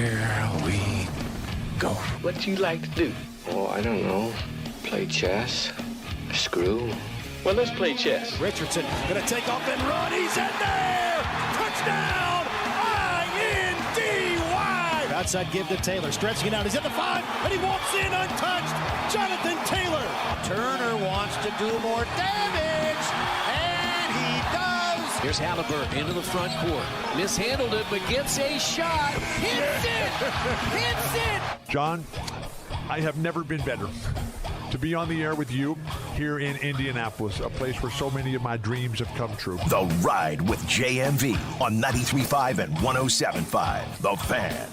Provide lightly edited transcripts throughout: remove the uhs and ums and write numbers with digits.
Here we go. What you like to do? Oh, I don't know. Play chess. Screw. Well, let's play chess. Richardson gonna take off and run. He's in there! Touchdown! I-N-D-Y! Outside give to Taylor. Stretching it out. He's at the 5, and he walks in untouched. Jonathan Taylor. Turner wants to do more damage, and he does. Here's Halliburton into the front court. Mishandled it, but gets a shot. Hits it! Hits it! John, I have never been better to be on the air with you here in Indianapolis, a place where so many of my dreams have come true. The Ride with JMV on 93.5 and 107.5. The Fan.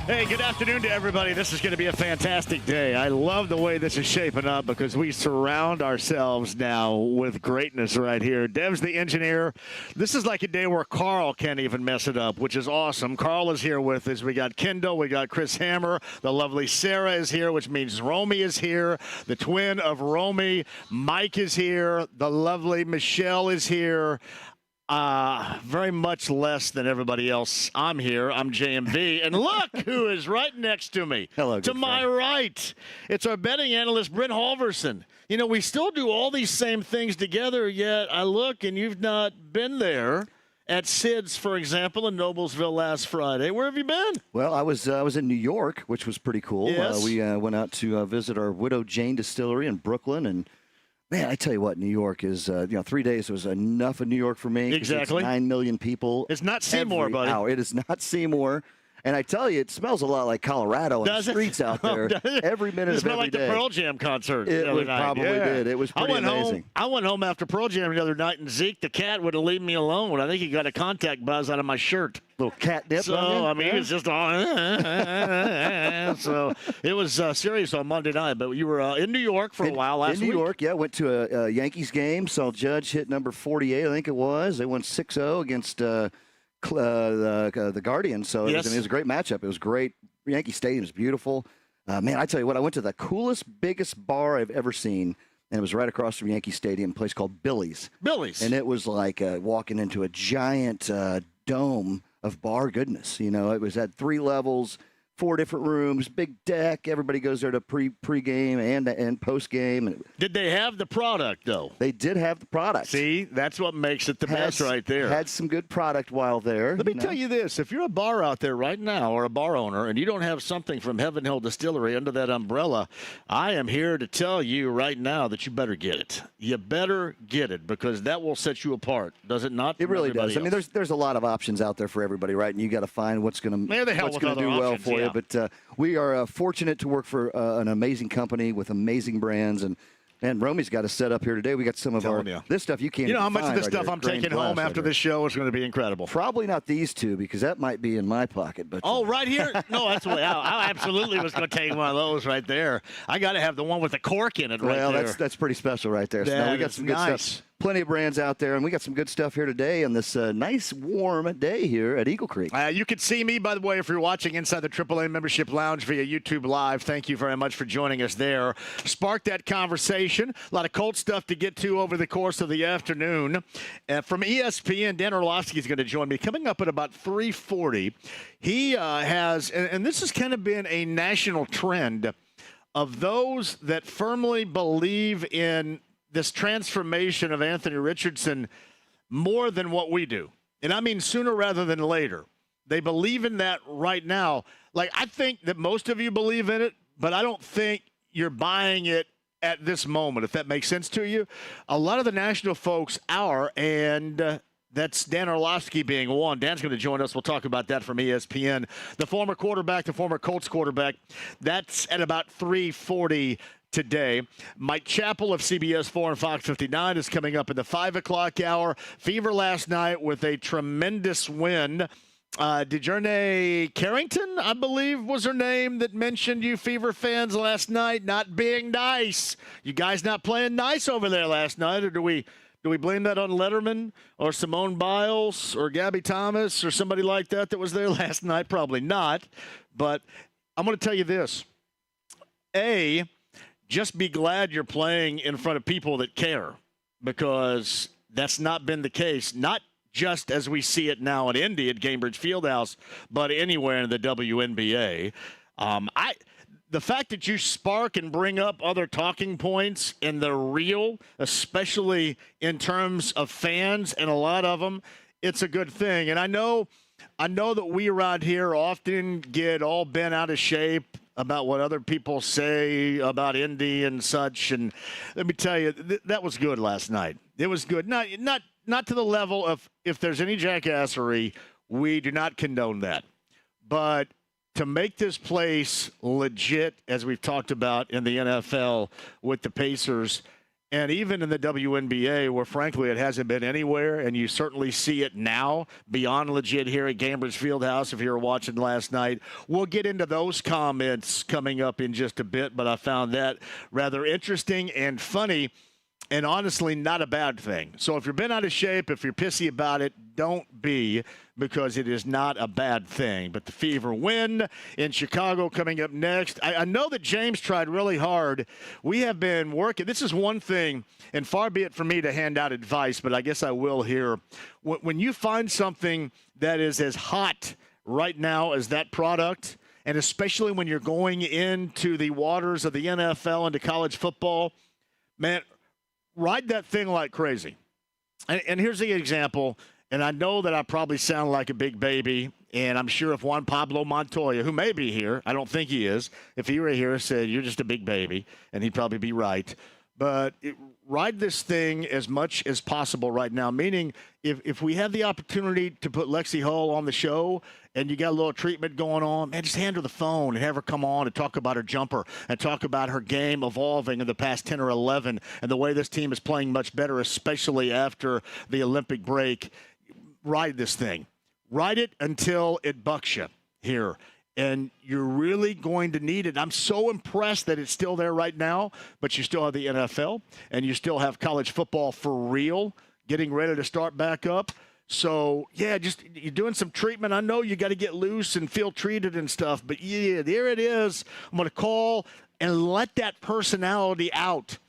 Hey, good afternoon to everybody. This is going to be a fantastic day. I love the way this is shaping up because we surround ourselves now with greatness right here. Dev's the engineer. This is like a day where Carl can't even mess it up, which is awesome. Carl is here with us. We got Kendall. We got Chris Hammer. The lovely Sarah is here, which means Romy is here. The twin of Romy, Mike, is here. The lovely Michelle is here. Very much less than everybody else. I'm here. I'm JMV. And look who is right next to me. Hello, to my right. It's our betting analyst, Brent Halverson. You know, we still do all these same things together, yet I look and you've not been there at Sid's, for example, in Noblesville last Friday. Where have you been? Well, I was in New York, which was pretty cool. Yes. We went out to visit our Widow Jane distillery in Brooklyn, and man, I tell you what, New York is, 3 days was enough of New York for me. Exactly. It's 9 million people. It's not Seymour, buddy. Hour. It is not Seymour. And I tell you, it smells a lot like Colorado and the streets out there. Every minute of every day. It smelled like the Pearl Jam concert. It probably did. It was pretty amazing. I went home after Pearl Jam the other night, and Zeke, the cat, would have left me alone. I think he got a contact buzz out of my shirt. Little cat dip. So, I mean, he was just all. So it was serious on Monday night. But you were in New York for a while last week. In New York, yeah. Went to a Yankees game. Saw Judge hit number 48, I think it was. They won 6-0 against the Guardians. So yes. it was a great matchup. It was great. Yankee Stadium is beautiful. Man, I tell you what, I went to the coolest, biggest bar I've ever seen. And it was right across from Yankee Stadium, a place called Billy's. Billy's. And it was like walking into a giant dome of bar goodness. You know, it was at 3 levels, 4 different rooms, big deck. Everybody goes there to pre-game and post-game. Did they have the product, though? They did have the product. See, that's what makes it the best right there. Had some good product while there. Let me tell you this. If you're a bar out there right now or a bar owner and you don't have something from Heaven Hill Distillery under that umbrella, I am here to tell you right now that you better get it. You better get it because that will set you apart. Does it not? It really does. Else? I mean, there's a lot of options out there for everybody, right? And you got to find what's going to do well for you. But we are fortunate to work for an amazing company with amazing brands. And Romy's got us set up here today. We got some of this stuff you can't. You know how much of this right stuff here. I'm taking home after this show is going to be incredible. Probably not these two because that might be in my pocket. But right here? No, that's what I absolutely was going to take one of those right there. I got to have the one with the cork in it right there. Well, that's pretty special right there. So we got some good stuff. Plenty of brands out there, and we got some good stuff here today on this nice, warm day here at Eagle Creek. You can see me, by the way, if you're watching inside the AAA Membership Lounge via YouTube Live. Thank you very much for joining us there. Spark that conversation. A lot of Colt stuff to get to over the course of the afternoon. From ESPN, Dan Orlovsky is going to join me. Coming up at about 3:40, he has, and this has kind of been a national trend of those that firmly believe in this transformation of Anthony Richardson more than what we do. And I mean sooner rather than later. They believe in that right now. Like, I think that most of you believe in it, but I don't think you're buying it at this moment, if that makes sense to you. A lot of the national folks are, and that's Dan Orlovsky being one. Dan's going to join us. We'll talk about that from ESPN. The former quarterback, the former Colts quarterback, that's at about 3:40 today. Mike Chappell of CBS 4 and Fox 59 is coming up in the 5 o'clock hour. Fever last night with a tremendous win. DeJournay Carrington, I believe, was her name that mentioned you Fever fans last night not being nice. You guys not playing nice over there last night, or do we blame that on Letterman or Simone Biles or Gabby Thomas or somebody like that was there last night? Probably not. But I'm going to tell you this. Just be glad you're playing in front of people that care, because that's not been the case. Not just as we see it now in Indy at Gainbridge Fieldhouse, but anywhere in the WNBA. The fact that you spark and bring up other talking points and they're real, especially in terms of fans and a lot of them, it's a good thing. And I know that we around here often get all bent out of shape about what other people say about Indy and such. And let me tell you, that was good last night. It was good. Not to the level of if there's any jackassery, we do not condone that. But to make this place legit, as we've talked about in the NFL with the Pacers, and even in the WNBA, where, frankly, it hasn't been anywhere, and you certainly see it now beyond legit here at Gainbridge Fieldhouse if you were watching last night. We'll get into those comments coming up in just a bit, but I found that rather interesting and funny. And honestly, not a bad thing. So if you're bent out of shape, if you're pissy about it, don't be, because it is not a bad thing. But the Fever win in Chicago coming up next. I know that James tried really hard. We have been working. This is one thing, and far be it from me to hand out advice, but I guess I will here. When you find something that is as hot right now as that product, and especially when you're going into the waters of the NFL, into college football, man, ride that thing like crazy. And here's the example, and I know that I probably sound like a big baby, and I'm sure if Juan Pablo Montoya, who may be here, I don't think he is, if he were here, said, you're just a big baby, and he'd probably be right. But ride this thing as much as possible right now, meaning if we have the opportunity to put Lexi Hull on the show and you got a little treatment going on, man, just hand her the phone and have her come on and talk about her jumper and talk about her game evolving in the past 10 or 11 and the way this team is playing much better, especially after the Olympic break. Ride this thing. Ride it until it bucks you here. And you're really going to need it. I'm so impressed that it's still there right now, but you still have the NFL, and you still have college football for real getting ready to start back up. So, yeah, just you're doing some treatment. I know you got to get loose and feel treated and stuff, but, yeah, there it is. I'm going to call and let that personality out.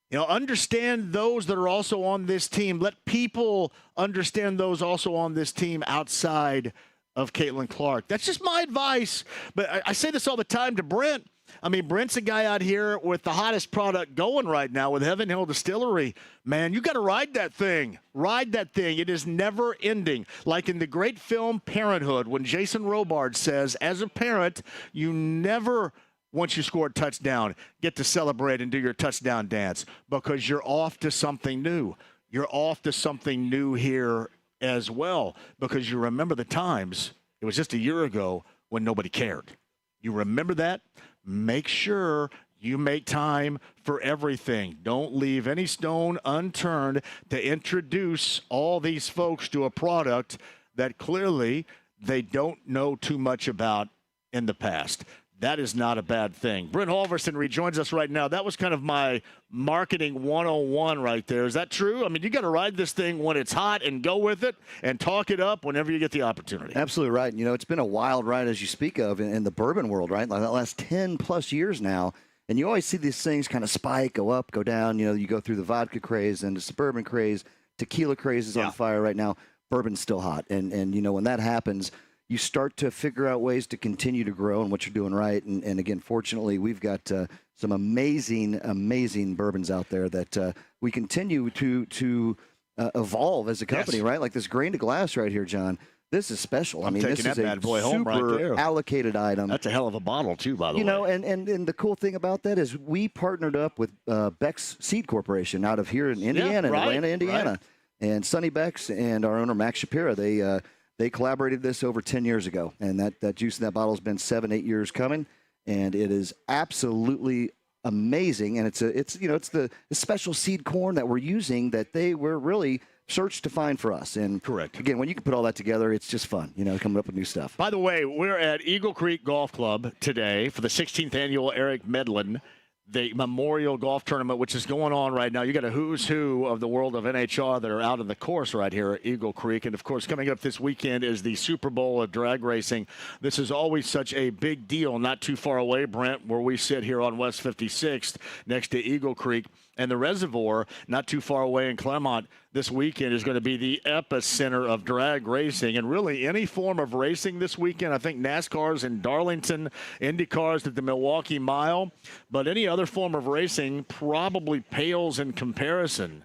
You know, understand those that are also on this team. Let people understand those also on this team outside of Caitlin Clark. That's just my advice. But I say this all the time to Brent. I mean, Brent's a guy out here with the hottest product going right now with Heaven Hill Distillery. Man, you got to ride that thing. Ride that thing. It is never ending. Like in the great film Parenthood, when Jason Robard says, as a parent, you never, once you score a touchdown, get to celebrate and do your touchdown dance because you're off to something new. You're off to something new here as well, because you remember the times, it was just a year ago when nobody cared. You remember that? Make sure you make time for everything. Don't leave any stone unturned to introduce all these folks to a product that clearly they don't know too much about in the past. That is not a bad thing. Brent Halverson rejoins us right now. That was kind of my marketing 101 right there. Is that true? I mean, you got to ride this thing when it's hot and go with it and talk it up whenever you get the opportunity. Absolutely right. You know, it's been a wild ride, as you speak of, in the bourbon world, right? Like the last 10-plus years now. And you always see these things kind of spike, go up, go down. You know, you go through the vodka craze and the suburban craze. Tequila craze is on fire right now. Bourbon's still hot. And, you know, when that happens, you start to figure out ways to continue to grow and what you're doing right. And again, fortunately, we've got some amazing bourbons out there that we continue to evolve as a company, right? Like this grain to glass right here, John. This is special. I mean, this is a super allocated item. That's a hell of a bottle, too, by the way. You know, and the cool thing about that is we partnered up with Beck's Seed Corporation out of here in Indiana, Atlanta, Indiana. Right. And Sonny Beck's and our owner, Max Shapira, they collaborated this over 10 years ago, and that juice in that bottle has been 7-8 years coming, and it is absolutely amazing. And it's the special seed corn that we're using that they were really searched to find for us. And correct. Again, when you can put all that together, it's just fun, you know, coming up with new stuff. By the way, we're at Eagle Creek Golf Club today for the 16th annual Eric Medlin, the Memorial Golf Tournament, which is going on right now. You got a who's who of the world of NHR that are out on the course right here at Eagle Creek. And, of course, coming up this weekend is the Super Bowl of drag racing. This is always such a big deal, not too far away, Brent, where we sit here on West 56th next to Eagle Creek. And the reservoir, not too far away in Claremont this weekend, is going to be the epicenter of drag racing. And really any form of racing this weekend. I think NASCAR's in Darlington, IndyCar's at the Milwaukee Mile. But any other form of racing probably pales in comparison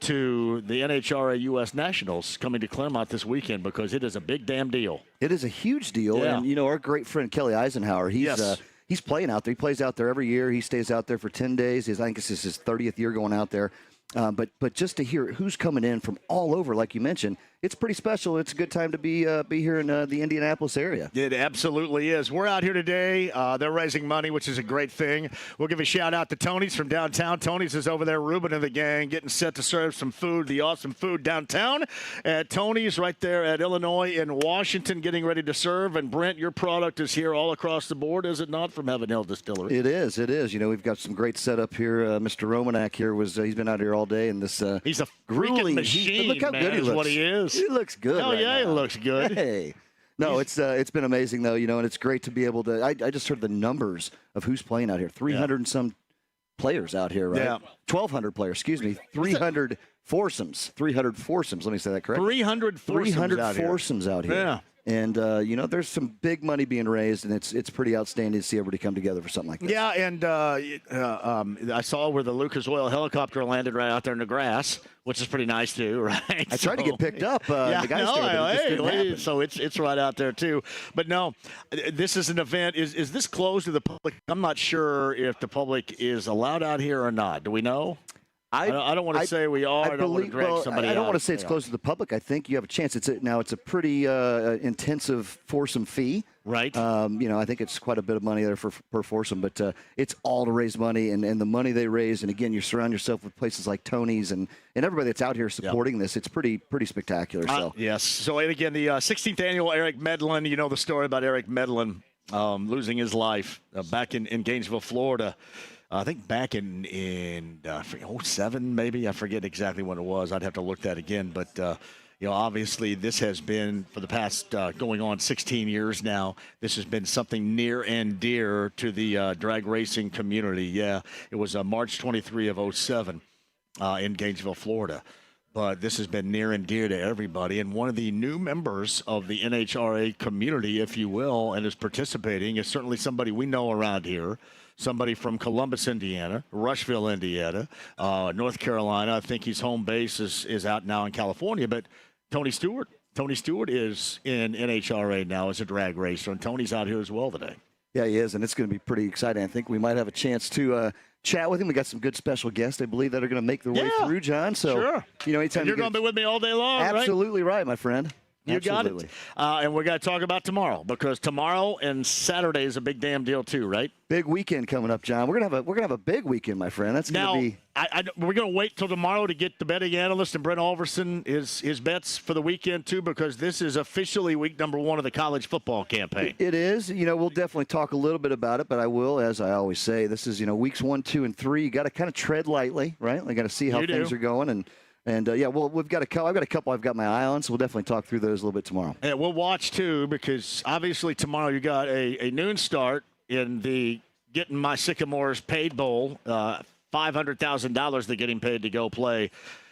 to the NHRA U.S. Nationals coming to Claremont this weekend, because it is a big damn deal. It is a huge deal. Yeah. And, our great friend Kelly Eisenhower, he's playing out there. He plays out there every year. He stays out there for 10 days. I think this is his 30th year going out there. But just to hear who's coming in from all over, like you mentioned, it's pretty special. It's a good time to be here in the Indianapolis area. It absolutely is. We're out here today. They're raising money, which is a great thing. We'll give a shout-out to Tony's from downtown. Tony's is over there, Ruben and the gang, getting set to serve some food, the awesome food downtown at Tony's right there at Illinois and Washington, getting ready to serve. And, Brent, your product is here all across the board, is it not, from Heaven Hill Distillery? It is. It is. We've got some great setup here. Mr. Romanak here he's been out here all day, and this he's a freaking machine. Look how good he looks. What he is. He looks good. Oh, yeah, he looks good. Hey. No, it's been amazing, though, and it's great to be able to – I just heard the numbers of who's playing out here. 300 and some players out here, right? Yeah. 1,200 players, excuse me. 300 foursomes. 300 foursomes. Let me say that correctly. 300 foursomes out here. Yeah. And, there's some big money being raised, and it's pretty outstanding to see everybody come together for something like this. Yeah, and I saw where the Lucas Oil helicopter landed right out there in the grass, which is pretty nice, too, right? I tried to get picked up. The guys so it's right out there, too. But, no, this is an event. Is this closed to the public? I'm not sure if the public is allowed out here or not. Do we know? I don't want to say we are. I don't want to drag somebody out. I don't want to say it's closed to the public. I think you have a chance. It's a pretty intensive foursome fee. Right. I think it's quite a bit of money there per foursome, but it's all to raise money, and the money they raise, and again, you surround yourself with places like Tony's and everybody that's out here supporting this. It's pretty spectacular. So yes. So and again, the 16th annual Eric Medlin. You know the story about Eric Medlin losing his life back in Gainesville, Florida. I think back in 07, maybe. I forget exactly when it was. I'd have to look that again. But, obviously this has been for the past going on 16 years now. This has been something near and dear to the drag racing community. Yeah, it was March 23 of 07 in Gainesville, Florida. But this has been near and dear to everybody. And one of the new members of the NHRA community, if you will, and is participating is certainly somebody we know around here. Somebody from Columbus, Indiana, Rushville, Indiana, North Carolina. I think his home base is out now in California. But Tony Stewart. Tony Stewart is in NHRA now as a drag racer, and Tony's out here as well today. Yeah, he is, and it's going to be pretty exciting. I think we might have a chance to chat with him. We got some good special guests, I believe, that are going to make their way through, John. So, sure. Anytime you're going to be with me all day long, absolutely right, my friend. You got it. And we're going to talk about tomorrow, because tomorrow and Saturday is a big damn deal too, right? Big weekend coming up, John. We're gonna have a big weekend, my friend. That's going to be. We're going to wait till tomorrow to get the betting analyst and Brent Alverson his bets for the weekend too, because this is officially week number 1 of the college football campaign. It is. We'll definitely talk a little bit about it, but I will, as I always say, this is weeks 1, 2, and 3. You got to kind of tread lightly, right? We got to see how things are going and. And, I've got a couple I've got my eye on, so we'll definitely talk through those a little bit tomorrow. And we'll watch, too, because obviously tomorrow you got a noon start in the Getting My Sycamores Paid Bowl, $500,000 they're getting paid to go play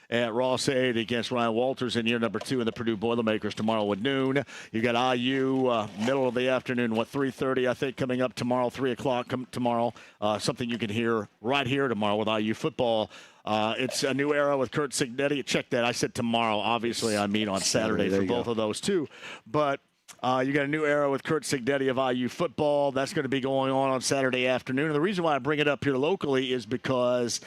at Ross 8 against Ryan Walters in year number 2 in the Purdue Boilermakers tomorrow at noon. You got IU middle of the afternoon, 3:30, I think, coming up tomorrow, 3 o'clock tomorrow. Something you can hear right here tomorrow with IU football. It's a new era with Kurt Cignetti. Check that. I said tomorrow. Obviously, I mean on Saturday for both of those, too. But you got a new era with Kurt Cignetti of IU football. That's going to be going on Saturday afternoon. And the reason why I bring it up here locally is because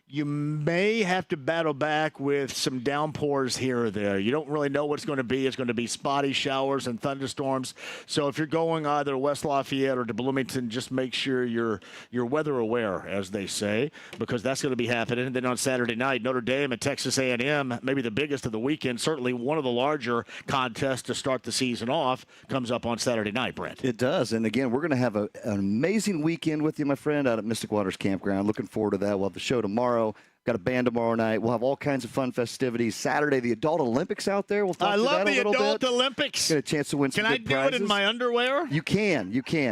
you may have to battle back with some downpours here or there. You don't really know what it's going to be. It's going to be spotty showers and thunderstorms. So if you're going either West Lafayette or to Bloomington, just make sure you're weather aware, as they say, because that's going to be happening. And then on Saturday night, Notre Dame and Texas A&M, maybe the biggest of the weekend, certainly one of the larger contests to start the season off, comes up on Saturday night, Brent. It does. And again, we're going to have an amazing weekend with you, my friend, out at Mystic Waters Campground. Looking forward to that. We'll have the show tomorrow. Got a band tomorrow night. We'll have all kinds of fun festivities. Saturday, the Adult Olympics out there. We'll talk I to love that a the little Adult bit. Olympics. Get a chance to win some good prizes. Can I do it in my underwear? You can.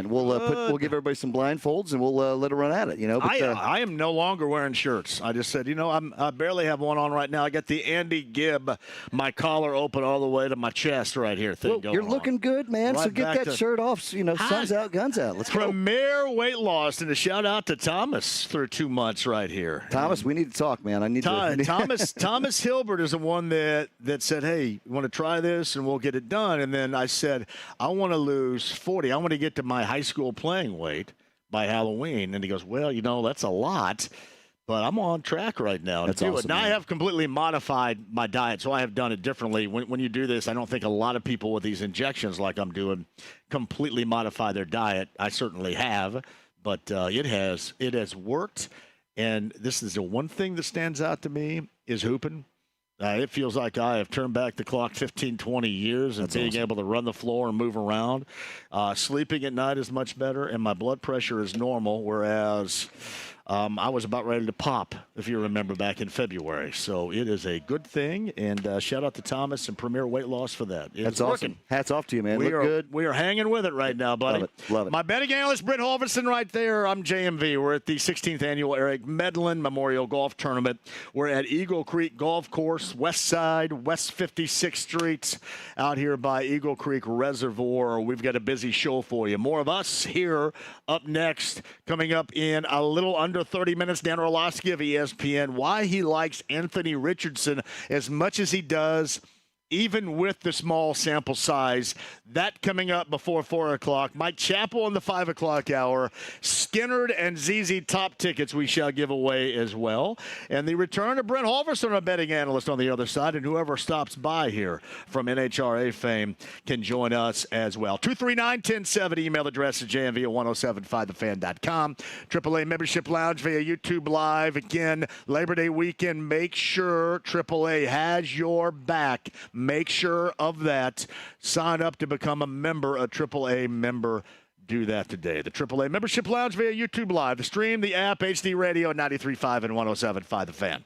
We'll give everybody some blindfolds and we'll let it run at it. But, I am no longer wearing shirts. I just said, I barely have one on right now. I got the Andy Gibb, my collar open all the way to my chest right here. You're looking good, man. Right, so get that shirt off. Sun's out, guns out. Let's go. Premier weight loss, and a shout out to Thomas through 2 months right here. Thomas, we need to talk, man. I need to. Thomas Hilbert is the one that said, hey, you want to try this and we'll get it done. And then I said, I want to lose 40. I want to get to my high school playing weight by Halloween. And he goes, well, that's a lot, but I'm on track right now to do it. Now I have completely modified my diet, so I have done it differently. When you do this, I don't think a lot of people with these injections like I'm doing completely modify their diet. I certainly have, but it has worked. And this is the one thing that stands out to me is hooping. It feels like I have turned back the clock 15, 20 years and being able to run the floor and move around. Sleeping at night is much better, and my blood pressure is normal, whereas I was about ready to pop, if you remember, back in February. So it is a good thing, and shout out to Thomas and Premier Weight Loss for that. That's awesome. Hats off to you, man. Look good. We are hanging with it right now, buddy. Love it. My betting analyst, Britt Holverson, right there. I'm JMV. We're at the 16th Annual Eric Medlin Memorial Golf Tournament. We're at Eagle Creek Golf Course, west side, West 56th Street, out here by Eagle Creek Reservoir. We've got a busy show for you. More of us here up next, coming up in a little under 30 minutes. Dan Orlovsky of ESPN, why he likes Anthony Richardson as much as he does, even with the small sample size. That coming up before 4 o'clock. Mike Chappell in the 5 o'clock hour. Skinnerd and ZZ Top tickets we shall give away as well. And the return of Brent Holverson, a betting analyst on the other side. And whoever stops by here from NHRA fame can join us as well. 239-1070. Email address is jmv at 1075thefan.com. AAA Membership Lounge via YouTube Live. Again, Labor Day weekend. Make sure AAA has your back. Make sure of that. Sign up to become a member, a AAA member. Do that today. The AAA Membership Lounge via YouTube Live, the stream, the app, HD Radio, 93.5 and 107.5 The Fan.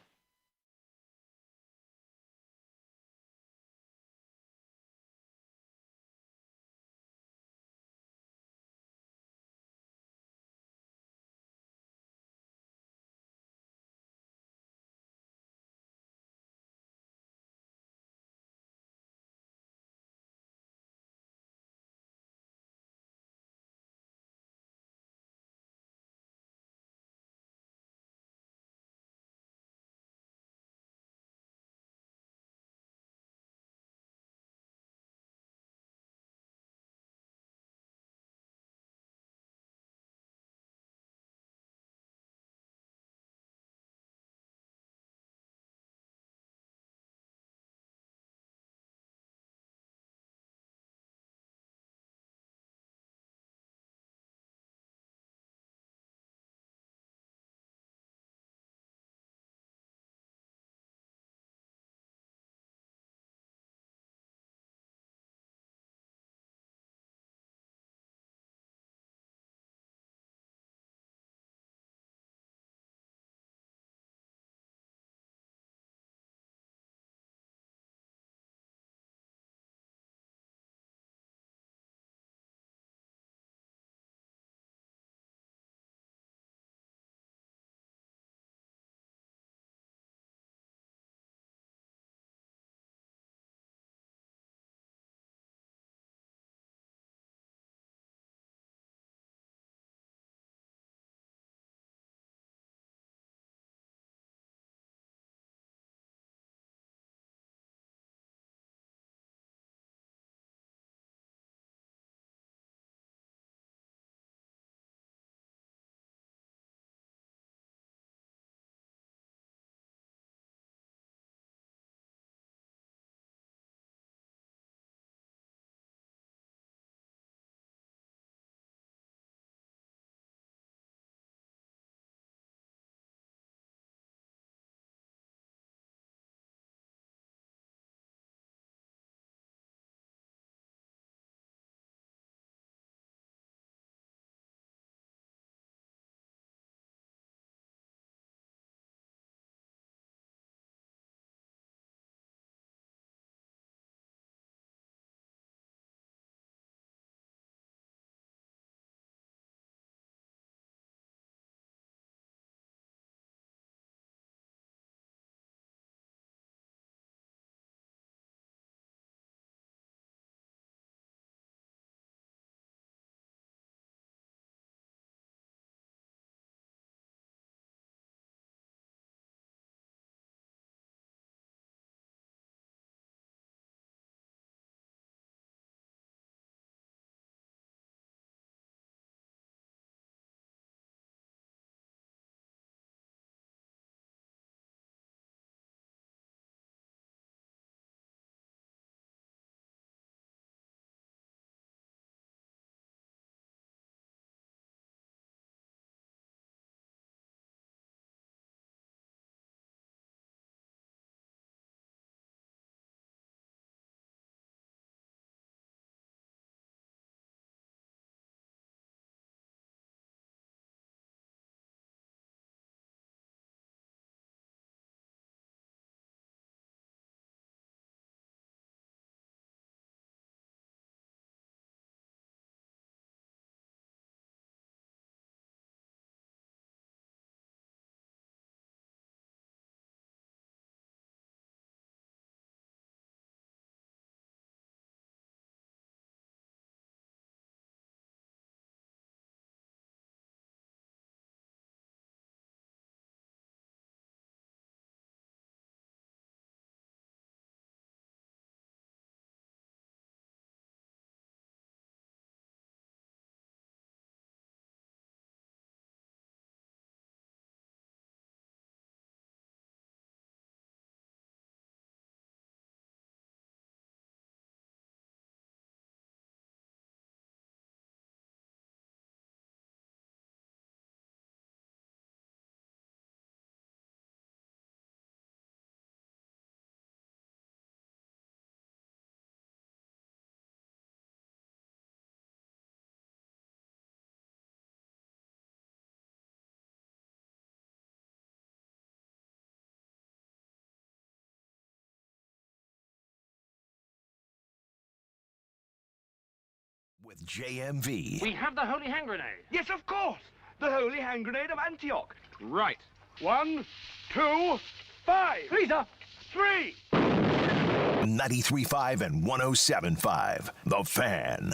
with JMV. We have the holy hand grenade. Yes, of course. The holy hand grenade of Antioch. Right. 1, 2, 5. Freezer. 3. 93.5 and 107.5. The Fan.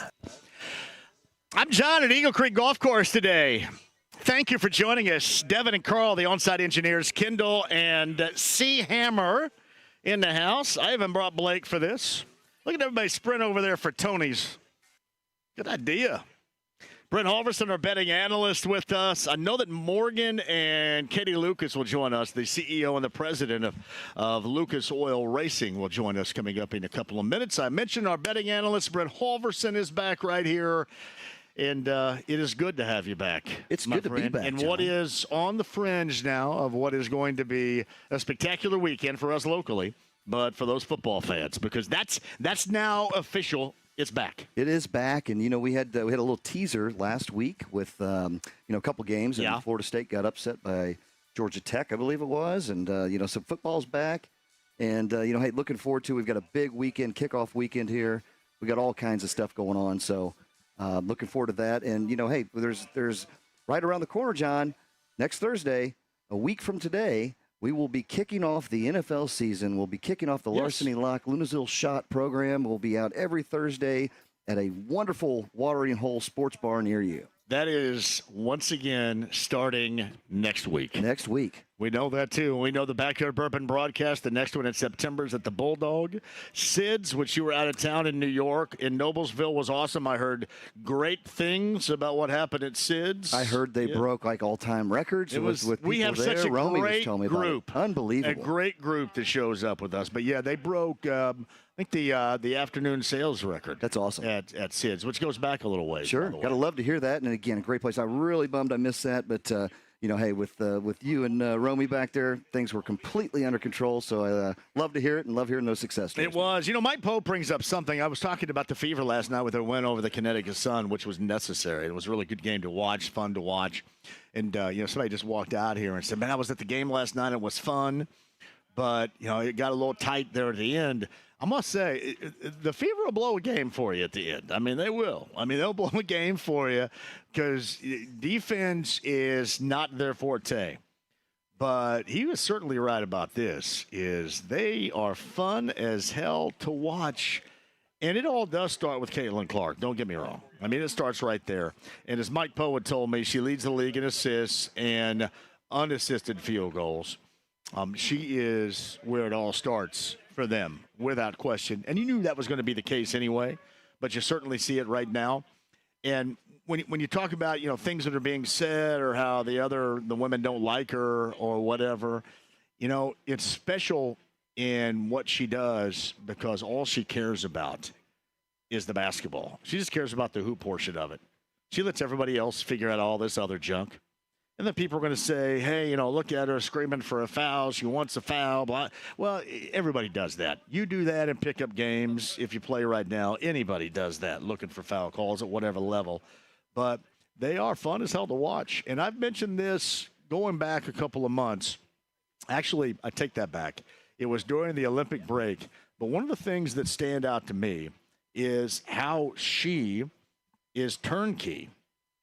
I'm John at Eagle Creek Golf Course today. Thank you for joining us. Devin and Carl, the on-site engineers, Kendall and C. Hammer in the house. I even brought Blake for this. Look at everybody sprint over there for Tony's. Good idea. Brent Halverson, our betting analyst, with us. I know that Morgan and Katie Lucas will join us. The CEO and the president of Lucas Oil Racing will join us coming up in a couple of minutes. I mentioned our betting analyst, Brent Halverson, is back right here. And it is good to have you back. It's good to be back, And John. what is on the fringe now of what is going to be a spectacular weekend for us locally, but for those football fans, because that's now official. It's back. It is back, and we had a little teaser last week with a couple games, and Florida State got upset by Georgia Tech, I believe it was, and so football's back, and hey, looking forward to. We've got a big weekend, kickoff weekend here. We got all kinds of stuff going on, so looking forward to that. And hey, there's right around the corner, John. Next Thursday, a week from today, we will be kicking off the NFL season. We'll be kicking off the Larceny Lock Lunasville Shot program. We'll be out every Thursday at a wonderful watering hole sports bar near you. That is, once again, starting next week. Next week. We know that, too. We know the Backyard Bourbon broadcast. The next one in September is at the Bulldog. Sid's, which you were out of town in New York, in Noblesville, was awesome. I heard great things about what happened at Sid's. I heard they broke, all-time records. It was with people we have there. such a Romy was great telling me about group. it. Unbelievable. A great group that shows up with us. But, yeah, they broke, I think, the afternoon sales record. That's awesome. At Sid's, which goes back a little ways. Sure. Got to love to hear that. And, again, a great place. I'm really bummed I missed that. But, hey, with you and Romy back there, things were completely under control. So I love to hear it and love hearing those success stories. It was. Mike Pope brings up something. I was talking about the Fever last night with their win over the Connecticut Sun, which was necessary. It was a really good game to watch, fun to watch. And, somebody just walked out here and said, man, I was at the game last night. It was fun. But, it got a little tight there at the end. I must say, the Fever will blow a game for you at the end. I mean, they will. I mean, they'll blow a game for you because defense is not their forte. But he was certainly right about this, is they are fun as hell to watch. And it all does start with Caitlin Clark. Don't get me wrong. I mean, it starts right there. And as Mike Poe had told me, she leads the league in assists and unassisted field goals. She is where it all starts for them, without question. And you knew that was going to be the case anyway, but you certainly see it right now. And when you talk about, things that are being said or how the women don't like her or whatever, it's special in what she does because all she cares about is the basketball. She just cares about the hoop portion of it. She lets everybody else figure out all this other junk. And then people are going to say, hey, look at her screaming for a foul. She wants a foul. Blah. Well, everybody does that. You do that in pickup games if you play right now. Anybody does that, looking for foul calls at whatever level. But they are fun as hell to watch. And I've mentioned this going back a couple of months. Actually, I take that back. It was during the Olympic break. But one of the things that stand out to me is how she is turnkey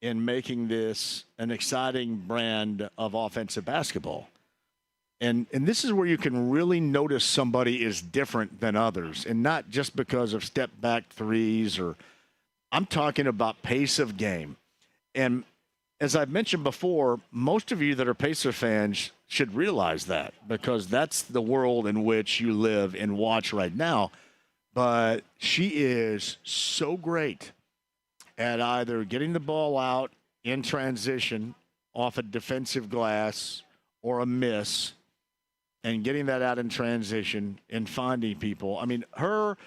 in making this an exciting brand of offensive basketball. And this is where you can really notice somebody is different than others, and not just because of step-back threes I'm talking about pace of game. And as I've mentioned before, most of you that are Pacer fans should realize that because that's the world in which you live and watch right now. But she is so great at either getting the ball out in transition off a defensive glass or a miss and getting that out in transition and finding people. I mean, her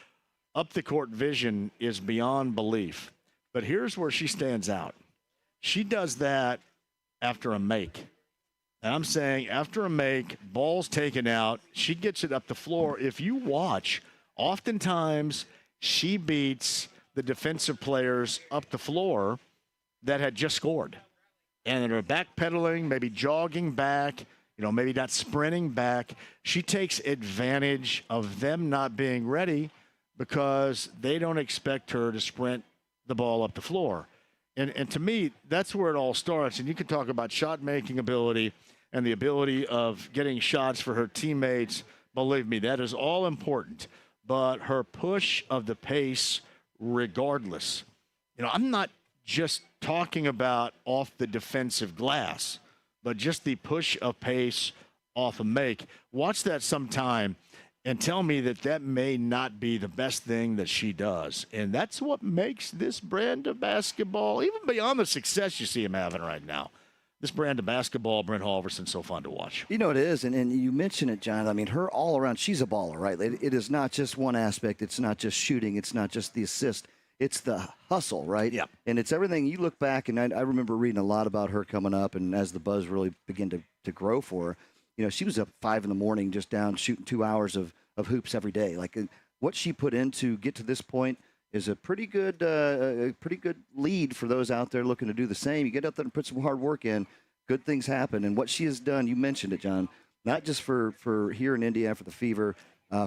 up-the-court vision is beyond belief. But here's where she stands out. She does that after a make. And I'm saying after a make, ball's taken out, she gets it up the floor. If you watch, oftentimes she beats the defensive players up the floor that had just scored. And they're backpedaling, maybe jogging back, maybe not sprinting back. She takes advantage of them not being ready because they don't expect her to sprint the ball up the floor. And to me, that's where it all starts. And you can talk about shot-making ability and the ability of getting shots for her teammates. Believe me, that is all important. But her push of the pace regardless. I'm not just talking about off the defensive glass, but just the push of pace off a make. Watch that sometime and tell me that may not be the best thing that she does. And that's what makes this brand of basketball, even beyond the success you see him having right now, this brand of basketball, Brent Halverson, so fun to watch. It is, and you mentioned it, John. I mean, her all around, she's a baller, right? It is not just one aspect. It's not just shooting. It's not just the assist. It's the hustle, right? Yeah. And it's everything. You look back, and I remember reading a lot about her coming up, and as the buzz really began to grow for her, she was up 5 a.m. just down shooting 2 hours of hoops every day. Like what she put in to get to this point is a pretty good lead for those out there looking to do the same. You get out there and put some hard work in, good things happen. And what she has done, you mentioned it, John, not just for here in Indiana for the Fever,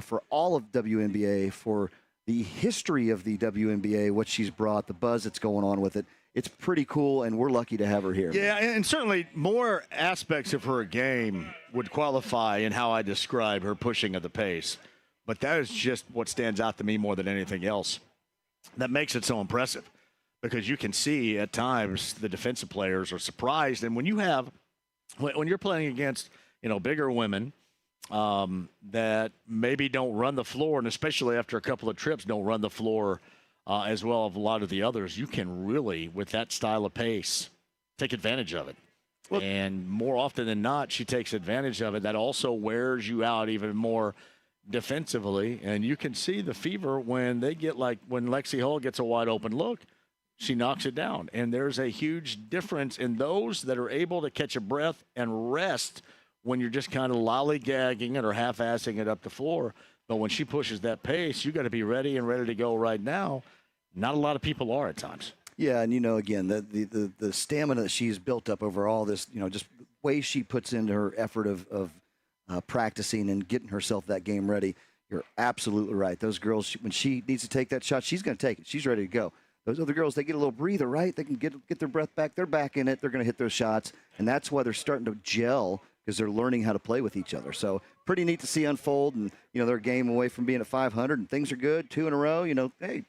for all of WNBA, for the history of the WNBA, what she's brought, the buzz that's going on with it. It's pretty cool, and we're lucky to have her here. Yeah, and certainly more aspects of her game would qualify in how I describe her pushing of the pace. But that is just what stands out to me more than anything else. That makes it so impressive because you can see at times the defensive players are surprised. And when you're playing against, bigger women that maybe don't run the floor, and especially after a couple of trips don't run the floor as well as a lot of the others, you can really, with that style of pace, take advantage of it. Well, and more often than not, she takes advantage of it. That also wears you out even more defensively. And you can see the Fever when when Lexi Hull gets a wide open look, she knocks it down. And there's a huge difference in those that are able to catch a breath and rest when you're just kind of lollygagging it or half-assing it up the floor. But when she pushes that pace, you got to be ready to go right now. Not a lot of people are at times. Yeah, and again, the stamina that she's built up over all this, just ways she puts into her effort of practicing and getting herself that game ready. You're absolutely right. Those girls, when she needs to take that shot, she's going to take it. She's ready to go. Those other girls, they get a little breather, right? They can get their breath back. They're back in it. They're going to hit those shots, and that's why they're starting to gel because they're learning how to play with each other. So pretty neat to see unfold, and they're a game away from being at 500, and things are good. 2 in a row. Hey,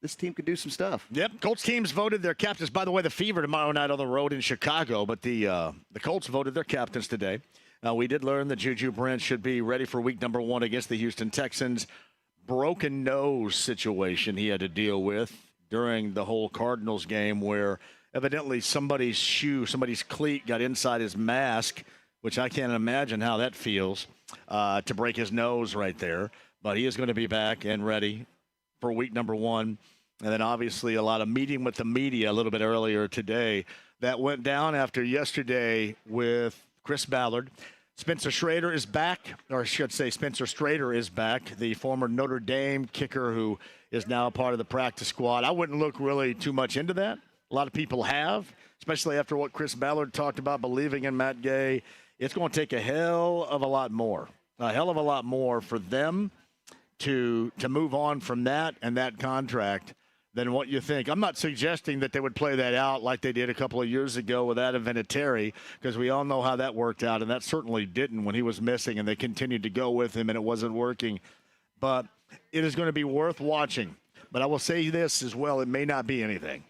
this team could do some stuff. Yep, Colts teams voted their captains. By the way, the Fever tomorrow night on the road in Chicago, but the Colts voted their captains today. We did learn that Juju Brent should be ready for week number 1 against the Houston Texans. Broken nose situation he had to deal with during the whole Cardinals game where evidently somebody's cleat got inside his mask, which I can't imagine how that feels, to break his nose right there. But he is going to be back and ready for week number 1. And then obviously a lot of meeting with the media a little bit earlier today. That went down after yesterday with Chris Ballard. Spencer Strader is back, or I should say Spencer Strader is back, the former Notre Dame kicker who is now a part of the practice squad. I wouldn't look really too much into that. A lot of people have, especially after what Chris Ballard talked about, believing in Matt Gay. It's going to take a hell of a lot more for them to move on from that and that contract than what you think. I'm not suggesting that they would play that out like they did a couple of years ago with Adam Vinatieri, because we all know how that worked out, and that certainly didn't when he was missing, and they continued to go with him, and it wasn't working. But it is going to be worth watching. But I will say this as well, it may not be anything.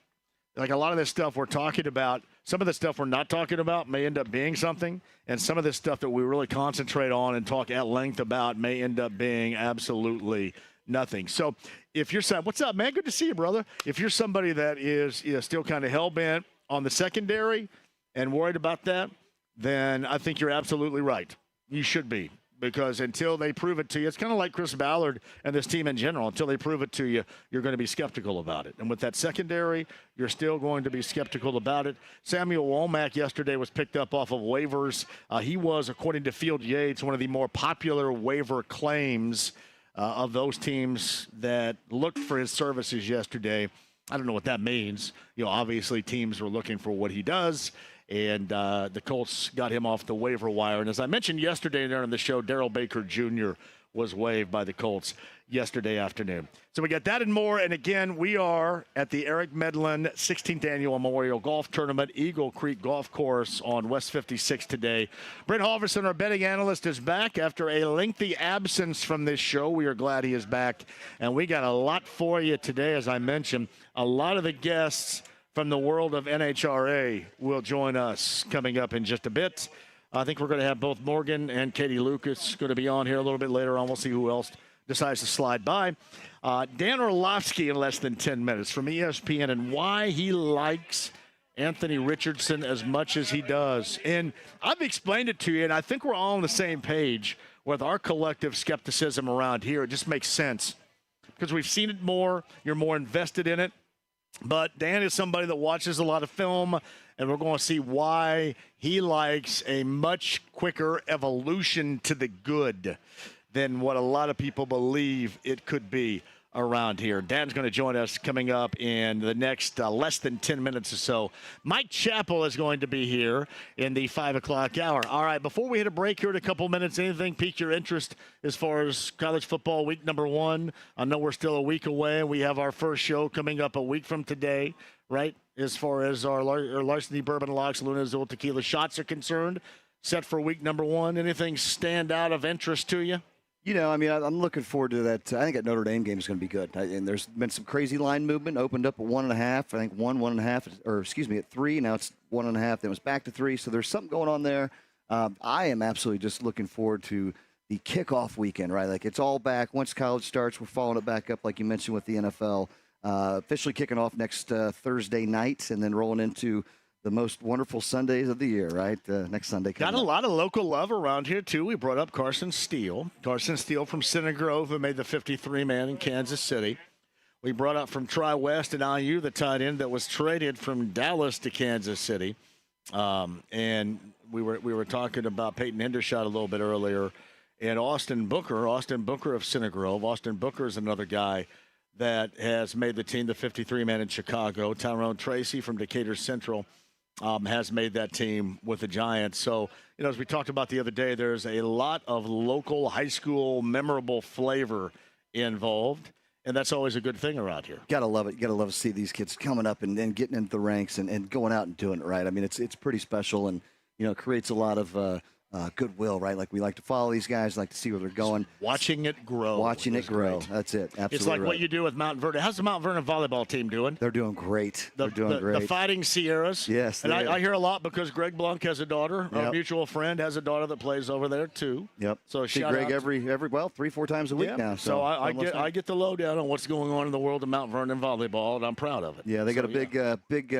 Like a lot of this stuff we're talking about, some of the stuff we're not talking about may end up being something, and some of this stuff that we really concentrate on and talk at length about may end up being absolutely nothing. So if you're saying, what's up, man? Good to see you, brother. If you're somebody that is still kind of hell-bent on the secondary and worried about that, then I think you're absolutely right. You should be, because until they prove it to you, it's kind of like Chris Ballard and this team in general. Until they prove it to you, you're going to be skeptical about it. And with that secondary, you're still going to be skeptical about it. Samuel Womack yesterday was picked up off of waivers. He was, according to Field Yates, one of the more popular waiver claims of those teams that looked for his services yesterday. I don't know what that means. Obviously teams were looking for what he does, and the Colts got him off the waiver wire. And as I mentioned yesterday during the show, Darrell Baker Jr. was waived by the Colts yesterday afternoon. So we got that and more. And again, we are at the Eric Medlin 16th Annual Memorial Golf Tournament, Eagle Creek Golf Course on West 56 today. Brent Halverson, our betting analyst, is back after a lengthy absence from this show. We are glad he is back. And we got a lot for you today, as I mentioned. A lot of the guests from the world of NHRA will join us coming up in just a bit. I think we're going to have both Morgan and Katie Lucas going to be on here a little bit later on. We'll see who else decides to slide by. Dan Orlovsky in less than 10 minutes from ESPN and why he likes Anthony Richardson as much as he does. And I've explained it to you, and I think we're all on the same page with our collective skepticism around here. It just makes sense because we've seen it more. You're more invested in it. But Dan is somebody that watches a lot of film, and we're going to see why he likes a much quicker evolution to the good than what a lot of people believe it could be around here. Dan's going to join us coming up in the next less than 10 minutes or so. Mike Chappell is going to be here in the 5 o'clock hour. All right, before we hit a break here in a couple minutes, anything pique your interest as far as college football week number 1? I know we're still a week away. We have our first show coming up a week from today, right, as far as our Larceny Bourbon Locks, Luna Azul Tequila shots are concerned, set for week number 1. Anything stand out of interest to you? You know, I mean, I'm looking forward to that. I think that Notre Dame game is going to be good. And there's been some crazy line movement. Opened up at 1.5. I think 1.5, or excuse me, at 3. Now it's 1.5. Then it was back to 3. So there's something going on there. I am absolutely just looking forward to the kickoff weekend, right? Like it's all back. Once college starts, we're following it back up, like you mentioned with the NFL. Officially kicking off next Thursday night and then rolling into the most wonderful Sundays of the year, right? Next Sunday. Got a lot of local love around here, too. We brought up Carson Steele. Carson Steele from Center Grove, who made the 53-man in Kansas City. We brought up from Tri-West and IU, the tight end that was traded from Dallas to Kansas City. And we were talking about Peyton Hendershot a little bit earlier. And Austin Booker of Center Grove. Austin Booker is another guy that has made the team, the 53-man in Chicago. Tyrone Tracy from Decatur Central has made that team with the Giants. So, you know, as we talked about the other day, there's a lot of local high school memorable flavor involved, and that's always a good thing around here. Gotta love it. You gotta love to see these kids coming up and then getting into the ranks and going out and doing it right. I mean, it's pretty special, and, you know, it creates a lot of goodwill, right? Like we like to follow these guys, like to see where they're going. Watching it grow. Great. That's it. Absolutely. It's like right. what you do with Mount Vernon. How's the Mount Vernon volleyball team doing? They're doing great. They're doing great. The Fighting Sierras. Yes. And I hear a lot because Greg Blunk has a daughter. Yep. Our mutual friend has a daughter that plays over there too. Yep. So see shout Greg out every 3-4 times a week now. So I get the lowdown on what's going on in the world of Mount Vernon volleyball, and I'm proud of it. Yeah, they got a big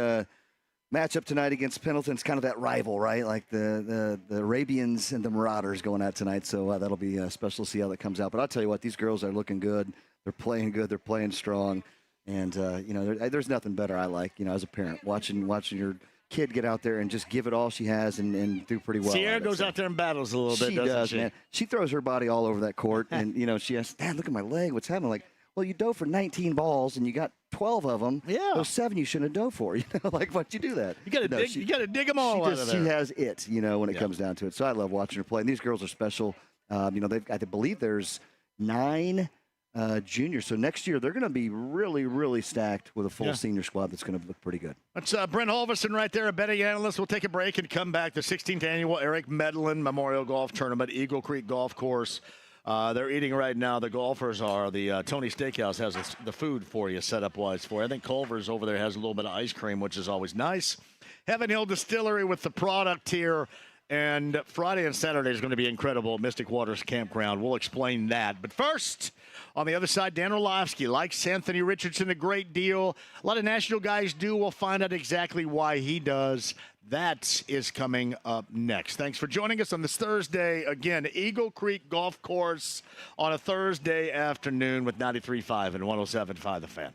matchup tonight against Pendleton. It's kind of that rival, right? Like the Arabians and the Marauders going out tonight. So that'll be special to see how that comes out. But I'll tell you what, these girls are looking good. They're playing good. They're playing strong. And, you know, there's nothing better I like, you know, as a parent, watching your kid get out there and just give it all she has and do pretty well. Sierra goes out there and battles a little bit, doesn't she? Man. She throws her body all over that court. And, you know, she asks, Dad, look at my leg. What's happening? Like, well, you dove for 19 balls and you got 12 of them. Yeah. Those 7 you shouldn't have dove for. You know, like, why'd you do that? You got to dig them all out of there. She has it, you know, when it comes down to it. So I love watching her play. And these girls are special. You know, I believe there's 9 juniors. So next year they're going to be really, really stacked with a full senior squad that's going to look pretty good. That's Brent Halverson right there, a betting analyst. We'll take a break and come back. The 16th annual Eric Medlin Memorial Golf Tournament, Eagle Creek Golf Course. They're eating right now. The golfers are. The Tony Steakhouse has the food for you, setup-wise for you. I think Culver's over there has a little bit of ice cream, which is always nice. Heaven Hill Distillery with the product here. And Friday and Saturday is going to be incredible at Mystic Waters Campground. We'll explain that. But first, on the other side, Dan Orlovsky likes Anthony Richardson a great deal. A lot of national guys do. We'll find out exactly why he does. That is coming up next. Thanks for joining us on this Thursday. Again, Eagle Creek Golf Course on a Thursday afternoon with 93.5 and 107.5 The Fan.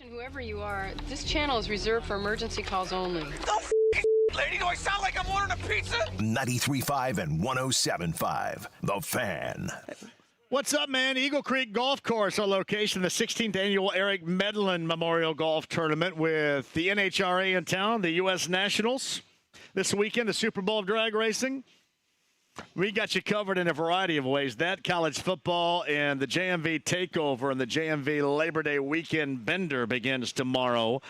Whoever you are, this channel is reserved for emergency calls only. Lady, do I sound like I'm ordering a pizza? 93.5 and 107.5. The Fan. What's up, man? Eagle Creek Golf Course, our location, the 16th annual Eric Medlin Memorial Golf Tournament with the NHRA in town, the U.S. Nationals. This weekend, the Super Bowl of drag racing. We got you covered in a variety of ways. That, college football, and the JMV takeover and the JMV Labor Day weekend bender begins tomorrow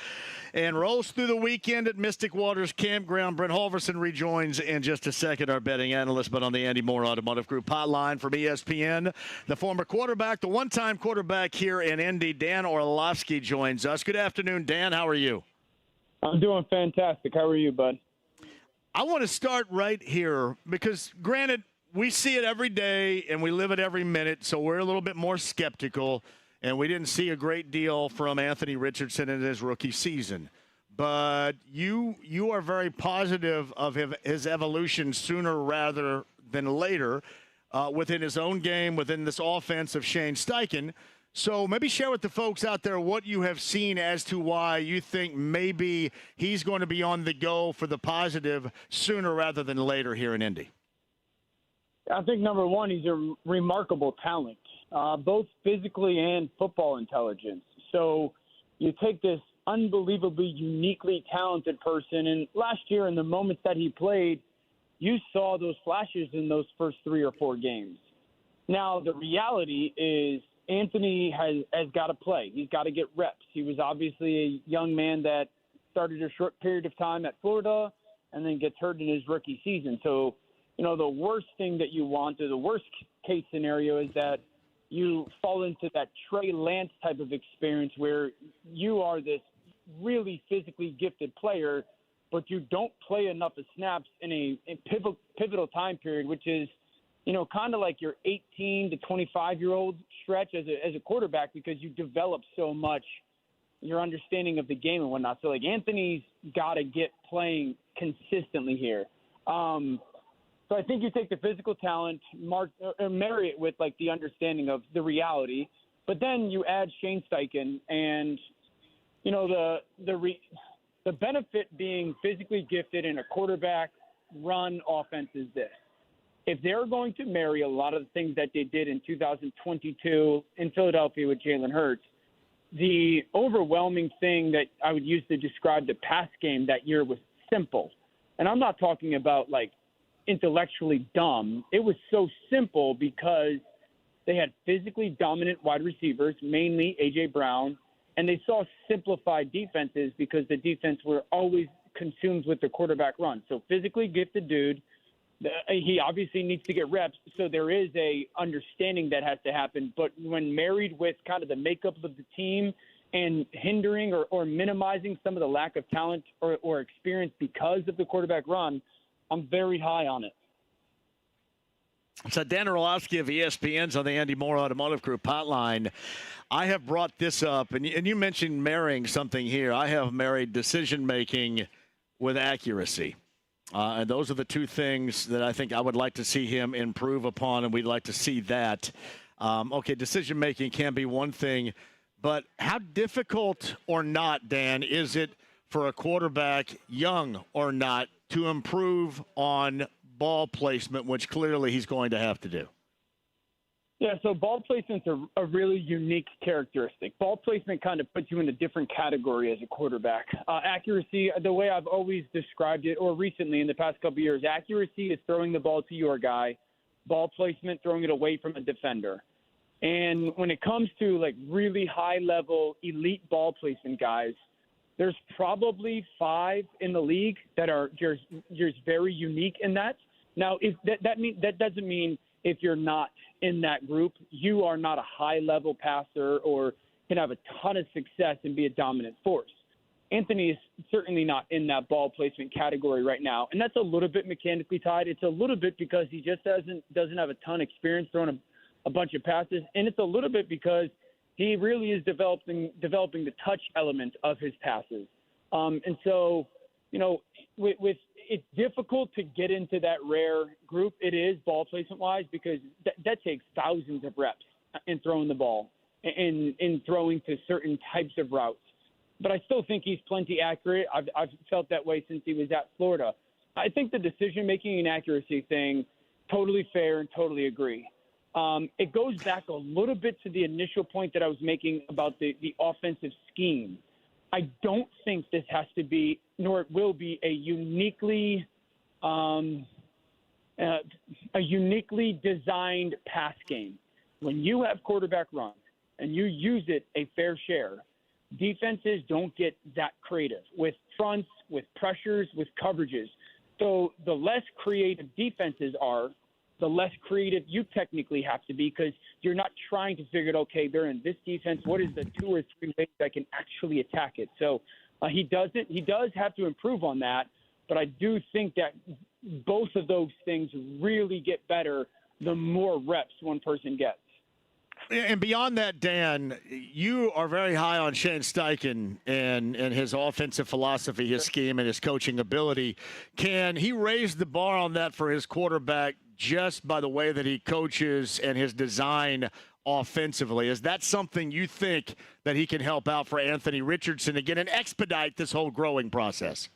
and rolls through the weekend at Mystic Waters Campground. Brent Halverson rejoins in just a second, our betting analyst, but on the Andy Moore Automotive Group hotline from ESPN. The former quarterback, the one-time quarterback here in Indy, Dan Orlovsky, joins us. Good afternoon, Dan. How are you? I'm doing fantastic. How are you, bud? I want to start right here because, granted, we see it every day and we live it every minute, so we're a little bit more skeptical, and we didn't see a great deal from Anthony Richardson in his rookie season. But you are very positive of his evolution sooner rather than later within his own game, within this offense of Shane Steichen. So maybe share with the folks out there what you have seen as to why you think maybe he's going to be on the go for the positive sooner rather than later here in Indy. I think, number one, he's a remarkable talent, both physically and football intelligence. So you take this unbelievably uniquely talented person, and last year in the moments that he played, you saw those flashes in those first 3 or 4 games. Now, the reality is Anthony has got to play. He's got to get reps. He was obviously a young man that started a short period of time at Florida and then gets hurt in his rookie season. So, you know, the worst thing that you want, or the worst case scenario, is that you fall into that Trey Lance type of experience where you are this really physically gifted player, but you don't play enough of snaps in a pivotal time period, which is, you know, kind of like your 18 to 25-year-old stretch as a quarterback, because you develop so much your understanding of the game and whatnot. So, like, Anthony's got to get playing consistently here. So I think you take the physical talent, marry it with, like, the understanding of the reality, but then you add Shane Steichen, and, you know, the benefit being physically gifted in a quarterback-run offense is this. If they're going to marry a lot of the things that they did in 2022 in Philadelphia with Jalen Hurts, the overwhelming thing that I would use to describe the pass game that year was simple. And I'm not talking about, like, intellectually dumb. It was so simple because they had physically dominant wide receivers, mainly A.J. Brown, and they saw simplified defenses because the defense were always consumed with the quarterback run. So physically gifted dude. He obviously needs to get reps, so there is a understanding that has to happen. But when married with kind of the makeup of the team and hindering or minimizing some of the lack of talent or experience because of the quarterback run, I'm very high on it. So Dan Orlovsky of ESPN's on the Andy Moore Automotive Group hotline. I have brought this up, and you mentioned marrying something here. I have married decision-making with accuracy. And those are the two things that I think I would like to see him improve upon, and we'd like to see that. Okay, decision-making can be one thing, but how difficult or not, Dan, is it for a quarterback, young or not, to improve on ball placement, which clearly he's going to have to do? Yeah, so ball placement's a really unique characteristic. Ball placement kind of puts you in a different category as a quarterback. Accuracy, the way I've always described it, or recently in the past couple of years, accuracy is throwing the ball to your guy. Ball placement, throwing it away from a defender. And when it comes to, like, really high-level elite ball placement guys, there's probably 5 in the league that are just very unique in that. Now, if that doesn't mean if you're not in that group, you are not a high-level passer or can have a ton of success and be a dominant force. Anthony is certainly not in that ball placement category right now, and that's a little bit mechanically tied. It's a little bit because he just doesn't have a ton of experience throwing a bunch of passes, and it's a little bit because he really is developing the touch element of his passes. And so, you know, with it's difficult to get into that rare group. It is ball placement-wise because that takes thousands of reps in throwing the ball and in throwing to certain types of routes. but I still think he's plenty accurate. I've felt that way since he was at Florida. I think the decision-making and accuracy thing, totally fair and totally agree. It goes back a little bit to the initial point that I was making about the offensive scheme. I don't think this has to be, nor it will be, a uniquely designed pass game. When you have quarterback runs and you use it a fair share, defenses don't get that creative with fronts, with pressures, with coverages. So the less creative defenses are, the less creative you technically have to be, because you're not trying to figure out, okay, they're in this defense, what is the 2 or 3 ways I can actually attack it? So he does have to improve on that, but I do think that both of those things really get better the more reps one person gets. And beyond that, Dan, you are very high on Shane Steichen and his offensive philosophy, his scheme, and his coaching ability. Can he raise the bar on that for his quarterback just by the way that he coaches and his design offensively? Is that something you think that he can help out for Anthony Richardson again and expedite this whole growing process?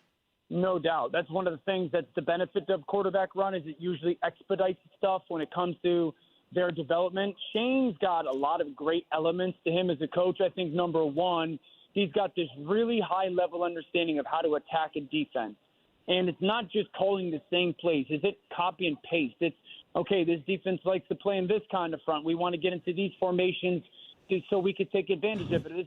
No doubt. That's one of the things that's the benefit of quarterback run, is it usually expedites stuff when it comes to their development. Shane's got a lot of great elements to him as a coach. I think, number one, he's got this really high-level understanding of how to attack a defense. And it's not just calling the same plays. Is it copy and paste? It's, okay, this defense likes to play in this kind of front. We want to get into these formations so we could take advantage of it. This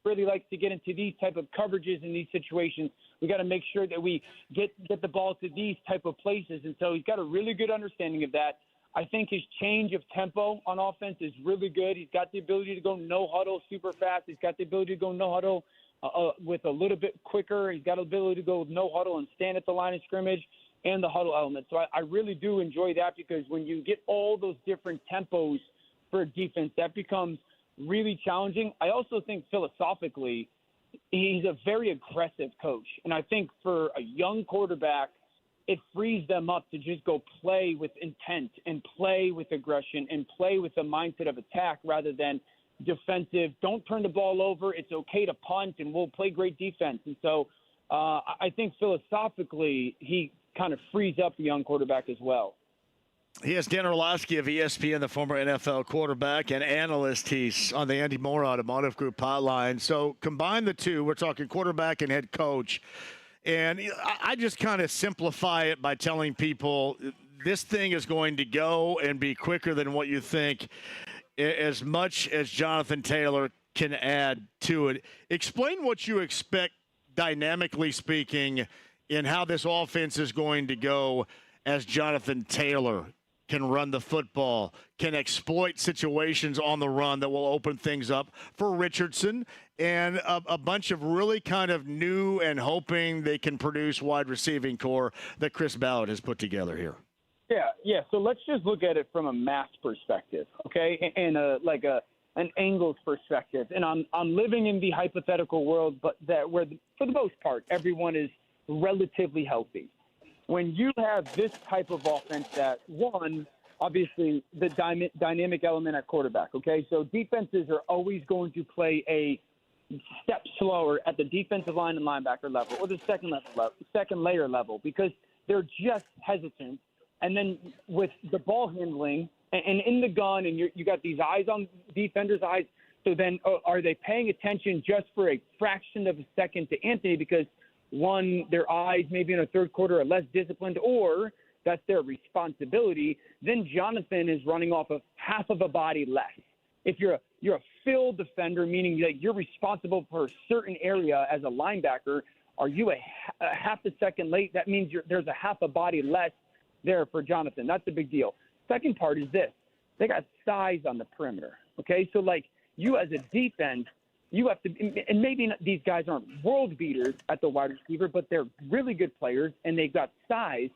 really likes to get into these type of coverages in these situations. We got to make sure that we get the ball to these type of places. And so he's got a really good understanding of that. I think his change of tempo on offense is really good. He's got the ability to go no huddle super fast. He's got the ability to go no huddle with a little bit quicker. He's got the ability to go with no huddle and stand at the line of scrimmage and the huddle element. So I really do enjoy that, because when you get all those different tempos for a defense, that becomes really challenging. I also think philosophically, he's a very aggressive coach. And I think for a young quarterback, it frees them up to just go play with intent and play with aggression and play with the mindset of attack rather than defensive. Don't turn the ball over. It's okay to punt, and we'll play great defense. And so I think philosophically he kind of frees up the young quarterback as well. He is Dan Orlovsky of ESPN, the former NFL quarterback and analyst. He's on the Andy Moore Automotive Group hotline. So combine the two. We're talking quarterback and head coach. And I just kind of simplify it by telling people this thing is going to go and be quicker than what you think, as much as Jonathan Taylor can add to it. Explain what you expect, dynamically speaking, in how this offense is going to go as Jonathan Taylor can run the football, can exploit situations on the run that will open things up for Richardson, and a bunch of really kind of new and hoping they can produce wide receiving core that Chris Ballard has put together here. Yeah. So let's just look at it from a math perspective, okay, and an angles perspective. And I'm living in the hypothetical world, but where for the most part everyone is relatively healthy. When you have this type of offense, that one, obviously the dynamic element at quarterback, okay? So defenses are always going to play a step slower at the defensive line and linebacker level, or the second layer level, because they're just hesitant. And then with the ball handling and in the gun, and you got these eyes on defenders' eyes, so then are they paying attention just for a fraction of a second to Anthony because, one, their eyes maybe in a third quarter are less disciplined, or that's their responsibility? Then Jonathan is running off of half of a body less. If you're a fill defender, meaning that you're responsible for a certain area as a linebacker, are you a half a second late? That means there's a half a body less there for Jonathan. That's a big deal. Second part is this. They got size on the perimeter, okay? So, like, you as a defense, you have to – and maybe these guys aren't world beaters at the wide receiver, but they're really good players, and they've got size.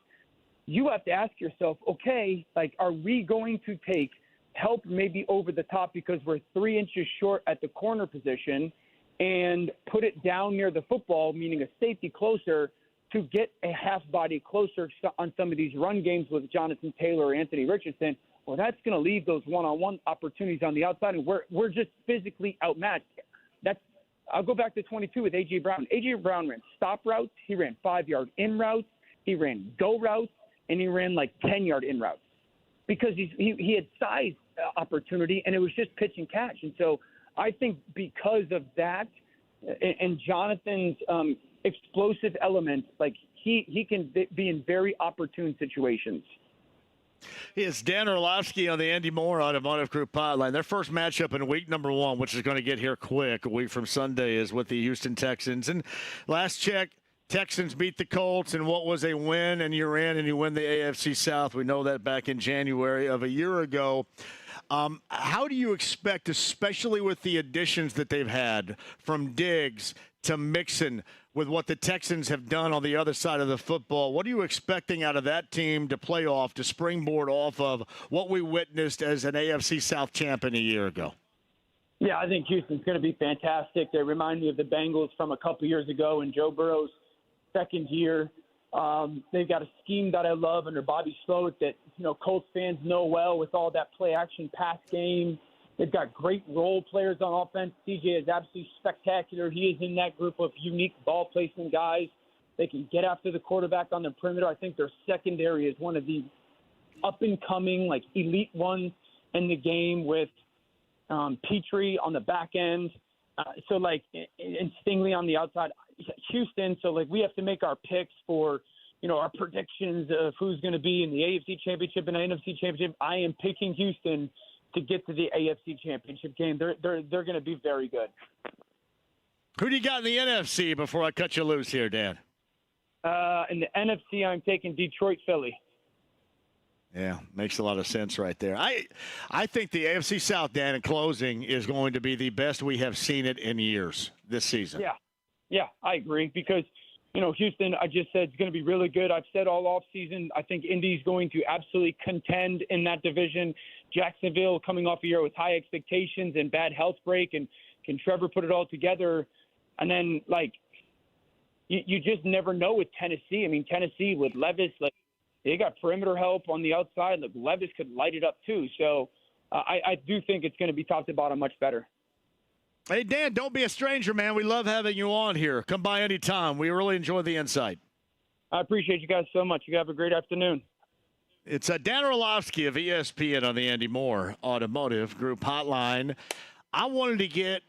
You have to ask yourself, okay, like, are we going to take help maybe over the top because we're 3 inches short at the corner position and put it down near the football, meaning a safety closer, to get a half body closer on some of these run games with Jonathan Taylor or Anthony Richardson? Well, that's going to leave those one-on-one opportunities on the outside, and we're just physically outmatched. I'll go back to 22 with A.J. Brown. A.J. Brown ran stop routes. He ran 5-yard in routes. He ran go routes. And he ran like 10-yard in routes because he had size opportunity, and it was just pitch and catch. And so I think because of that and Jonathan's explosive elements, like he can be in very opportune situations. It's Dan Orlovsky on the Andy Moore Automotive Group hotline. Their first matchup in week number 1, which is going to get here quick, a week from Sunday, is with the Houston Texans. And last check, Texans beat the Colts in what was a win, and you're in and you win the AFC South. We know that back in January of a year ago. How do you expect, especially with the additions that they've had from Diggs to Mixon, with what the Texans have done on the other side of the football, what are you expecting out of that team to play off, to springboard off of what we witnessed as an AFC South champion a year ago? Yeah, I think Houston's going to be fantastic. They remind me of the Bengals from a couple years ago in Joe Burrow's second year. They've got a scheme that I love under Bobby Sloat that, Colts fans know well with all that play-action pass game. They've got great role players on offense. CJ is absolutely spectacular. He is in that group of unique ball placement guys. They can get after the quarterback on the perimeter. I think their secondary is one of the up-and-coming, elite ones in the game with Petrie on the back end. And Stingley on the outside. Houston, we have to make our picks for, our predictions of who's going to be in the AFC Championship and NFC Championship. I am picking Houston to get to the AFC Championship game. They're going to be very good. Who do you got in the NFC before I cut you loose here, Dan? In the NFC, I'm taking Detroit, Philly. Yeah, makes a lot of sense right there. I think the AFC South, Dan, in closing, is going to be the best we have seen it in years this season. Yeah, I agree because, Houston, I just said, it's going to be really good. I've said all offseason, I think Indy's going to absolutely contend in that division. Jacksonville coming off a year with high expectations and bad health break, and can Trevor put it all together? And then, you just never know with Tennessee. I mean, Tennessee with Levis, they got perimeter help on the outside. Levis could light it up too. So I do think it's going to be top to bottom much better. Hey, Dan, don't be a stranger, man. We love having you on here. Come by anytime. We really enjoy the insight. I appreciate you guys so much. You have a great afternoon. It's Dan Orlovsky of ESPN on the Andy Moore Automotive Group hotline. I wanted to get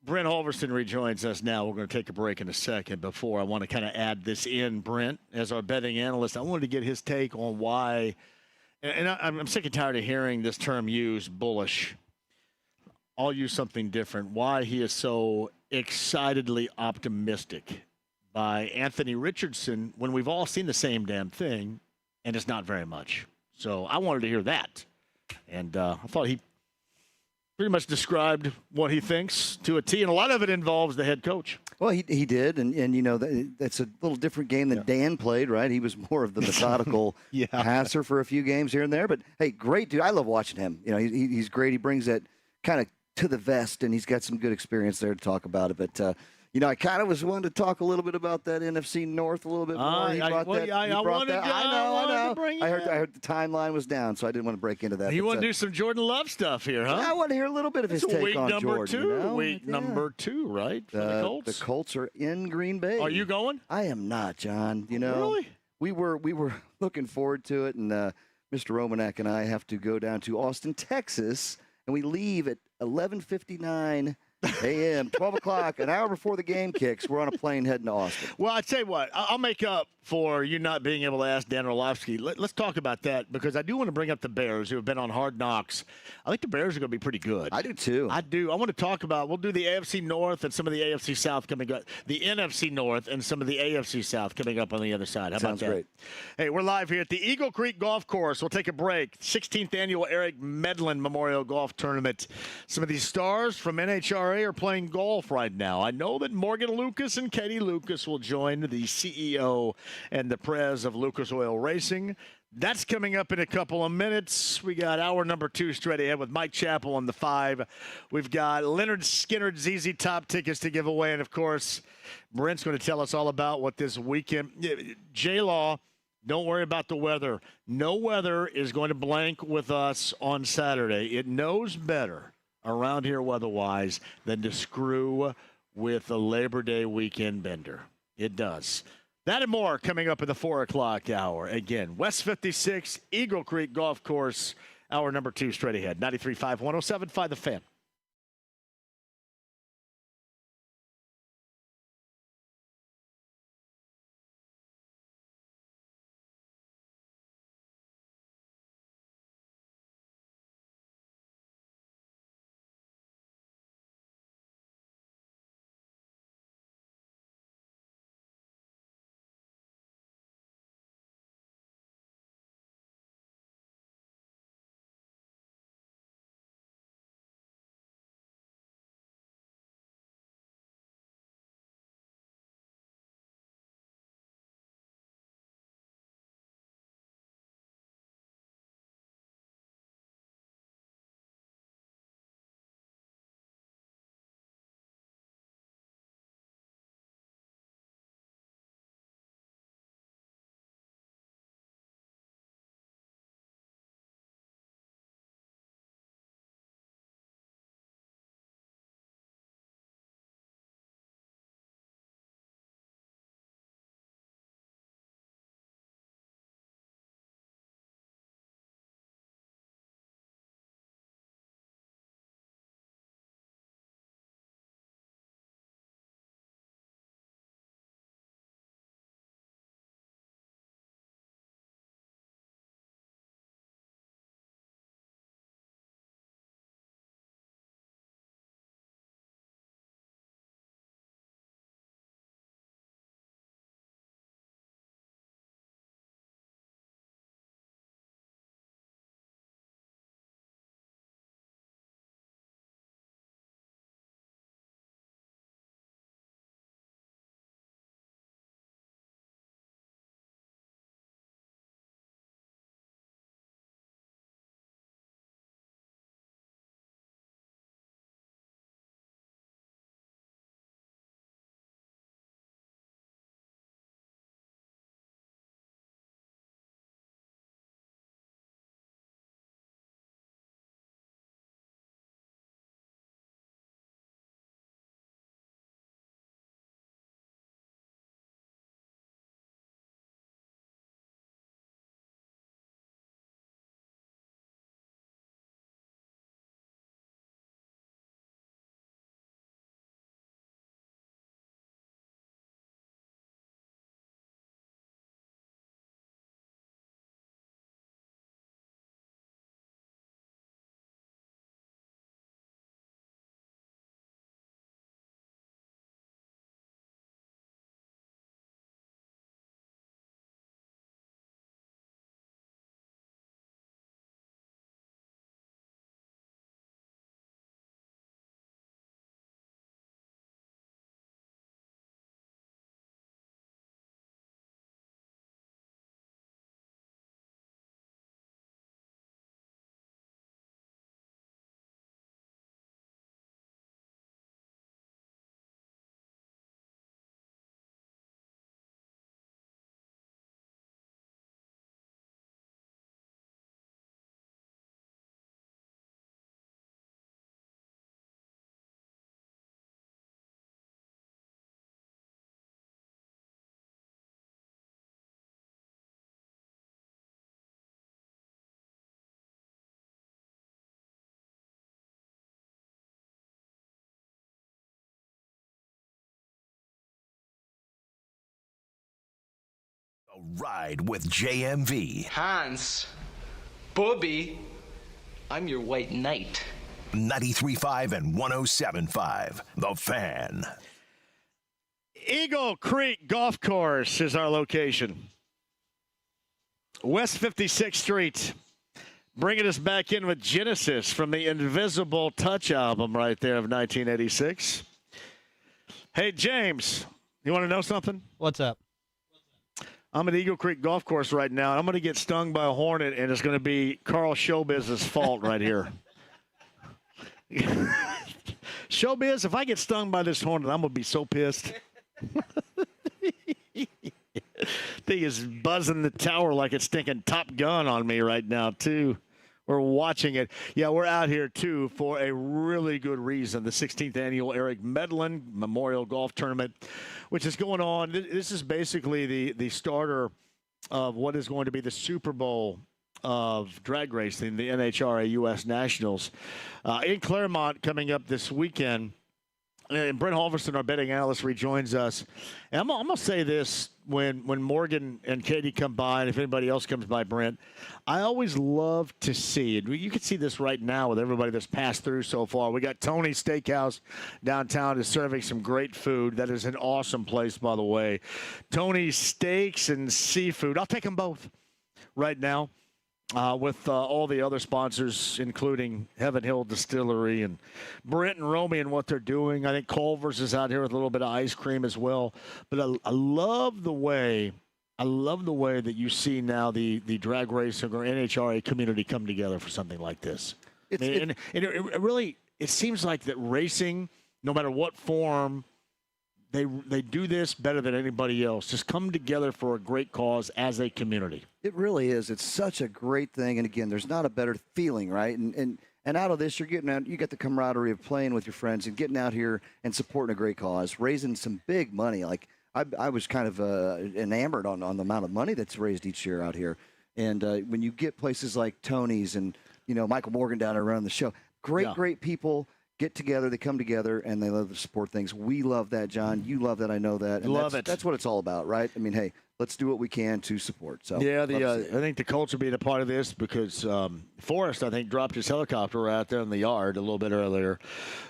Brent Holverson rejoins us now. We're going to take a break in a second. Before I want to kind of add this in, Brent, as our betting analyst, I wanted to get his take on why, and I'm sick and tired of hearing this term used, bullish. I'll use something different. Why he is so excitedly optimistic by Anthony Richardson when we've all seen the same damn thing, and it's not very much. So I wanted to hear that. And I thought he pretty much described what he thinks to a T, and a lot of it involves the head coach. Well, he did, and that's a little different game than Dan played, right? He was more of the methodical passer for a few games here and there. But, hey, great dude. I love watching him. He's great. He brings that kind of to the vest, and he's got some good experience there to talk about it. But, I kind of was wanting to talk a little bit about that NFC North a little bit more. I heard the timeline was down, so I didn't want to break into that. You want to do some Jordan Love stuff here, huh? I want to hear a little bit of his take on Jordan. Week number 2, right? For the Colts. The Colts are in Green Bay. Are you going? I am not, John. Really? We were looking forward to it, and Mr. Romanek and I have to go down to Austin, Texas, and we leave at 11:59 a.m., 12 o'clock, an hour before the game kicks. We're on a plane heading to Austin. Well, I tell you what, I'll make up for you not being able to ask Dan Orlovsky. Let's talk about that, because I do want to bring up the Bears, who have been on Hard Knocks. I think the Bears are going to be pretty good. I do, too. I do. I want to talk about, we'll do the AFC North and some of the AFC South coming up, the NFC North and some of the AFC South coming up on the other side. How about that? Sounds great. Hey, we're live here at the Eagle Creek Golf Course. We'll take a break. 16th Annual Eric Medlin Memorial Golf Tournament. Some of these stars from NHRA are playing golf right now. I know that Morgan Lucas and Katie Lucas will join the CEO and the Prez of Lucas Oil Racing. That's coming up in a couple of minutes. We got hour number 2 straight ahead with Mike Chappell on the 5. We've got Leonard Skinner ZZ Top tickets to give away. And, of course, Brent's going to tell us all about what this weekend. J-Law, don't worry about the weather. No weather is going to blank with us on Saturday. It knows better around here weather-wise than to screw with a Labor Day weekend bender. It does. That and more coming up in the 4 o'clock hour. Again, West 56, Eagle Creek Golf Course, hour number 2 straight ahead. 93.5, 107.5 The Fan. A ride with JMV. Hans, Bobby, I'm your white knight. 93.5 and 107.5 The Fan. Eagle Creek Golf Course is our location. West 56th Street. Bringing us back in with Genesis from the Invisible Touch album right there of 1986. Hey, James, you want to know something? What's up? I'm at Eagle Creek Golf Course right now, and I'm going to get stung by a hornet, and it's going to be Carl Showbiz's fault right here. Showbiz, if I get stung by this hornet, I'm going to be so pissed. Thing is buzzing the tower like it's stinking Top Gun on me right now, too. We're watching it. Yeah, we're out here, too, for a really good reason. The 16th Annual Eric Medlin Memorial Golf Tournament, which is going on. This is basically the starter of what is going to be the Super Bowl of drag racing, the NHRA U.S. Nationals. In Claremont coming up this weekend. And Brent Halverson, our betting analyst, rejoins us. And I'm going to say this when Morgan and Katie come by, and if anybody else comes by, Brent, I always love to see it. You can see this right now with everybody that's passed through so far. We got Tony's Steakhouse downtown is serving some great food. That is an awesome place, by the way. Tony's Steaks and Seafood. I'll take them both right now. With all the other sponsors, including Heaven Hill Distillery and Brent and Romy and what they're doing. I think Culver's is out here with a little bit of ice cream as well. But I love the way that you see now the drag racing or NHRA community come together for something like this. It really seems like that racing, no matter what form, they do this better than anybody else. Just come together for a great cause as a community. It really is. It's such a great thing. And again, there's not a better feeling, right? And out of this, you're getting out. You get the camaraderie of playing with your friends and getting out here and supporting a great cause, raising some big money. Like I was kind of enamored on the amount of money that's raised each year out here. And when you get places like Tony's and Michael Morgan down there running the show, great people. Get together, they come together, and they love to support things. We love that, John. You love that, I know that. And love it. That's what it's all about, right? I mean, hey, let's do what we can to support. So yeah, I think the Colts will be a part of this because Forrest, I think, dropped his helicopter out there in the yard a little bit earlier.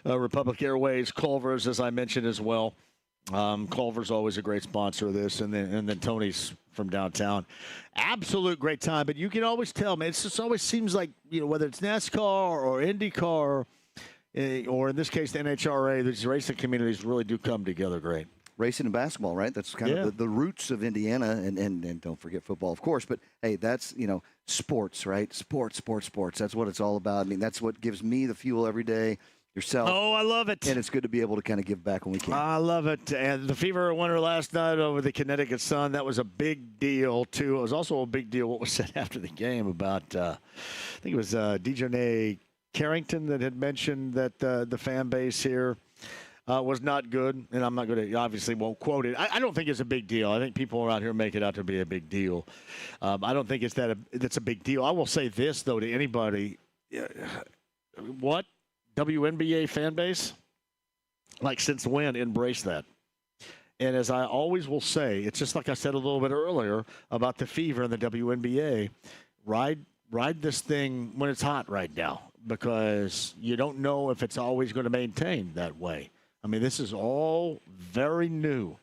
Republic Airways, Culver's, as I mentioned as well. Culver's always a great sponsor of this, and then Tony's from downtown. Absolute great time, but you can always tell, man, it just always seems like, whether it's NASCAR or IndyCar, or in this case, the NHRA, these racing communities really do come together great. Racing and basketball, right? That's kind of the roots of Indiana, and don't forget football, of course. But, hey, that's, sports, right? Sports. That's what it's all about. I mean, that's what gives me the fuel every day. Yourself. Oh, I love it. And it's good to be able to kind of give back when we can. I love it. And the Fever winner last night over the Connecticut Sun, that was a big deal, too. It was also a big deal what was said after the game about, I think it was DJ Carrington that had mentioned that the fan base here was not good, and I'm not going to obviously won't quote it. I don't think it's a big deal. I think people around here make it out to be a big deal. I don't think that's a big deal. I will say this though to anybody: what WNBA fan base? Like since when embrace that? And as I always will say, it's just like I said a little bit earlier about the Fever and the WNBA. Ride this thing when it's hot right now, because you don't know if it's always going to maintain that way. I mean, this is all very new.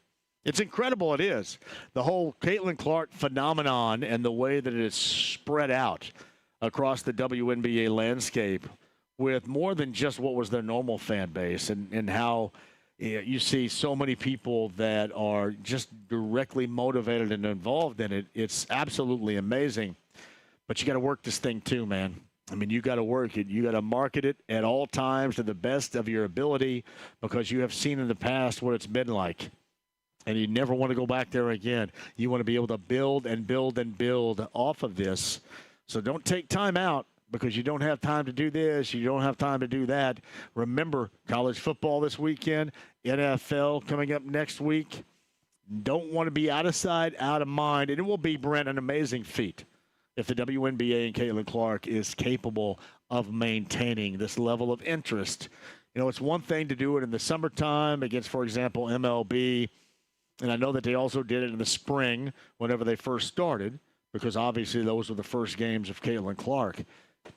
It's incredible, it is. The whole Caitlin Clark phenomenon and the way that it is spread out across the WNBA landscape with more than just what was their normal fan base, and how you see so many people that are just directly motivated and involved in it. It's absolutely amazing. But you got to work this thing too, man. I mean, you got to work it. You got to market it at all times to the best of your ability, because you have seen in the past what it's been like. And you never want to go back there again. You want to be able to build and build and build off of this. So don't take time out because you don't have time to do this. You don't have time to do that. Remember, college football this weekend, NFL coming up next week. Don't want to be out of sight, out of mind. And it will be, Brent, an amazing feat if the WNBA and Caitlin Clark is capable of maintaining this level of interest. It's one thing to do it in the summertime against, for example, MLB. And I know that they also did it in the spring whenever they first started, because obviously those were the first games of Caitlin Clark.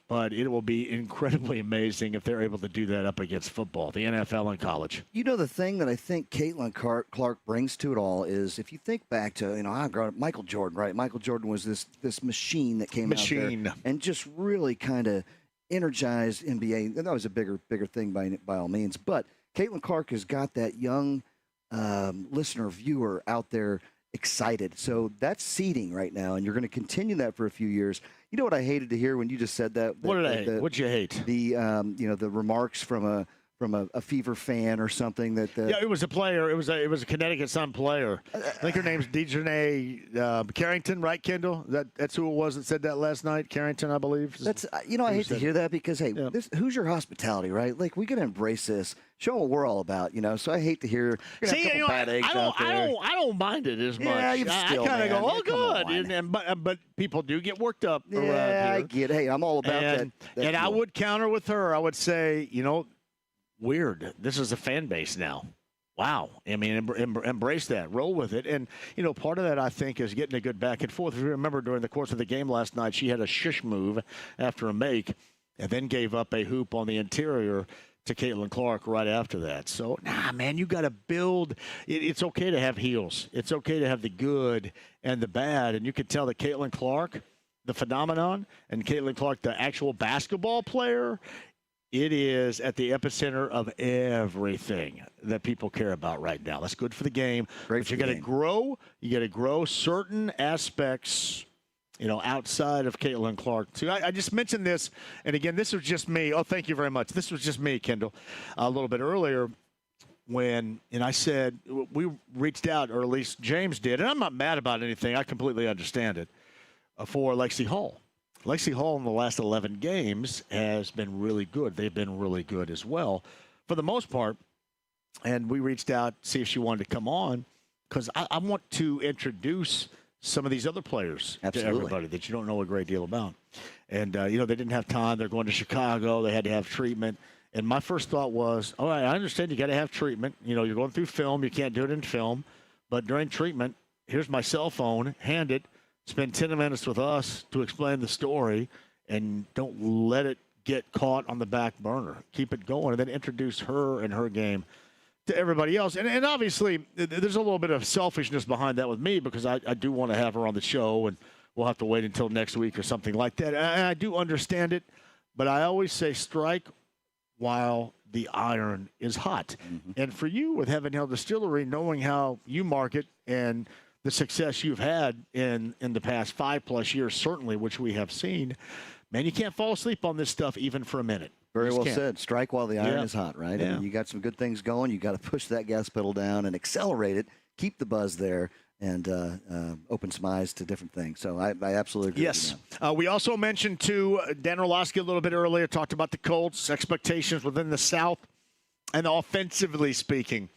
But it will be incredibly amazing if they're able to do that up against football, the NFL and college. The thing that I think Caitlin Clark brings to it all is, if you think back to, Michael Jordan, right? Michael Jordan was this machine that came out there and just really kind of energized NBA. And that was a bigger thing by all means. But Caitlin Clark has got that young listener, viewer out there excited. So that's seeding right now, and you're going to continue that for a few years. You know what I hated to hear when you just said that? What did I hate? What'd you hate? The the remarks from from a Fever fan or something that. Yeah, it was a player. It was a Connecticut Sun player. I think her name's Dejanay Carrington, right, Kendall? That's who it was that said that last night. Carrington, I believe. That's I hate to hear that because hey, who's your hospitality, right? Like we gotta embrace this. Show what we're all about, So I hate to hear. See, bad eggs out there. I don't mind it as much. Yeah, I kind of go, oh, good. But people do get worked up. Yeah, around here. I get it. Hey, I'm all about that. And I would counter with her. I would say, weird. This is a fan base now. Wow. I mean, embrace that. Roll with it. And, part of that, I think, is getting a good back and forth. If you remember during the course of the game last night, she had a shush move after a make and then gave up a hoop on the interior to Caitlin Clark right after that. So, man, you got to build. It's okay to have heels. It's okay to have the good and the bad. And you can tell that Caitlin Clark, the phenomenon, and Caitlin Clark, the actual basketball player, it is at the epicenter of everything that people care about right now. That's good for the game. But you got to grow. You got to grow certain aspects, outside of Caitlin Clark, too. I just mentioned this, and again, this was just me. Oh, thank you very much. This was just me, Kendall, a little bit earlier and I said we reached out, or at least James did, and I'm not mad about anything. I completely understand it, for Lexi Hall. Lexi Hall in the last 11 games has been really good. They've been really good as well for the most part. And we reached out to see if she wanted to come on because I want to introduce some of these other players to everybody that you don't know a great deal about. And, they didn't have time. They're going to Chicago. They had to have treatment. And my first thought was, all right, I understand you got to have treatment. You're going through film. You can't do it in film. But during treatment, here's my cell phone. Hand it. Spend 10 minutes with us to explain the story, and don't let it get caught on the back burner. Keep it going, and then introduce her and her game to everybody else. And obviously, there's a little bit of selfishness behind that with me because I do want to have her on the show, and we'll have to wait until next week or something like that. And I do understand it, but I always say strike while the iron is hot. Mm-hmm. And for you with Heaven Hill Distillery, knowing how you market and the success you've had in the past 5+ years, certainly, which we have seen, man, you can't fall asleep on this stuff even for a minute. Very well said. Strike while the iron is hot, right? Yeah. And you got some good things going. You got to push that gas pedal down and accelerate it, keep the buzz there, and open some eyes to different things. So I absolutely agree with you. We also mentioned, too, Dan Orlovsky a little bit earlier, talked about the Colts, expectations within the South, and offensively speaking.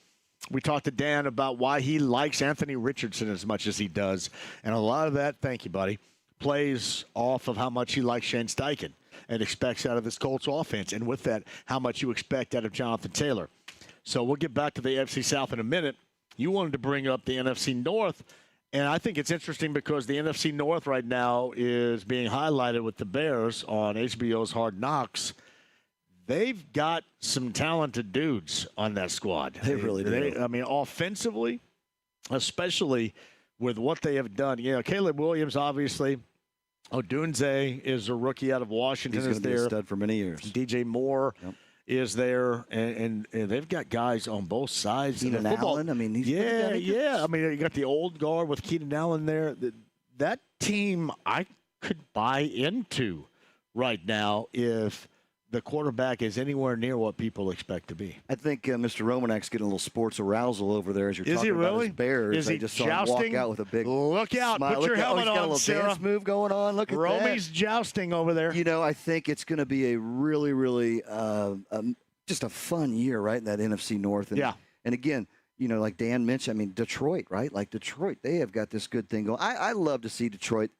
We talked to Dan about why he likes Anthony Richardson as much as he does. And a lot of that, thank you, buddy, plays off of how much he likes Shane Steichen and expects out of this Colts offense. And with that, how much you expect out of Jonathan Taylor. So we'll get back to the AFC South in a minute. You wanted to bring up the NFC North. And I think it's interesting because the NFC North right now is being highlighted with the Bears on HBO's Hard Knocks. They've got some talented dudes on that squad. They really do. I mean, offensively, especially with what they have done. Caleb Williams, obviously. Odunze is a rookie out of Washington. He's going to be a stud for many years. DJ Moore is there, and they've got guys on both sides. Keenan Allen, I mean, he's I mean, you got the old guard with Keenan Allen there. That team I could buy into right now if the quarterback is anywhere near what people expect to be. I think Mr. Romanek's getting a little sports arousal over there as you're talking about his Bears. Is he just jousting? Saw him walk out with a big look out! Smile. Put your helmet he's got on, a little Sarah. Dance move going on. Look at Romy's jousting over there. I think it's going to be a really, really just a fun year, right, in that NFC North. And, and again, like Dan mentioned, I mean, Detroit, right? Like Detroit, they have got this good thing going. I love to see Detroit,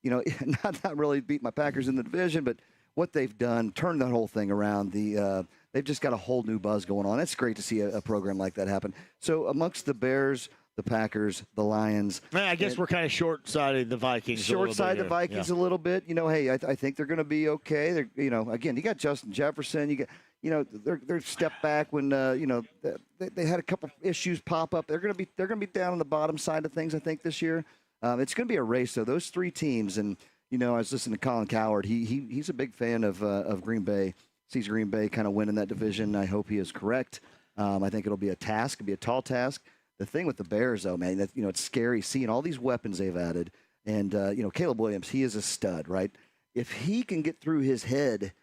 not really beat my Packers in the division, but what they've done, turned that whole thing around. They've just got a whole new buzz going on. It's great to see a program like that happen. So amongst the Bears, the Packers, the Lions. Man, I guess we're kind of short-sided the Vikings. Short-sided the Vikings a little bit. Hey, I think they're going to be okay. They're, again, you got Justin Jefferson. You got, they're step back when they had a couple issues pop up. They're going to be down on the bottom side of things, I think, this year. It's going to be a race, though. Those three teams, and I was listening to Colin Cowherd. He's a big fan of Green Bay. Sees Green Bay kind of winning that division. I hope he is correct. I think it'll be a task. It'll be a tall task. The thing with the Bears, though, man, that it's scary seeing all these weapons they've added. And Caleb Williams, he is a stud, right? If he can get through his head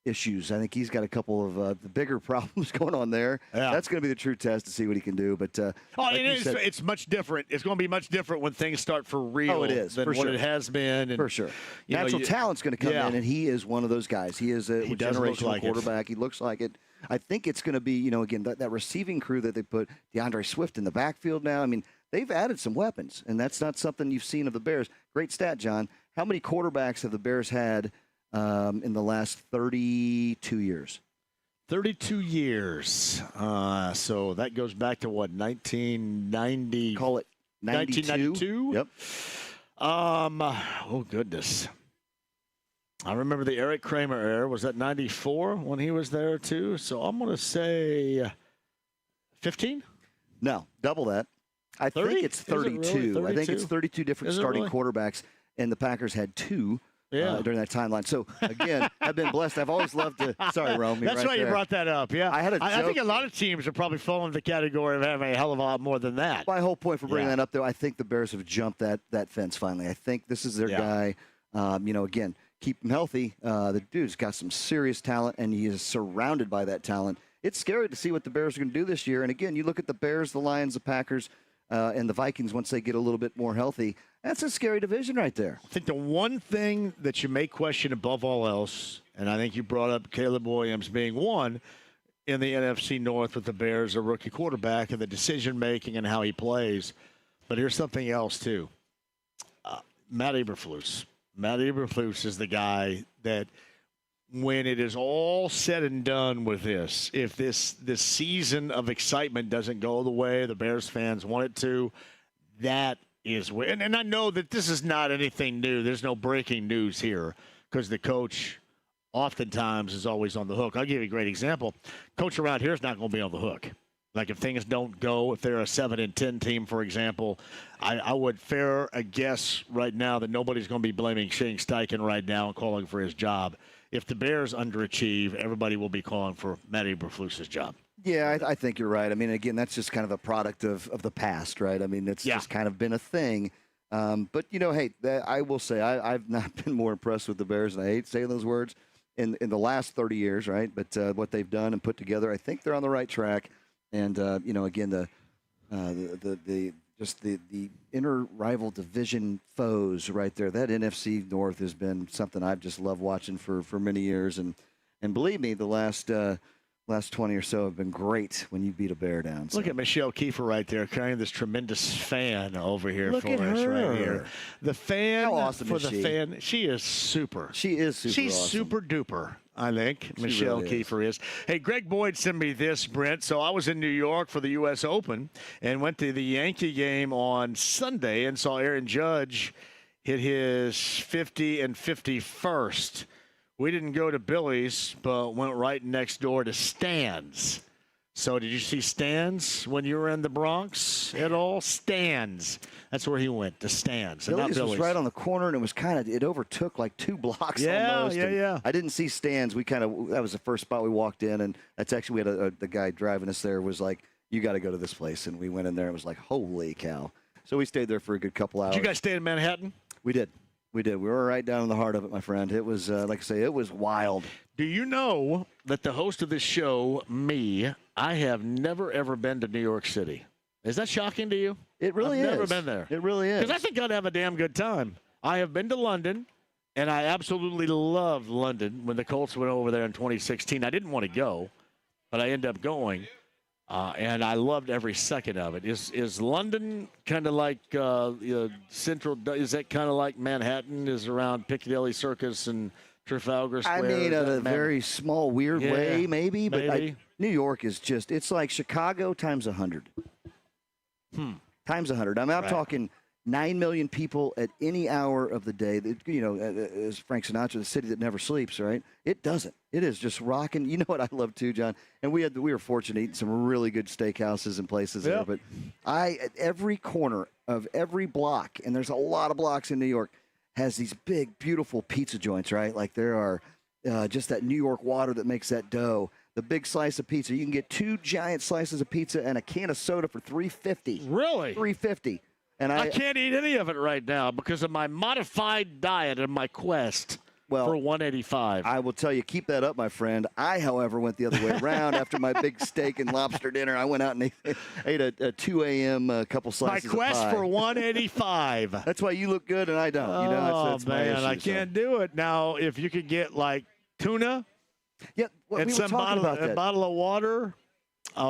issues. I think he's got a couple of the bigger problems going on there. Yeah. That's going to be the true test to see what he can do. But it's much different. It's going to be much different when things start for real. Oh, it is than for what sure. It has been. And, for sure. Natural talent's going to come in, and he is one of those guys. He is a generational quarterback. He looks like it. I think it's going to be, again, that receiving crew that they put DeAndre Swift in the backfield now. I mean, they've added some weapons, and that's not something you've seen of the Bears. Great stat, John. How many quarterbacks have the Bears had in the last 32 years? 32 years. So that goes back to what, 1990? Call it 1992? Yep. Oh, goodness. I remember the Eric Kramer era. Was that 94 when he was there, too? So I'm going to say 15? No, double that. I 30? think it's 32. Really? I think it's 32 different starting really? quarterbacks, and the Packers had two during that timeline. So, again, I've been blessed. I've always loved to – sorry, Rome. That's why you brought that up, yeah. I think a lot of teams are probably falling in the category of having a hell of a lot more than that. My whole point for bringing that up, though, I think the Bears have jumped that fence finally. I think this is their guy. Again, keep him healthy. The dude's got some serious talent, and he is surrounded by that talent. It's scary to see what the Bears are going to do this year. And, again, you look at the Bears, the Lions, the Packers, and the Vikings once they get a little bit more healthy. That's a scary division right there. I think the one thing that you may question above all else, and I think you brought up Caleb Williams being one in the NFC North with the Bears, a rookie quarterback, and the decision-making and how he plays. But here's something else, too. Matt Eberflus. Matt Eberflus is the guy that when it is all said and done with this, if this season of excitement doesn't go the way the Bears fans want it to, that is where. And I know that this is not anything new. There's no breaking news here because the coach oftentimes is always on the hook. I'll give you a great example. Coach around here is not going to be on the hook. Like if things don't go, if they're a 7-10 team, for example, I would fair a guess right now that nobody's going to be blaming Shane Steichen right now and calling for his job. If the Bears underachieve, everybody will be calling for Matt Eberflus's job. Yeah, I think you're right. I mean, again, that's just kind of a product of the past, right? I mean, it's just kind of been a thing. But, hey, I will say I've not been more impressed with the Bears, and I hate saying those words, in the last 30 years, right? But what they've done and put together, I think they're on the right track. And, again, the inner rival division foes right there, that NFC North has been something I've just loved watching for many years. And believe me, the last 20 or so have been great when you beat a Bear down. So. Look at Michelle Kiefer right there carrying this tremendous fan over here Look for at us her. right here. The fan How awesome for is the she? fan. She is super. She is super She's awesome. super duper, I think. She Michelle really Kiefer is. Hey, Greg Boyd sent me this, Brent. So I was in New York for the U.S. Open and went to the Yankee game on Sunday and saw Aaron Judge hit his 50 and 51st. We didn't go to Billy's, but went right next door to Stan's. So did you see Stan's when you were in the Bronx at all? Stan's. That's where he went, to Stan's. Billy's was right on the corner, and it overtook like 2 blocks almost. Yeah. I didn't see Stan's. That was the first spot we walked in, and that's actually, we had the guy driving us there was like, you got to go to this place. And we went in there, and it was like, holy cow. So we stayed there for a good couple hours. Did you guys stay in Manhattan? We did. We were right down in the heart of it, my friend. It was, like I say, it was wild. Do you know that the host of this show, me, I have never, ever been to New York City? Is that shocking to you? It really is. I've never been there. It really is. Because I think I'd have a damn good time. I have been to London, and I absolutely loved London when the Colts went over there in 2016. I didn't want to go, but I ended up going. And I loved every second of it. Is London kind of like central? Is that kind of like Manhattan is around Piccadilly Circus and Trafalgar Square? I mean, in a very small, weird way, maybe. But New York is just, it's like Chicago times 100. Times 100. I mean, I'm talking 9 million people at any hour of the day. As Frank Sinatra, the city that never sleeps, right? It doesn't. It is just rocking. You know what I love too, John? And we were fortunate to eat some really good steakhouses and places there. But at every corner of every block, and there's a lot of blocks in New York, has these big, beautiful pizza joints, right? Like there are just that New York water that makes that dough. The big slice of pizza. You can get 2 giant slices of pizza and a can of soda for $3.50. Really? $3.50. And I can't eat any of it right now because of my modified diet and my quest. for 185. I will tell you, keep that up, my friend. I, however, went the other way around after my big steak and lobster dinner. I went out and ate a 2 a.m. Couple slices of pie. My quest for 185. That's why you look good and I don't. That's my man, issue, I can't do it. Now, if you could get like tuna, and we some bottle of water,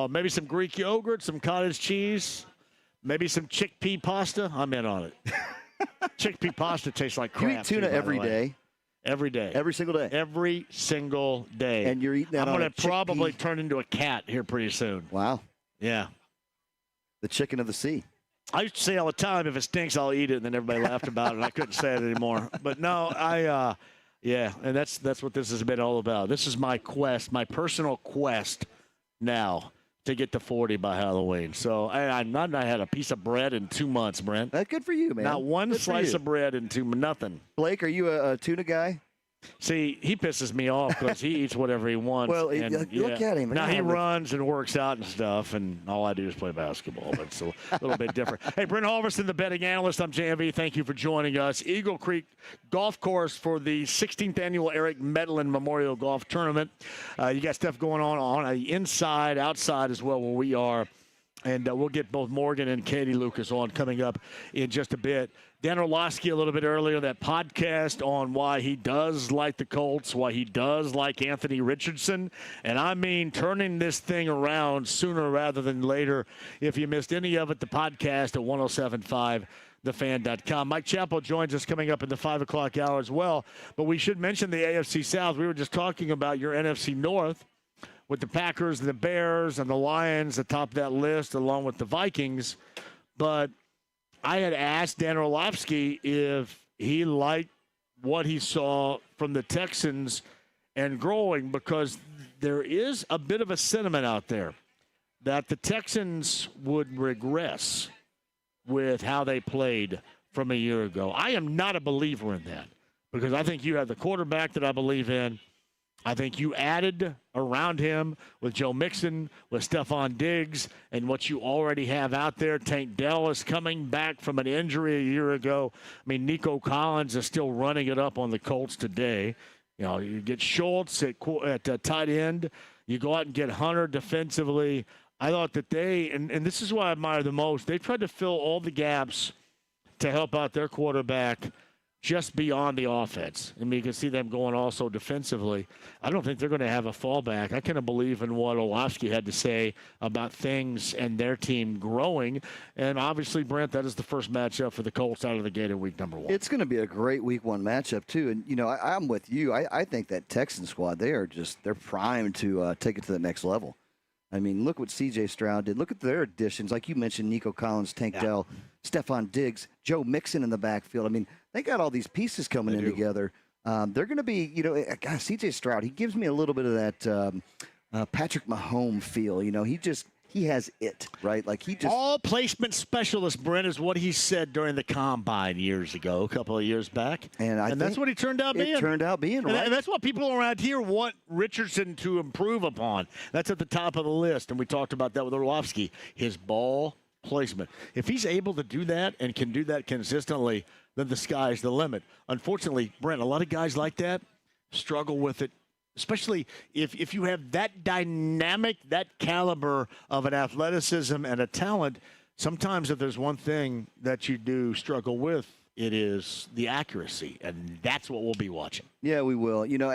maybe some Greek yogurt, some cottage cheese, maybe some chickpea pasta, I'm in on it. Chickpea pasta tastes like crap. You eat tuna every day? Every day. Every single day? Every single day. And you're eating that I'm on going to probably turn into a cat here pretty soon. Wow. Yeah. The chicken of the sea. I used to say all the time, if it stinks, I'll eat it, and then everybody laughed about it, and I couldn't say it anymore. But no, yeah, and that's what this has been all about. This is my quest, my personal quest now to get to 40 by Halloween. So I had a piece of bread in 2 months, Brent. That's good for you, man. Not one slice of bread in nothing. Blake, are you a tuna guy? See, he pisses me off because he eats whatever he wants. Well, look at him. Now he runs and works out and stuff, and all I do is play basketball. But it's a little bit different. Hey, Brent Halverson, the betting analyst. I'm JMV. Thank you for joining us. Eagle Creek Golf Course for the 16th annual Eric Medlin Memorial Golf Tournament. You got stuff going on the inside, outside as well where we are. And we'll get both Morgan and Katie Lucas on coming up in just a bit. Dan Orlovsky a little bit earlier, that podcast on why he does like the Colts, why he does like Anthony Richardson. And I mean turning this thing around sooner rather than later. If you missed any of it, the podcast at 1075thefan.com. Mike Chappell joins us coming up in the 5 o'clock hour as well. But we should mention the AFC South. We were just talking about your NFC North, with the Packers and the Bears and the Lions atop that list, along with the Vikings. But I had asked Dan Orlovsky if he liked what he saw from the Texans and growing, because there is a bit of a sentiment out there that the Texans would regress with how they played from a year ago. I am not a believer in that, because I think you have the quarterback that I believe in. I think you added around him with Joe Mixon, with Stephon Diggs, and what you already have out there. Tank Dell is coming back from an injury a year ago. I mean, Nico Collins is still running it up on the Colts today. You know, you get Schultz at tight end. You go out and get Hunter defensively. I thought that and this is what I admire the most, they tried to fill all the gaps to help out their quarterback just beyond the offense. I mean, you can see them going also defensively. I don't think they're going to have a fallback. I kind of believe in what Orlovsky had to say about things and their team growing. And obviously, Brent, that is the first matchup for the Colts out of the gate in week number 1. It's going to be a great week 1 matchup, too. And, you know, I'm with you. I think that Texan squad, they're primed to take it to the next level. I mean, look what C.J. Stroud did. Look at their additions. Like you mentioned, Nico Collins, Tank Dell, Stephon Diggs, Joe Mixon in the backfield. I mean, they got all these pieces coming in together. They're going to be, you know, C.J. Stroud, he gives me a little bit of that Patrick Mahomes feel. You know, he has it, right? Like he just all placement specialist, Brent, is what he said during the combine years ago, a couple of years back. And that's what he turned out being. It turned out being, right? And that's what people around here want Richardson to improve upon. That's at the top of the list. And we talked about that with Orlovsky. His ball placement. If he's able to do that and can do that consistently, then the sky's the limit. Unfortunately, Brent, a lot of guys like that struggle with it, especially if you have that dynamic, that caliber of an athleticism and a talent. Sometimes if there's one thing that you do struggle with, it is the accuracy, and that's what we'll be watching. Yeah, we will. You know,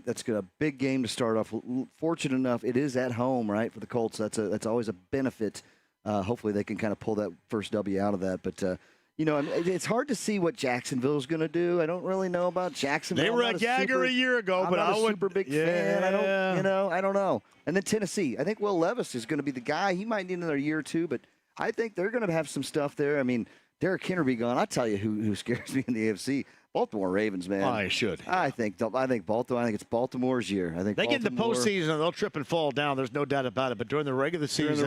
that's good. A big game to start off. Fortunate enough, it is at home, right, for the Colts. That's always a benefit. Hopefully they can kind of pull that first W out of that. But, you know, it's hard to see what Jacksonville's going to do. I don't really know about Jacksonville. They were a gagger a year ago, but I'm not a super big fan. I don't know. And then Tennessee. I think Will Levis is going to be the guy. He might need another year or two, but I think they're going to have some stuff there. I mean, Derrick Henry be gone. I'll tell you who scares me in the AFC. Baltimore Ravens, man. I should. I think Baltimore. I think it's Baltimore's year. I think they get in the postseason, they'll trip and fall down. There's no doubt about it. But during the regular season,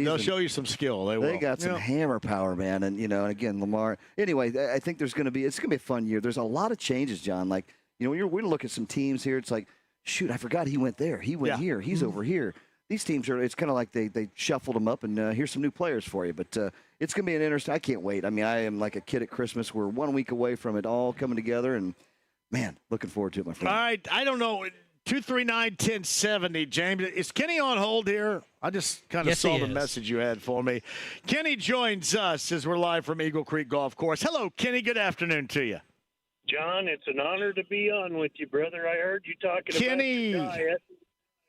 they'll show you some skill. They got some hammer power, man. And and again, Lamar. Anyway, I think it's going to be a fun year. There's a lot of changes, John. Like when we're going to look at some teams here, it's like, shoot, I forgot he went there. He went here. He's over here. These teams it's kind of like they shuffled them up, and here's some new players for you. But it's going to be an interesting. I can't wait. I mean, I am like a kid at Christmas. We're 1 week away from it all coming together, and man, looking forward to it, my friend. All right, I don't know. 239-1070, James. Is Kenny on hold here? I just kind of saw the message you had for me. Kenny joins us as we're live from Eagle Creek Golf Course. Hello, Kenny. Good afternoon to you. John, it's an honor to be on with you, brother. I heard you talking Kenny. about your diet.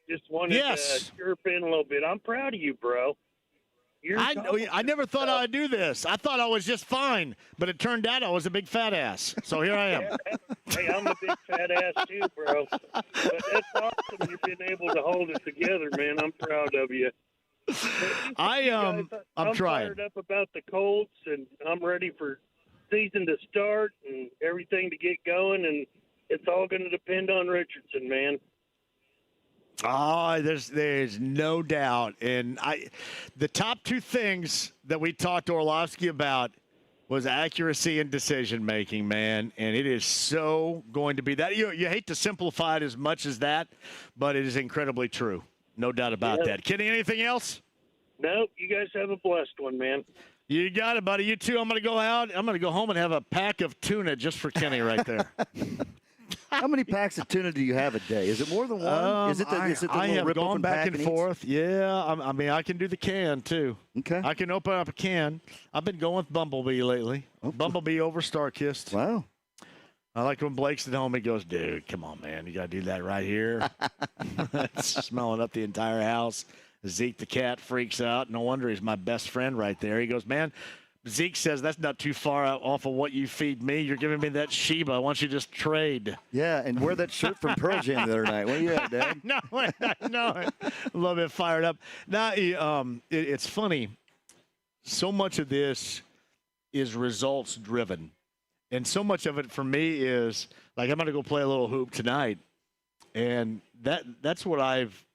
Just wanted to chirp in a little bit. I'm proud of you, bro. I never thought I'd do this. I thought I was just fine, but it turned out I was a big fat ass. So here I am. Hey, I'm a big fat ass too, bro. But that's awesome you've been able to hold it together, man. I'm proud of you. I'm trying. Fired up about the Colts, and I'm ready for season to start and everything to get going, and it's all going to depend on Richardson, man. Oh, there's no doubt. And the top two things that we talked to Orlovsky about was accuracy and decision making, man. And it is so going to be that. You hate to simplify it as much as that, but it is incredibly true. No doubt about that. Kenny, anything else? Nope. You guys have a blessed one, man. You got it, buddy. You too. I'm going to go out. I'm going to go home and have a pack of tuna just for Kenny right there. How many packs of tuna do you have a day? Is it more than one? Is it the I have rip gone open back pack and forth. Yeah, I mean, I can do the can, too. Okay. I can open up a can. I've been going with Bumblebee lately. Oh. Bumblebee over Starkist. Wow. I like when Blake's at home. He goes, dude, come on, man. You got to do that right here. It's smelling up the entire house. Zeke the cat freaks out. No wonder he's my best friend right there. He goes, man, Zeke says that's not too far off of what you feed me. You're giving me that Sheba. Why don't you just trade? Yeah, and wear that shirt from Pearl Jam the other night. What are you at, Dad? No, a little bit fired up. Now, it's funny. So much of this is results driven. And so much of it for me is, like, I'm going to go play a little hoop tonight. And that's what I've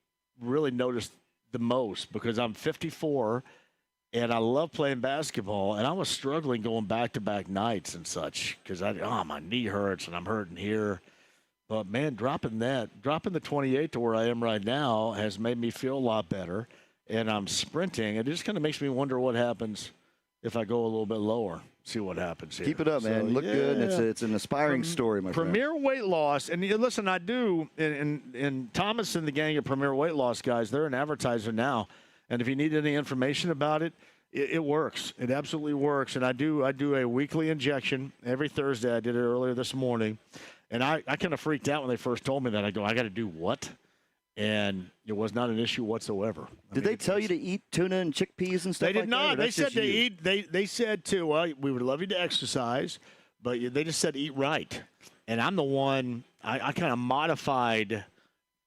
really noticed the most, because I'm 54 and I love playing basketball, and I was struggling going back-to-back nights and such because my knee hurts and I'm hurting here. But, man, dropping the 28 to where I am right now has made me feel a lot better, and I'm sprinting. It just kind of makes me wonder what happens if I go a little bit lower, see what happens here. Keep it up, man. Look good. It's an aspiring story, my friend. Premier Weight Loss, and listen, I do, and Thomas and the gang of Premier Weight Loss guys, they're an advertiser now. And if you need any information about it, it works. It absolutely works. And I do a weekly injection every Thursday. I did it earlier this morning. And I kind of freaked out when they first told me that. I go, I got to do what? And it was not an issue whatsoever. Did they tell you to eat tuna and chickpeas and stuff like that? They did not. They said to eat. They said to, well, we would love you to exercise, but they just said eat right. And I'm the one, I kind of modified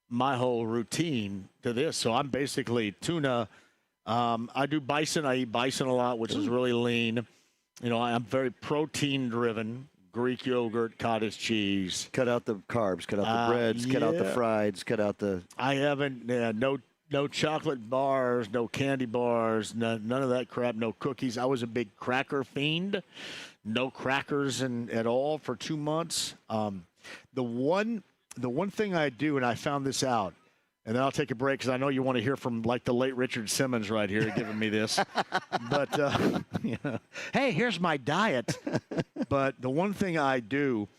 my whole routine to this. So I'm basically tuna. I do bison. I eat bison a lot, which is really lean. I'm very protein driven. Greek yogurt, cottage cheese. Cut out the carbs, cut out the breads, cut out the frieds, cut out the. I haven't, no chocolate bars, no candy bars, none of that crap, no cookies. I was a big cracker fiend. No crackers at all for 2 months. The one thing I do, and I found this out, and then I'll take a break because I know you want to hear from like the late Richard Simmons right here giving me this. But, hey, here's my diet. But the one thing I do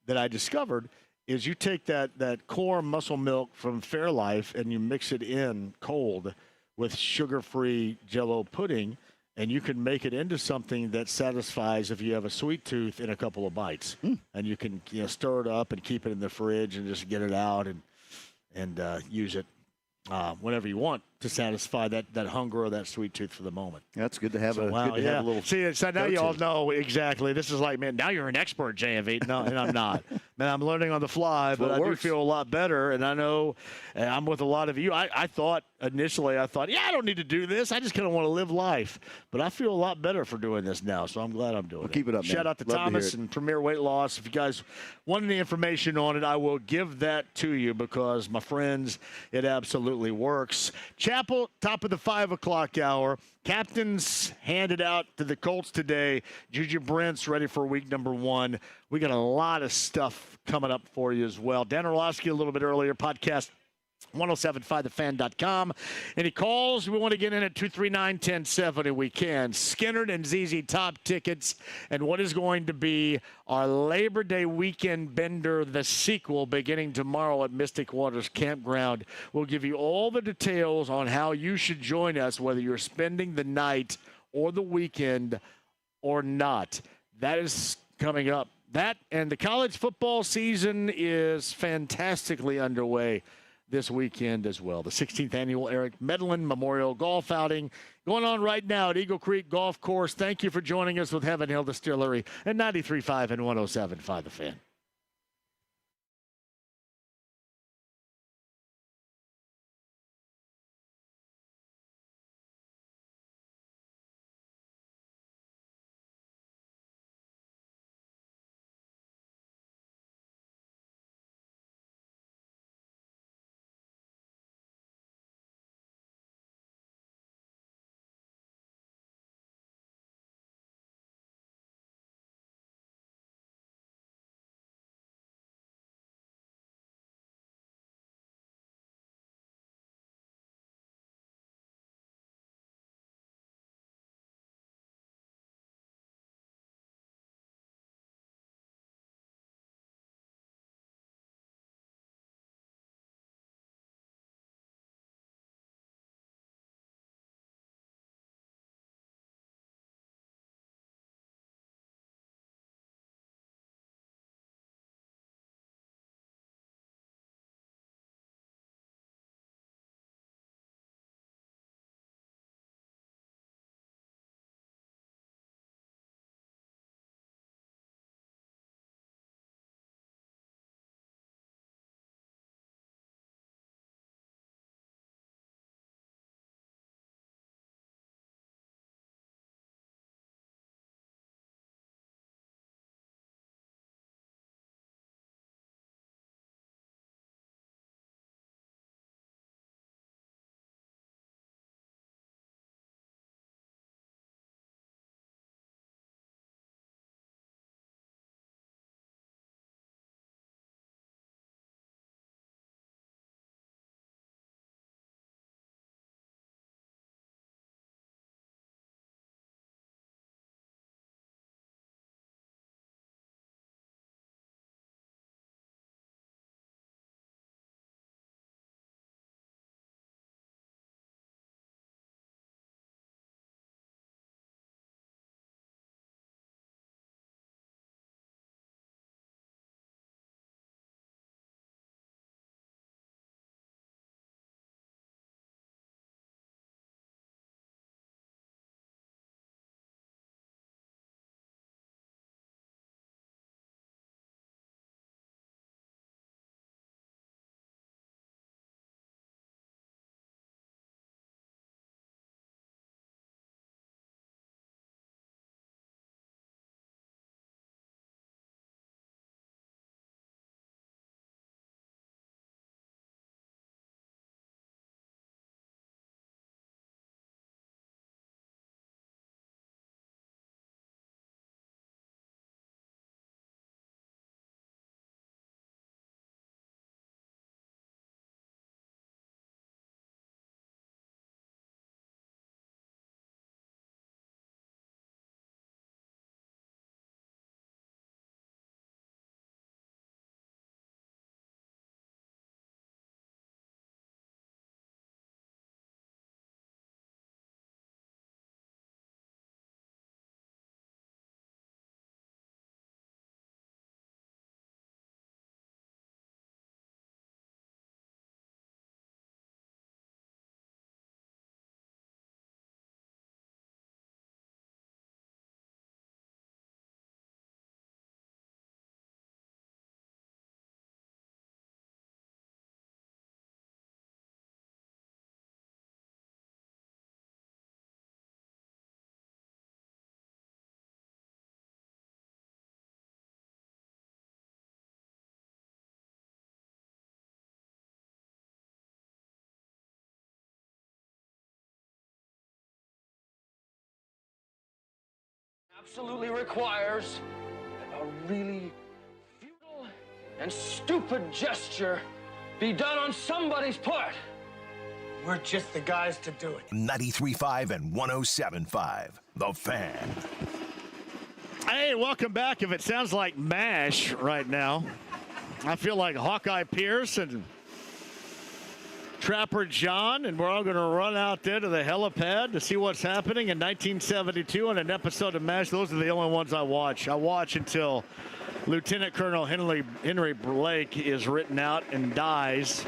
that I discovered is you take that core muscle milk from Fairlife and you mix it in cold with sugar-free Jell-O pudding, and you can make it into something that satisfies if you have a sweet tooth in a couple of bites. And you can stir it up and keep it in the fridge and just get it out and use it whenever you want to satisfy that hunger or that sweet tooth for the moment. That's good to have have a little. See, so now you all know exactly. This is like, man, now you're an expert, JMV. No, and I'm not. Man, I'm learning on the fly, but I do feel a lot better. And I know I'm with a lot of you. I thought initially, I I don't need to do this. I just kind of want to live life. But I feel a lot better for doing this now, so I'm glad I'm doing it. Keep it up, man. Shout out to Thomas and Premier Weight Loss. If you guys want any information on it, I will give that to you because, my friends, it absolutely works. Chappell, top of the 5 o'clock hour. Captains handed out to the Colts today. Juju Brent's ready for week number 1. We got a lot of stuff coming up for you as well. Dan Orlovsky a little bit earlier. Podcast 1075thefan.com. Any calls? We want to get in at 239-1070. We can. Skinner and ZZ Top tickets, and what is going to be our Labor Day weekend bender, the sequel, beginning tomorrow at Mystic Waters Campground. We'll give you all the details on how you should join us, whether you're spending the night or the weekend or not. That is coming up. That and the college football season is fantastically underway this weekend as well. The 16th annual Eric Medlin Memorial Golf Outing going on right now at Eagle Creek Golf Course. Thank you for joining us with Heaven Hill Distillery at 93.5 and 107.5 The Fan. Absolutely requires a really futile and stupid gesture be done on somebody's part. We're just the guys to do it. 93.5 and 107.5. The Fan. Hey, welcome back. If it sounds like MASH right now, I feel like Hawkeye Pierce and Trapper John, and we're all going to run out there to the helipad to see what's happening in 1972 on an episode of MASH. Those are the only ones I watch. I watch until Lieutenant Colonel Henry Blake is written out and dies.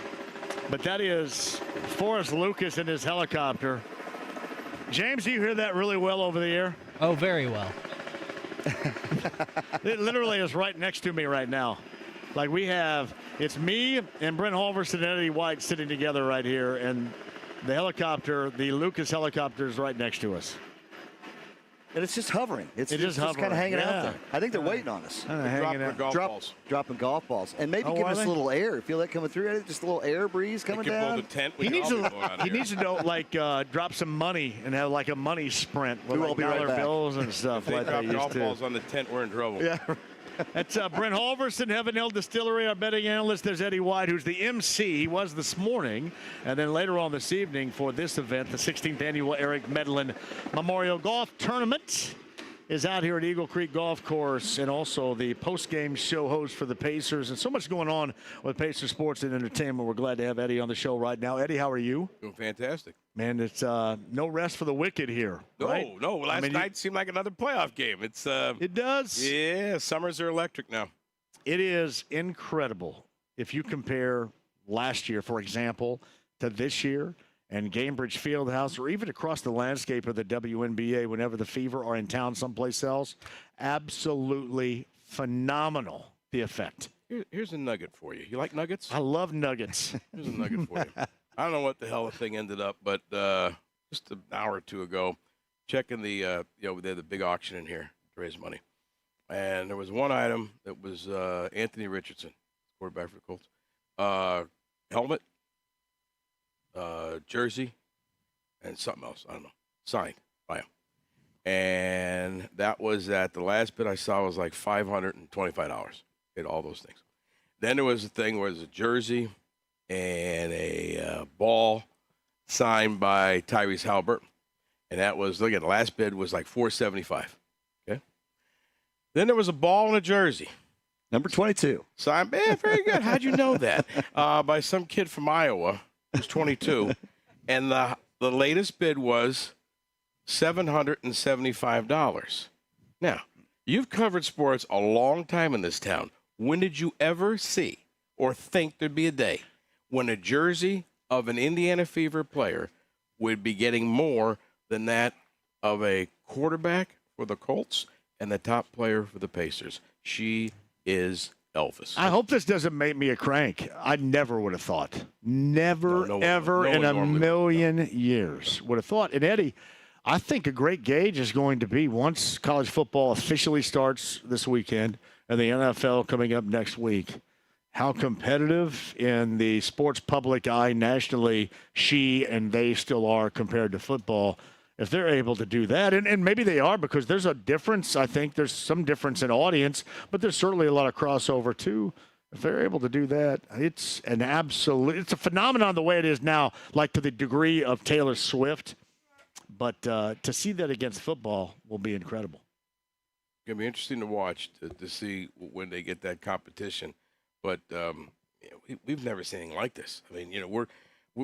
But that is Forrest Lucas in his helicopter. James, do you hear that really well over the air? Oh, very well. It literally is right next to me right now. Like it's me and Brent Halverson and Eddie White sitting together right here, and the helicopter, the Lucas helicopter, is right next to us. And it's just hovering. It's just kind of hanging out there. I think they're waiting on us. Dropping golf balls. And maybe give us a little air. Feel that coming through? Eddie? Just a little air breeze coming down? Build a tent. He needs to drop some money and have like a money sprint with We will be right dollar back. bills and stuff If they like drop that. golf balls on the tent, we're in trouble. Yeah. That's Brent Halverson, Heaven Hill Distillery, our betting analyst. There's Eddie White, who's the MC. He was this morning. And then later on this evening for this event, the 16th annual Eric Medlin Memorial Golf Tournament is out here at Eagle Creek Golf Course, and also the post-game show host for the Pacers. And so much going on with Pacer Sports and Entertainment. We're glad to have Eddie on the show right now. Eddie, how are you? Doing fantastic. Man, it's no rest for the wicked here. Right? No. Last night seemed like another playoff game. It does. Yeah, summers are electric now. It is incredible. If you compare last year, for example, to this year, and Gainbridge Fieldhouse, or even across the landscape of the WNBA whenever the Fever are in town someplace else, absolutely phenomenal, the effect. Here's a nugget for you. You like nuggets? I love nuggets. Here's a nugget for you. I don't know what the hell the thing ended up, but just an hour or two ago, checking they had the big auction in here to raise money. And there was one item that was Anthony Richardson, quarterback for the Colts. Helmet, jersey, and something else. I don't know. Signed by him. And that was at the last bid I saw was like $525. Did all those things. Then there was a thing where it was a jersey and a ball signed by Tyrese Halliburton. And that was, look at the last bid was like $475. Okay. Then there was a ball and a jersey. Number 22. Signed, very good. How'd you know that? By some kid from Iowa who's 22. And the latest bid was $775. Now, you've covered sports a long time in this town. When did you ever see or think there'd be a day when a jersey of an Indiana Fever player would be getting more than that of a quarterback for the Colts and the top player for the Pacers? She is Elvis. I hope this doesn't make me a crank. I never would have thought. Never, ever in a million years would have thought. And, Eddie, I think a great gauge is going to be once college football officially starts this weekend and the NFL coming up next week, how competitive in the sports public eye nationally she and they still are compared to football. If they're able to do that, and maybe they are, because there's a difference. I think there's some difference in audience, but there's certainly a lot of crossover too. If they're able to do that, it's a phenomenon the way it is now, like to the degree of Taylor Swift. But to see that against football will be incredible. It's going to be interesting to watch to see when they get that competition. But we've never seen anything like this. I mean,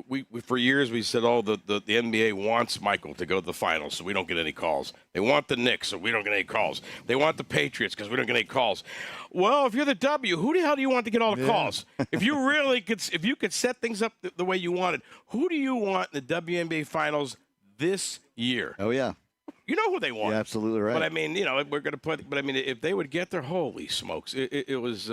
we for years we said, the NBA wants Michael to go to the finals, so we don't get any calls. They want the Knicks, so we don't get any calls. They want the Patriots because we don't get any calls. Well, if you're the W, who the hell do you want to get all the calls? If you could set things up the way you wanted, who do you want in the WNBA finals this year? Oh yeah. You know who they want. You're absolutely right. But I mean, we're going to put. But I mean, if they would get there, holy smokes! It was.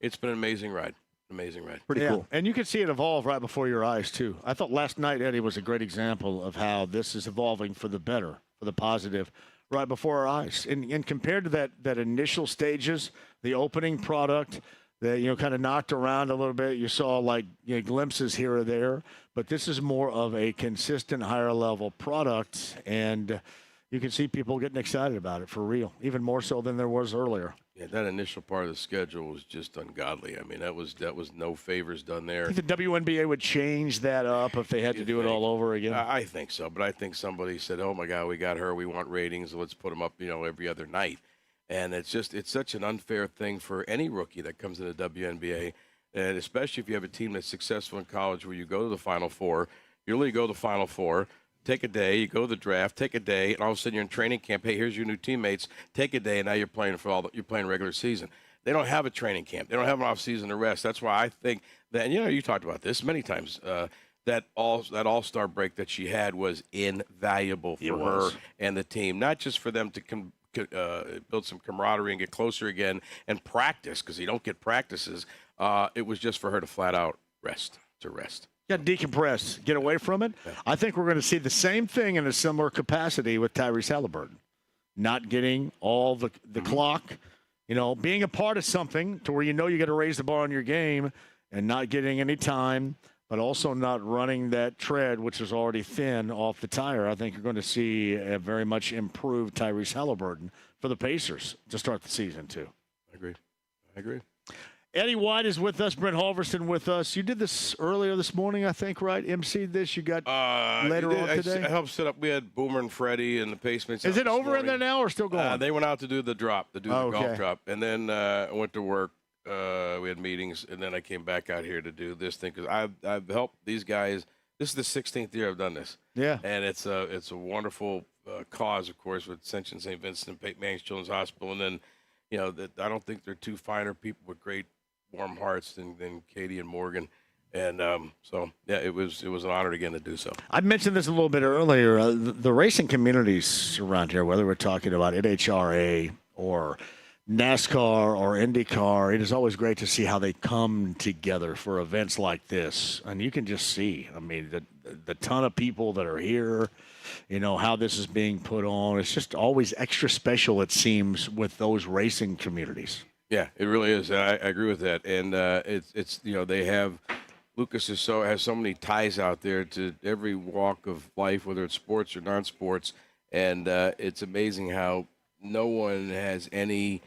It's been an amazing ride. Amazing ride. Pretty cool. And you can see it evolve right before your eyes, too. I thought last night, Eddie, was a great example of how this is evolving for the better, for the positive, right before our eyes. And compared to that initial stages, the opening product that, kind of knocked around a little bit, you saw glimpses here or there. But this is more of a consistent higher level product. And, you can see people getting excited about it for real, even more so than there was earlier. Yeah, that initial part of the schedule was just ungodly. I mean, that was no favors done there. I think the WNBA would change that up if they had to do it all over again. I think so, but I think somebody said, "Oh my God, we got her. We want ratings. Let's put them up, every other night." And it's such an unfair thing for any rookie that comes into the WNBA, and especially if you have a team that's successful in college, where you go to the Final Four, you only go to the Final Four. Take a day, you go to the draft, take a day, and all of a sudden you're in training camp. Hey, here's your new teammates. Take a day, and now you're playing you're playing regular season. They don't have a training camp. They don't have an off season to rest. That's why I think that, you talked about this many times, that all-star break that she had was invaluable for her and the team, not just for them to build some camaraderie and get closer again and practice, because you don't get practices. It was just for her to flat out rest. Got to decompress, get away from it. I think we're going to see the same thing in a similar capacity with Tyrese Halliburton. Not getting all the clock, being a part of something to where you got to raise the bar on your game and not getting any time, but also not running that tread, which is already thin, off the tire. I think you're going to see a very much improved Tyrese Halliburton for the Pacers to start the season, too. I agree. Eddie White is with us. Brent Halverson with us. You did this earlier this morning, I think, right? MC'd this. You got later on today? I helped set up. We had Boomer and Freddie in the basements. Is it over in there now or still going? They went out to do the drop, the golf drop. And then I went to work. We had meetings. And then I came back out here to do this thing because I've helped these guys. This is the 16th year I've done this. Yeah. And it's a wonderful cause, of course, with Ascension St. Vincent and Peyton Manning's Children's Hospital. And then, I don't think they're two finer people with great warm hearts than Katie and Morgan. And it was an honor again to do so. I mentioned this a little bit earlier. The racing communities around here, whether we're talking about NHRA or NASCAR or IndyCar, it is always great to see how they come together for events like this. And you can just see, the ton of people that are here, how this is being put on. It's just always extra special, it seems, with those racing communities. Yeah, it really is. I agree with that. And it's they have Lucas has so many ties out there to every walk of life, whether it's sports or non-sports. And it's amazing how no one has any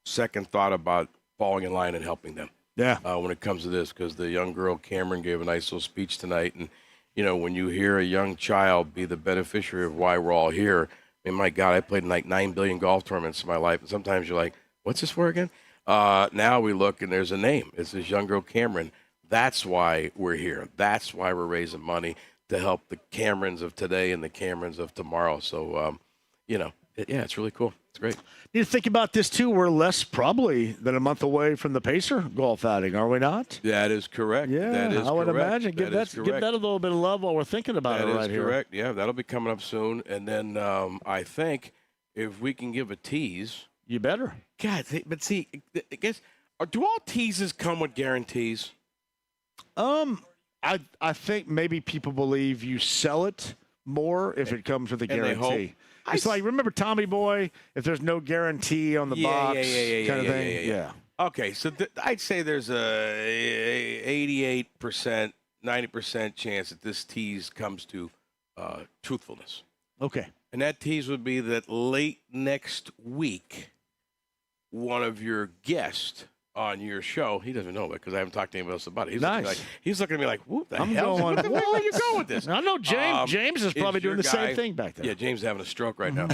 second thought about falling in line and helping them. Yeah. When it comes to this, because the young girl Cameron gave a nice little speech tonight, and when you hear a young child be the beneficiary of why we're all here. My God, I played in like 9 billion golf tournaments in my life, and sometimes you're like, what's this for again? Now we look, and there's a name. It's this young girl, Cameron. That's why we're here. That's why we're raising money to help the Camerons of today and the Camerons of tomorrow. So, it's really cool. It's great. You think about this, too. We're less probably than a month away from the Pacer golf outing, are we not? That is correct. Yeah, that is I would correct. imagine. Give that a little bit of love while we're thinking about it right here. That is correct. Yeah, that'll be coming up soon. And then I think if we can give a tease. You better. God, but see, I guess, do all teases come with guarantees? I think maybe people believe you sell it more if it comes with a guarantee. It's like, remember Tommy Boy, if there's no guarantee on the box kind of thing? Yeah. Okay, so I'd say there's a 88%, 90% chance that this tease comes to truthfulness. Okay. And that tease would be that late next week, one of your guests on your show, he doesn't know it because I haven't talked to anybody else about it. He's looking at me like, what the hell? What the hell are you going with this? I know James is probably doing the same thing back there. Yeah, James is having a stroke right now.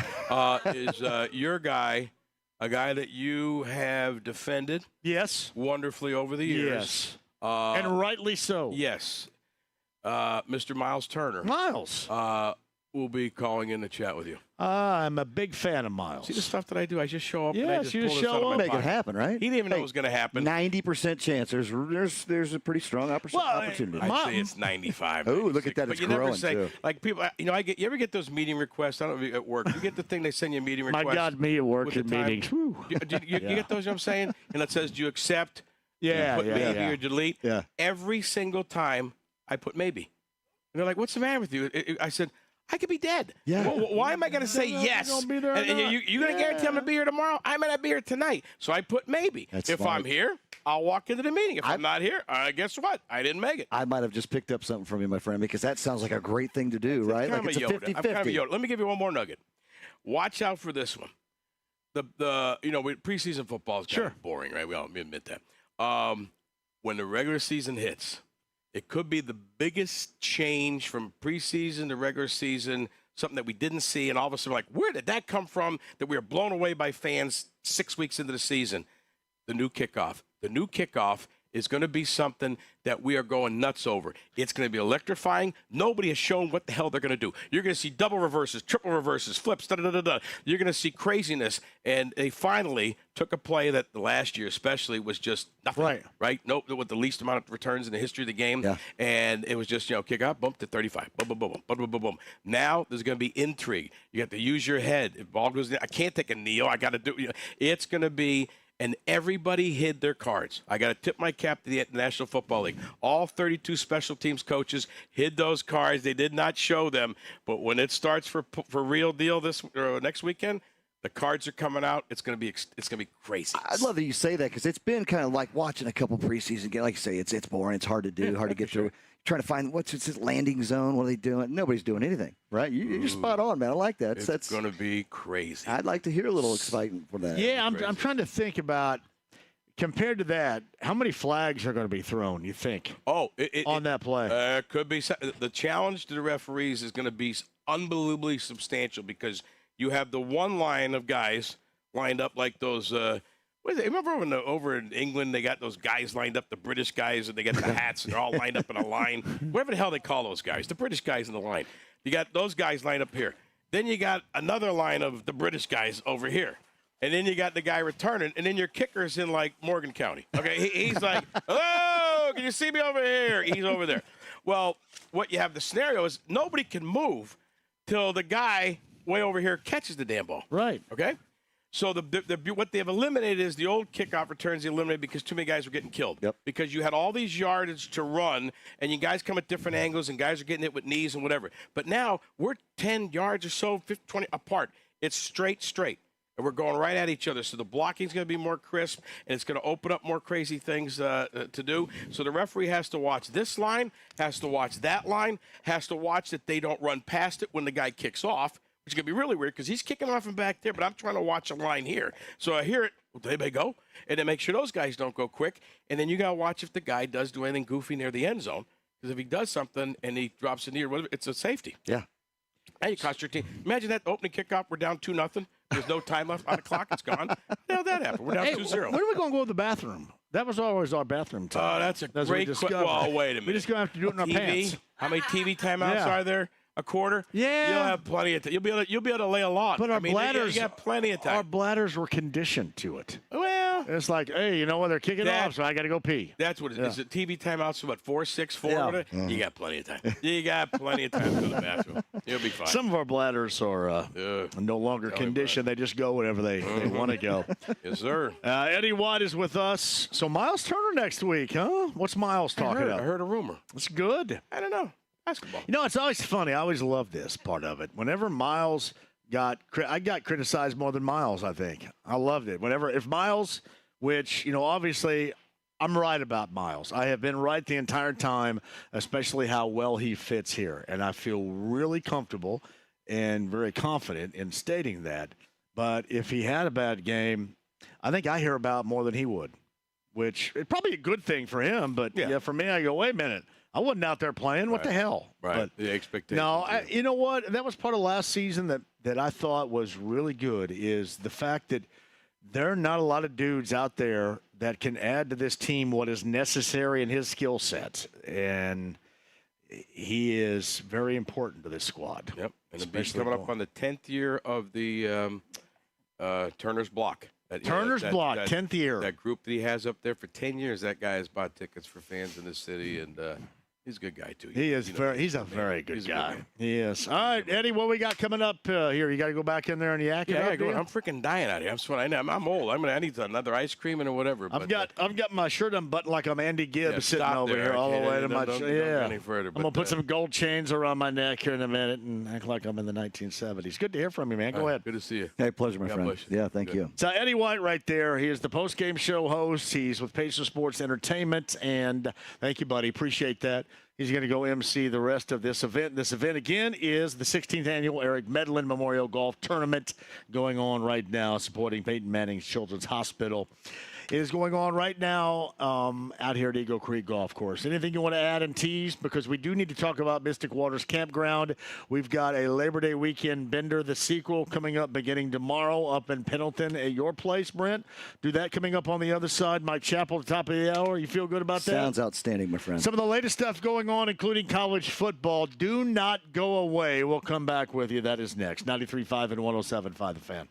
Is your guy a guy that you have defended? Yes. Wonderfully over the years. Yes. And rightly so. Yes. Mr. Miles Turner. Miles. Will be calling in to chat with you. I'm a big fan of Miles. See the stuff that I do? I just show up and I Yes, just you pull just this out of show my up. Make it pocket. happen, right? He didn't even know it was going to happen. 90% chance. There's a pretty strong opportunity. I'd say it's 95. Oh, look at that. But It's you never growing, say, too. like people, you ever get those meeting requests? I don't know if you at work. You get the thing they send you a meeting request. My God, me at work with at the time. meetings. Whew. You get those, you know what I'm saying? And it says, do you accept? Yeah, you put maybe yeah. or delete. Yeah. Every single time I put maybe. And they're like, what's the matter with you? I said, I could be dead. Yeah. Why am I going to say yes? Gonna be there You going to guarantee I'm going to be here tomorrow? I might not be here tonight. So I put maybe. That's if smart. I'm here, I'll walk into the meeting. If I'm not here, guess what? I didn't make it. I might have just picked up something from you, my friend, because that sounds like a great thing to do, right? Like it's a 50-50. I'm kind of a Yoda. Let me give you one more nugget. Watch out for this one. Preseason football is kind of boring, right? We all admit that. When the regular season hits, it could be the biggest change from preseason to regular season, something that we didn't see, and all of a sudden we're like, where did that come from that we were blown away by fans 6 weeks into the season? The new kickoff. The new kickoff is going to be something that we are going nuts over. It's going to be electrifying. Nobody has shown what the hell they're going to do. You're going to see double reverses, triple reverses, flips, da-da-da-da-da. You're going to see craziness. And they finally took a play that the last year especially was just nothing. Right? Nope, with the least amount of returns in the history of the game. Yeah. And it was just, kick out, bump to 35. Boom, boom, boom, boom, boom, boom, boom. Now there's going to be intrigue. You have to use your head. If ball goes in, I can't take a kneel. I got to do it's going to be. And everybody hid their cards. I got to tip my cap to the National Football League. All 32 special teams coaches hid those cards. They did not show them. But when it starts for real deal next weekend, the cards are coming out. It's going to be crazy. I love that you say that because it's been kind of like watching a couple preseason games. Like you say, it's boring. It's hard to do, hard to get through. Trying to find what's its landing zone. What are they doing? Nobody's doing anything, right? You're spot on, man. I like that. That's going to be crazy. I'd like to hear a little excitement for that. Yeah, I'm trying to think about, compared to that, how many flags are going to be thrown, you think, on that play? Could be. The challenge to the referees is going to be unbelievably substantial because you have the one line of guys lined up like those remember over in England, they got those guys lined up, the British guys, and they got the hats, and they're all lined up in a line. Whatever the hell they call those guys, the British guys in the line. You got those guys lined up here. Then you got another line of the British guys over here. And then you got the guy returning, and then your kicker's in, like, Morgan County. Okay, he's like, hello, can you see me over here? He's over there. Well, what you have the scenario is nobody can move till the guy way over here catches the damn ball. Right. Okay? So what they have eliminated is the old kickoff returns eliminated because too many guys were getting killed. Yep. Because you had all these yardage to run, and you guys come at different angles, and guys are getting hit with knees and whatever. But now we're 10 yards or so, 15, 20 apart. It's straight. And we're going right at each other. So the blocking's going to be more crisp, and it's going to open up more crazy things to do. So the referee has to watch this line, has to watch that line, has to watch that they don't run past it when the guy kicks off, which is going to be really weird because he's kicking off from back there, but I'm trying to watch a line here. So I hear it, they may go, and then make sure those guys don't go quick. And then you got to watch if the guy does do anything goofy near the end zone, because if he does something and he drops a knee or whatever, it's a safety. Yeah. And you cost your team. Imagine that opening kickoff, we're down 2-0. There's no time left on the clock. It's gone. How that happened? We're down 2-0. When are we going to go to the bathroom? That was always our bathroom time. Oh, that's a great question. Well, wait a minute. We're just going to have to do it in our pants. How many TV timeouts are there? A quarter? Yeah. You'll have plenty of time. You'll be able to lay a lot. But our bladders, you got plenty of time. Our bladders were conditioned to it. Well, it's like, hey, you know what? They're kicking off, so I got to go pee. That's what it is. Is it TV timeouts? What, 4, 6, 4? Yeah. You got plenty of time. You got plenty of time to go to the bathroom. You'll be fine. Some of our bladders are no longer conditioned. They just go whenever they want to go. Yes, sir. Eddie Watt is with us. So Miles Turner next week, huh? What's Miles talking about? I heard a rumor. That's good. I don't know. Basketball. You know, it's always funny. I always love this part of it. Whenever Miles got criticized more than Miles, I think. I loved it. If Miles, which, obviously I'm right about Miles. I have been right the entire time, especially how well he fits here. And I feel really comfortable and very confident in stating that. But if he had a bad game, I think I hear about more than he would, which is probably a good thing for him. But for me, I go, wait a minute. I wasn't out there playing. What the hell? Right. But the expectation. No, you know what? That was part of last season that I thought was really good is the fact that there are not a lot of dudes out there that can add to this team what is necessary in his skill set. And he is very important to this squad. Yep. And he's coming up on the 10th year of the Turner's Block. Turner's Block, 10th year. That group that he has up there for 10 years, that guy has bought tickets for fans in the city. And He's a good guy too. He's a very good guy. He is. All right, Eddie, what we got coming up here? You got to go back in there and yak it up. I'm freaking dying out here. I'm old. I need another ice cream or whatever. I've got my shirt unbuttoned like I'm Andy Gibbs sitting over here all the way to my any further, I'm gonna put some gold chains around my neck here in a minute and act like I'm in the 1970s. Good to hear from you, man. Go ahead. Good to see you. Hey, pleasure, my friend. Yeah, thank you. So Eddie White right there. He is the post-game show host. He's with Pacer Sports Entertainment, and thank you, buddy. Appreciate that. He's going to go MC the rest of this event. This event, again, is the 16th Annual Eric Medlin Memorial Golf Tournament going on right now, supporting Peyton Manning's Children's Hospital. It is going on right now out here at Eagle Creek Golf Course. Anything you want to add and tease? Because we do need to talk about Mystic Waters Campground. We've got a Labor Day weekend bender, the sequel, coming up beginning tomorrow up in Pendleton at your place, Brent. Do that coming up on the other side. Mike Chappell at the top of the hour. You feel good about that? Sounds outstanding, my friend. Some of the latest stuff going on, including college football. Do not go away. We'll come back with you. That is next. 93.5 and 107.5 The Fan.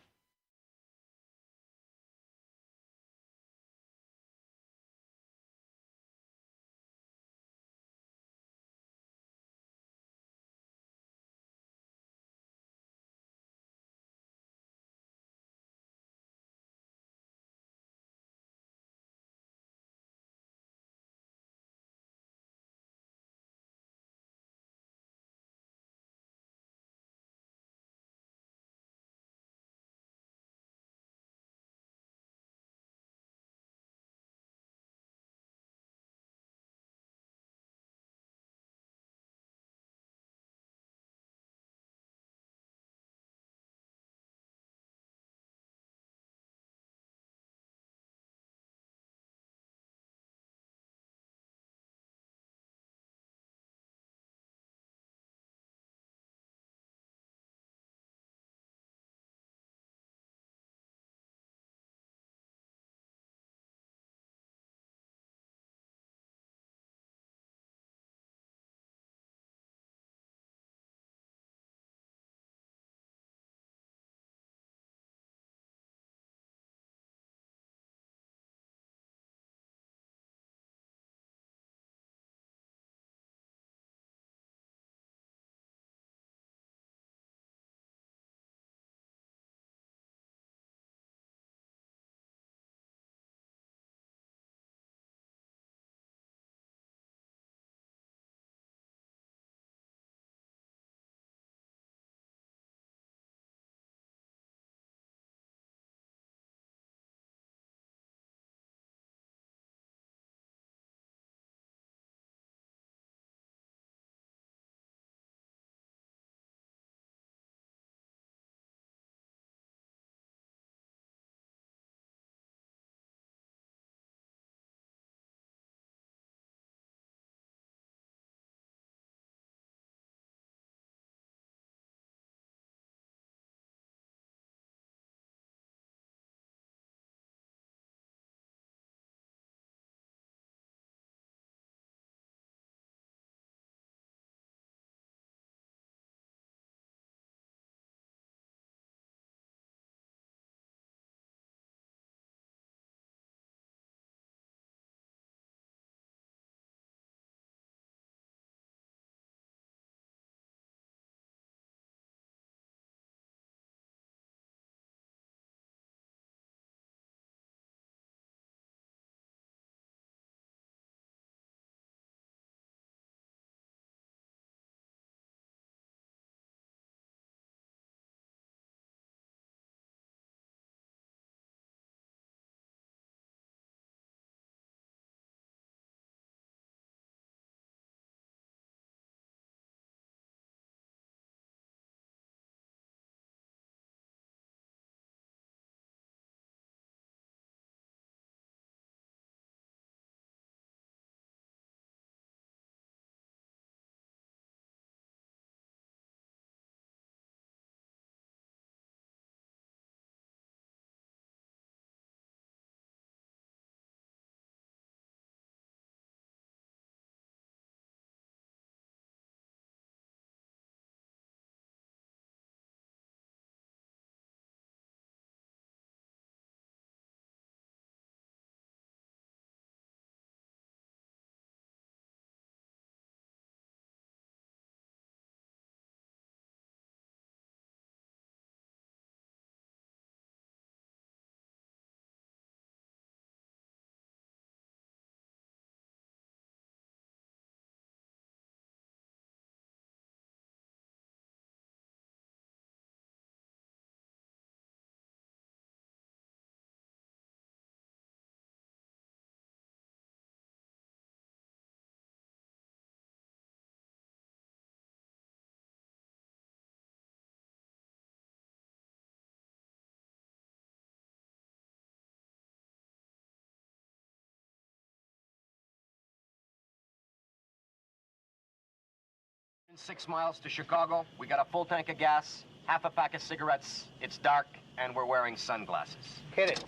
6 miles to Chicago. We got a full tank of gas, half a pack of cigarettes. It's dark, and we're wearing sunglasses. Hit it.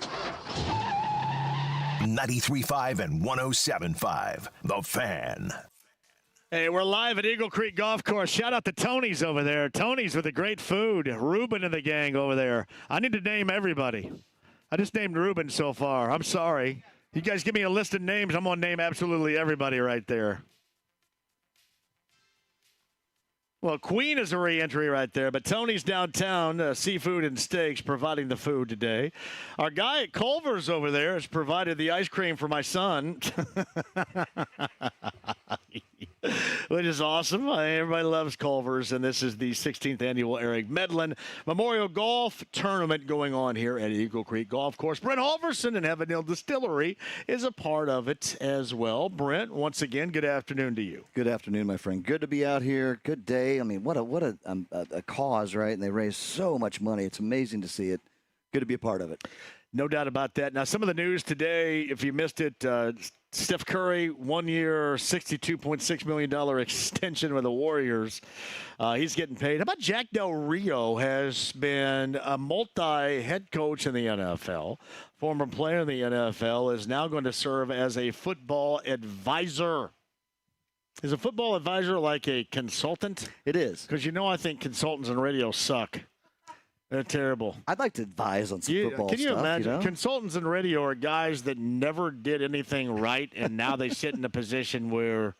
93.5 and 107.5. The Fan. Hey, we're live at Eagle Creek Golf Course. Shout out to Tony's over there. Tony's with the great food. Ruben and the gang over there. I need to name everybody. I just named Ruben so far. I'm sorry. You guys give me a list of names. I'm going to name absolutely everybody right there. Well, Queen is a re-entry right there, but Tony's downtown, seafood and steaks, providing the food today. Our guy at Culver's over there has provided the ice cream for my son, which is awesome. Everybody loves Culver's, and this is the 16th annual Eric Medlin Memorial Golf Tournament going on here at Eagle Creek Golf Course. Brent Halverson and Heaven Hill Distillery is a part of it as well. Brent, once again, good afternoon to you. Good afternoon, my friend. Good to be out here. Good day. I mean, what a cause, right? And they raise so much money. It's amazing to see it. Good to be a part of it. No doubt about that. Now, some of the news today, if you missed it, Steph Curry, 1 year, $62.6 million extension with the Warriors. He's getting paid. How about Jack Del Rio has been a multi-head coach in the NFL. Former player in the NFL is now going to serve as a football advisor. Is a football advisor like a consultant? It is. Because, I think consultants in radio suck. They're terrible. I'd like to advise on some football stuff. Can you imagine? Consultants in radio are guys that never did anything right, and now they sit in a position where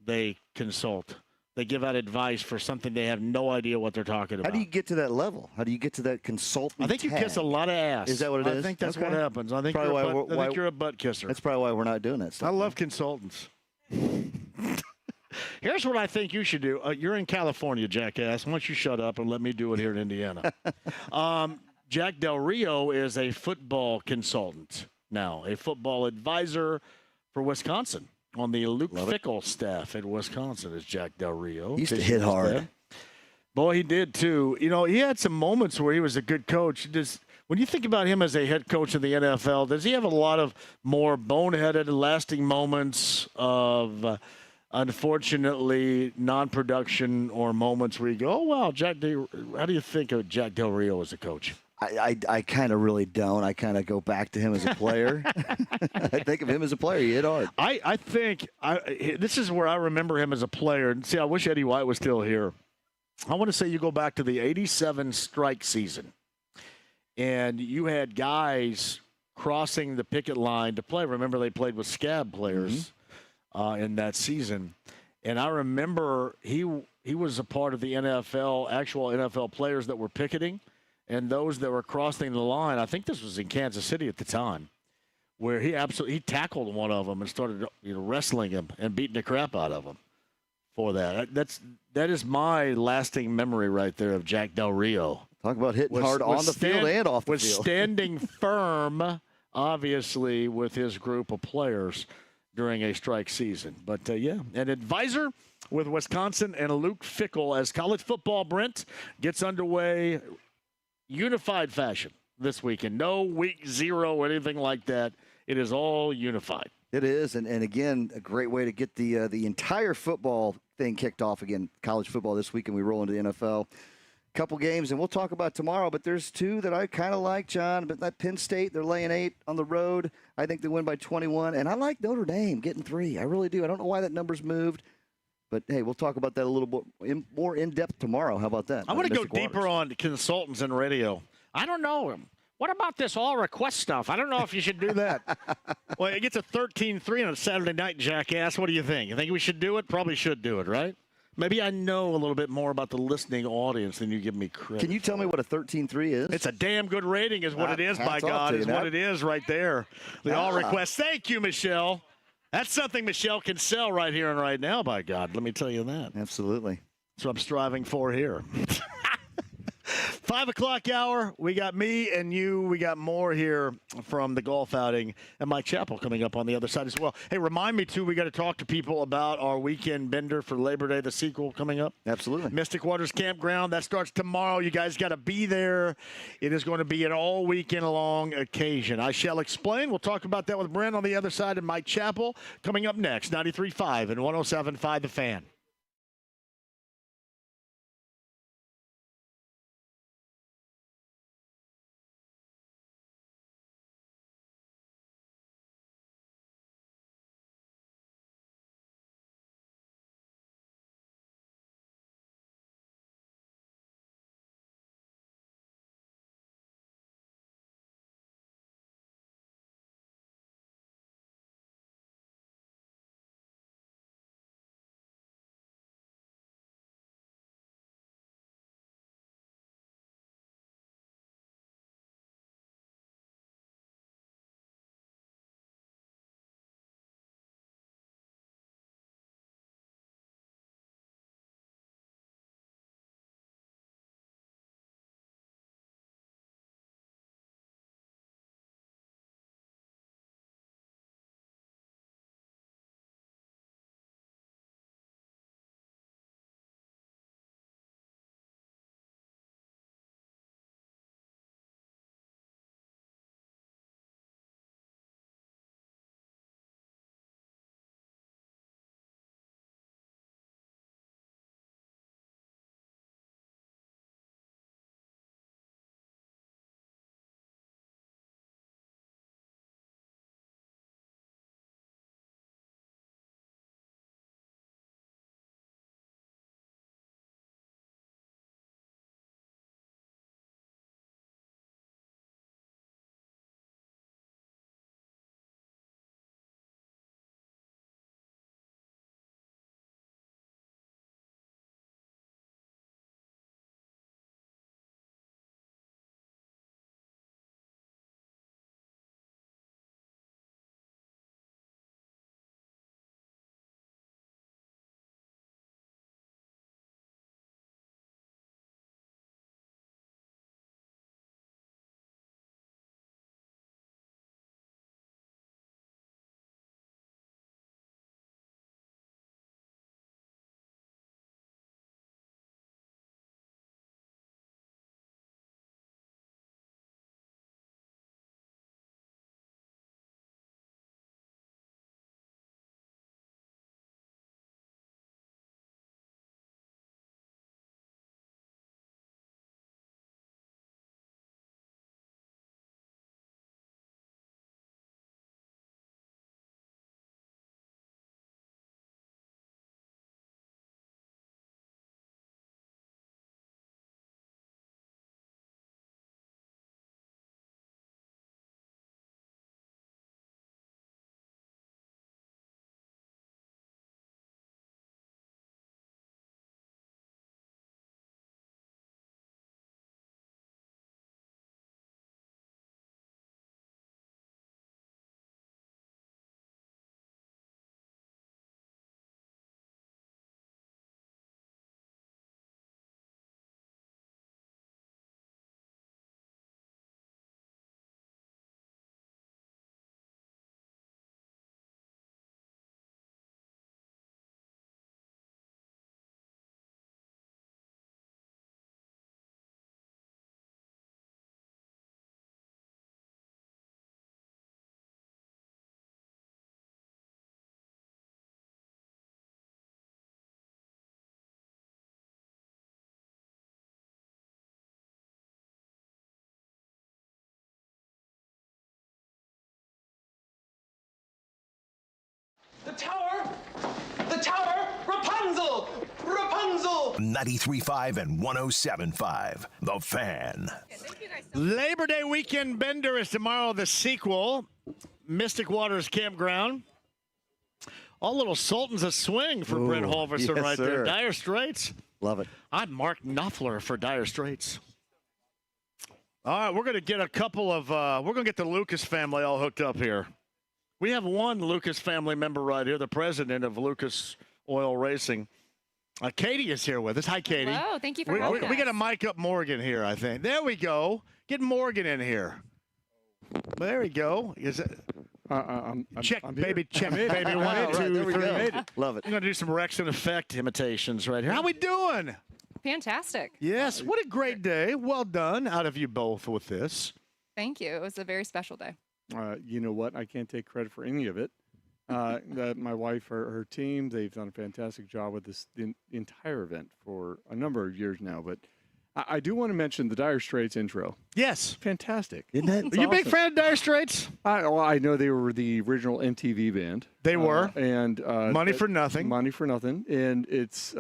they consult. They give out advice for something they have no idea what they're talking about. How do you get to that level? How do you get to that consultant I think you kiss a lot of ass. Is that what it is? I think that's what happens. I think you're a butt kisser. That's probably why we're not doing that stuff. I love consultants. Here's what I think you should do. You're in California, jackass. Why don't you shut up and let me do it here in Indiana? Jack Del Rio is a football consultant now, a football advisor for Wisconsin on the Luke Fickell staff at Wisconsin is Jack Del Rio. He used to hit hard. Boy, he did too. He had some moments where he was a good coach. When you think about him as a head coach in the NFL, does he have a lot of more boneheaded, lasting moments of unfortunately non-production or moments where you go, oh, wow, how do you think of Jack Del Rio as a coach? I kind of really don't. I kind of go back to him as a player. I think of him as a player. He hit hard. I think this is where I remember him as a player. And see, I wish Eddie White was still here. I want to say you go back to the 87 strike season, and you had guys crossing the picket line to play. Remember, they played with scab players in that season. And I remember he was a part of the actual NFL players that were picketing and those that were crossing the line. I think this was in Kansas City at the time, where he tackled one of them and started wrestling him and beating the crap out of him for that. That is my lasting memory right there of Jack Del Rio. Talk about hitting hard on the field and off the field. Was standing firm, obviously, with his group of players during a strike season. But, an advisor with Wisconsin and Luke Fickell as college football, Brent, gets underway unified fashion this weekend. No week 0 or anything like that. It is all unified. It is, and again, a great way to get the entire football thing kicked off again. College football this weekend, we roll into the NFL. Couple games, and we'll talk about tomorrow, but there's two that I kind of like, John. But that Penn State, they're laying 8 on the road. I think they win by 21, and I like Notre Dame getting 3. I really do. I don't know why that number's moved, but, hey, we'll talk about that a little bit more in-depth tomorrow. How about that? I want to go deeper on consultants and radio. I don't know. What about this all-request stuff? I don't know if you should do that. Well, it gets a 13-3 on a Saturday night, jackass. What do you think? You think we should do it? Probably should do it, right? Maybe I know a little bit more about the listening audience than you give me credit. Can you tell me what a 13-3 is? It's a damn good rating is what it is, by God, is what it is right there. The all-request. Thank you, Michelle. That's something Michelle can sell right here and right now, by God. Let me tell you that. Absolutely. That's what I'm striving for here. 5 o'clock hour, we got me and you. We got more here from the golf outing and Mike Chappell coming up on the other side as well. Hey, remind me, too, we got to talk to people about our weekend bender for Labor Day, the sequel coming up. Absolutely. Mystic Waters Campground, that starts tomorrow. You guys got to be there. It is going to be an all weekend long occasion. I shall explain. We'll talk about that with Brent on the other side and Mike Chappell coming up next. 93.5 and 107.5 The Fan. Rapunzel! 93.5 and 107.5. The Fan. Labor Day weekend bender is tomorrow. The sequel, Mystic Waters Campground. All little Sultans of Swing for Brent Holverson right there. Dire Straits. Love it. I'm Mark Knopfler for Dire Straits. All right, we're going to get a couple of we're going to get the Lucas family all hooked up here. We have one Lucas family member right here, the president of Lucas Oil Racing. Katie is here with us. Hi, Katie. Hello. Thank you for having us. We got to mic up Morgan here, I think. There we go. Get Morgan in here. There we go. Is it? Check, baby. Check, baby. 1, 2, 3. Love it. I'm going to do some Rex and Effect imitations right here. How we doing? Fantastic. Yes. What a great day. Well done out of you both with this. Thank you. It was a very special day. You know what? I can't take credit for any of it. My wife, her team, they've done a fantastic job with this the entire event for a number of years now. But I do want to mention the Dire Straits intro. Yes. Fantastic. Isn't that? Are you a big fan of Dire Straits? I know they were the original MTV band. They were. And Money for Nothing. Money for Nothing. And it's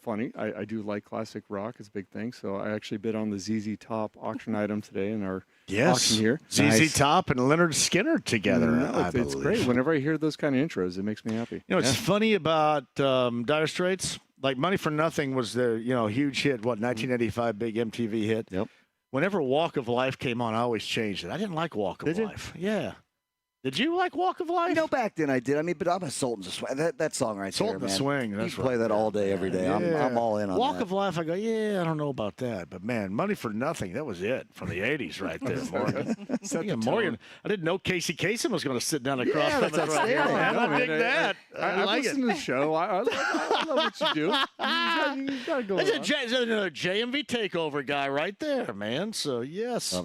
funny. I do like classic rock. It's a big thing. So I actually bid on the ZZ Top auction item today in our auction here. ZZ Top and Leonard Skinner together. No, it's great. Whenever I hear those kind of intros, it makes me happy. You know, it's funny about Dire Straits. Like Money for Nothing was their, huge hit. 1985 big MTV hit. Yep. Whenever Walk of Life came on, I always changed it. I didn't like Walk of Life. Yeah. Did you like Walk of Life? Back then I did. But I'm a Sultans of Swing. That song right there, man. Sultans of Swing. That's you play that all day, every day. Yeah. I'm all in on Walk that. of Life, I go, I don't know about that. But, man, Money for Nothing, that was it from the 80s right there, Morgan. Morgan, I didn't know Casey Kasem was going to sit down across from us right here. I dig that. I like it. Listen to the show. I love what you do. You gotta go That's another JMV takeover guy right there, man. So, yes.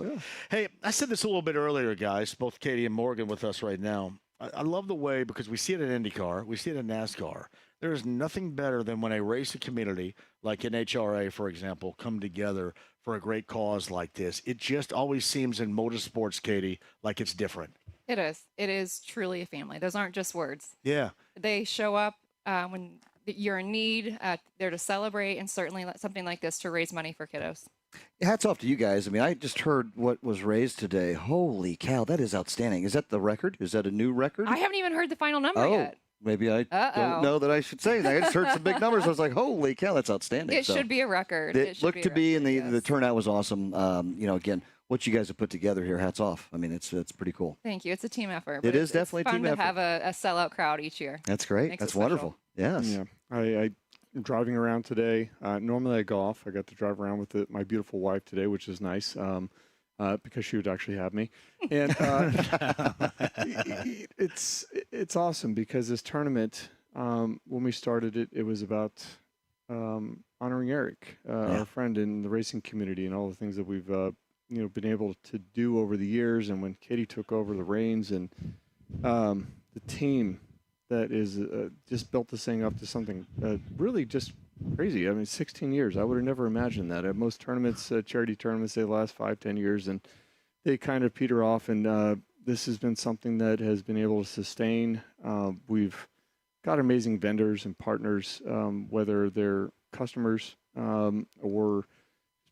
Hey, I said this a little bit earlier, guys, both Katie and Morgan with us right now. I love the way, because we see it in IndyCar, we see it in NASCAR. There is nothing better than when a racing community, like NHRA, for example, come together for a great cause like this. It just always seems in motorsports, Katie, like it's different. It is. It is truly a family. Those aren't just words. Yeah. They show up when you're in need. They're to celebrate, and certainly something like this to raise money for kiddos. Hats off to you guys. I just heard what was raised today. Holy cow, that is outstanding. Is that the record? Is that a new record? I haven't even heard the final number yet. Maybe I don't know that I should say that. I just heard some big numbers. I was like, holy cow, that's outstanding. It should be a record. It looked to be, and the turnout was awesome. Again, what you guys have put together here, hats off. It's pretty cool. Thank you. It's a team effort. It is definitely a team effort. It's fun to have a sellout crowd each year. That's great. That's wonderful. Yes. Yeah. I'm driving around today. Normally I golf. I got to drive around with my beautiful wife today, which is nice because she would actually have me. And it's awesome because this tournament, when we started it, it was about honoring Eric, our friend in the racing community, and all the things that we've been able to do over the years. And when Katie took over the reins, and the team that is just built this thing up to something really just crazy. 16 years. I would have never imagined that. At most tournaments, charity tournaments, they last 5-10 years, and they kind of peter off. And this has been something that has been able to sustain. We've got amazing vendors and partners, whether they're customers or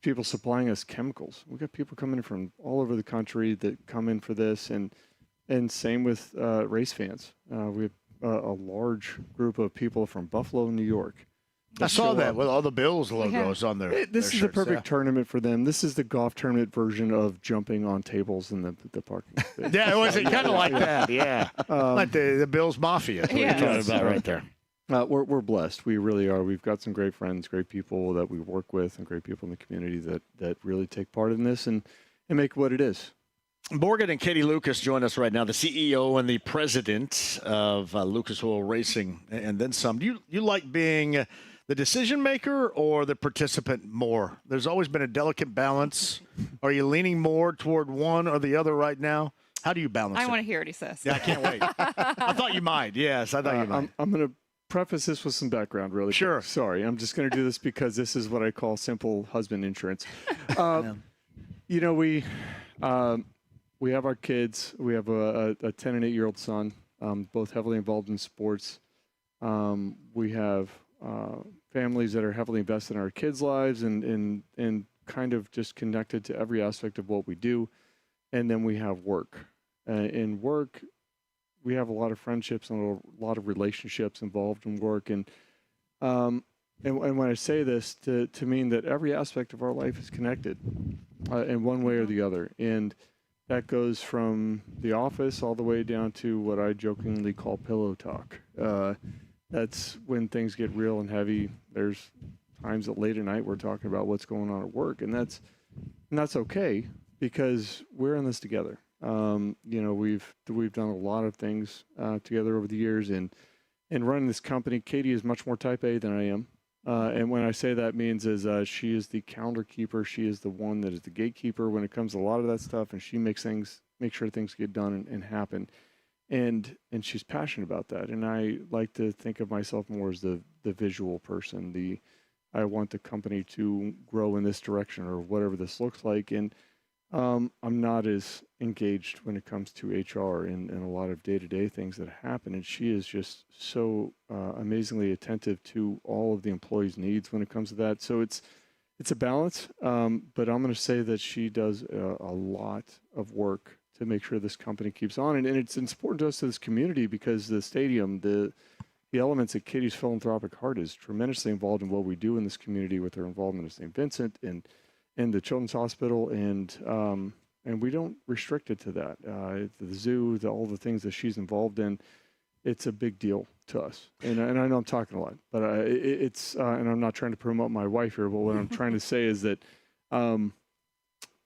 people supplying us chemicals. We've got people coming in from all over the country that come in for this, and same with race fans. We have a large group of people from Buffalo, New York. I saw that with all the Bills logos on there. This is the perfect tournament for them. This is the golf tournament version of jumping on tables in the parking space. Yeah, it was kind of like that. Yeah, like the Bills Mafia. That's what you're talking about right there. We're blessed. We really are. We've got some great friends, great people that we work with, and great people in the community that really take part in this and make what it is. Morgan and Katie Lucas join us right now, the CEO and the president of Lucas Oil Racing, and then some. Do you like being the decision maker or the participant more? There's always been a delicate balance. Are you leaning more toward one or the other right now? How do you balance it? I want to hear what he says. Yeah, I can't wait. I thought you might. Yes, I thought you might. I'm going to preface this with some background really quick. Sure. Sorry, I'm just going to do this because this is what I call simple husband insurance. We have our kids. We have a 10 and 8-year-old son, both heavily involved in sports. We have families that are heavily invested in our kids' lives and kind of just connected to every aspect of what we do. And then we have work. In work, we have a lot of friendships and a lot of relationships involved in work. And when I say this, to mean that every aspect of our life is connected in one way or the other. And that goes from the office all the way down to what I jokingly call pillow talk. That's when things get real and heavy. There's times that late at night we're talking about what's going on at work, and that's okay because we're in this together. We've done a lot of things together over the years, and running this company, Katie is much more type A than I am. And when I say that means is she is the calendar keeper. She is the one that is the gatekeeper when it comes to a lot of that stuff, and she make sure things get done and happen. And she's passionate about that. And I like to think of myself more as the visual person. I want the company to grow in this direction or whatever this looks like. And I'm not as engaged when it comes to HR and a lot of day-to-day things that happen. And she is just so amazingly attentive to all of the employees' needs when it comes to that. So it's a balance. But I'm going to say that she does a lot of work to make sure this company keeps on. And it's important to us, to this community, because the stadium, the elements at Katie's philanthropic heart is tremendously involved in what we do in this community with her involvement at St. Vincent and the Children's Hospital, and we don't restrict it to that. The zoo, all the things that she's involved in, it's a big deal to us. And I know I'm talking a lot, but and I'm not trying to promote my wife here, but what I'm trying to say is that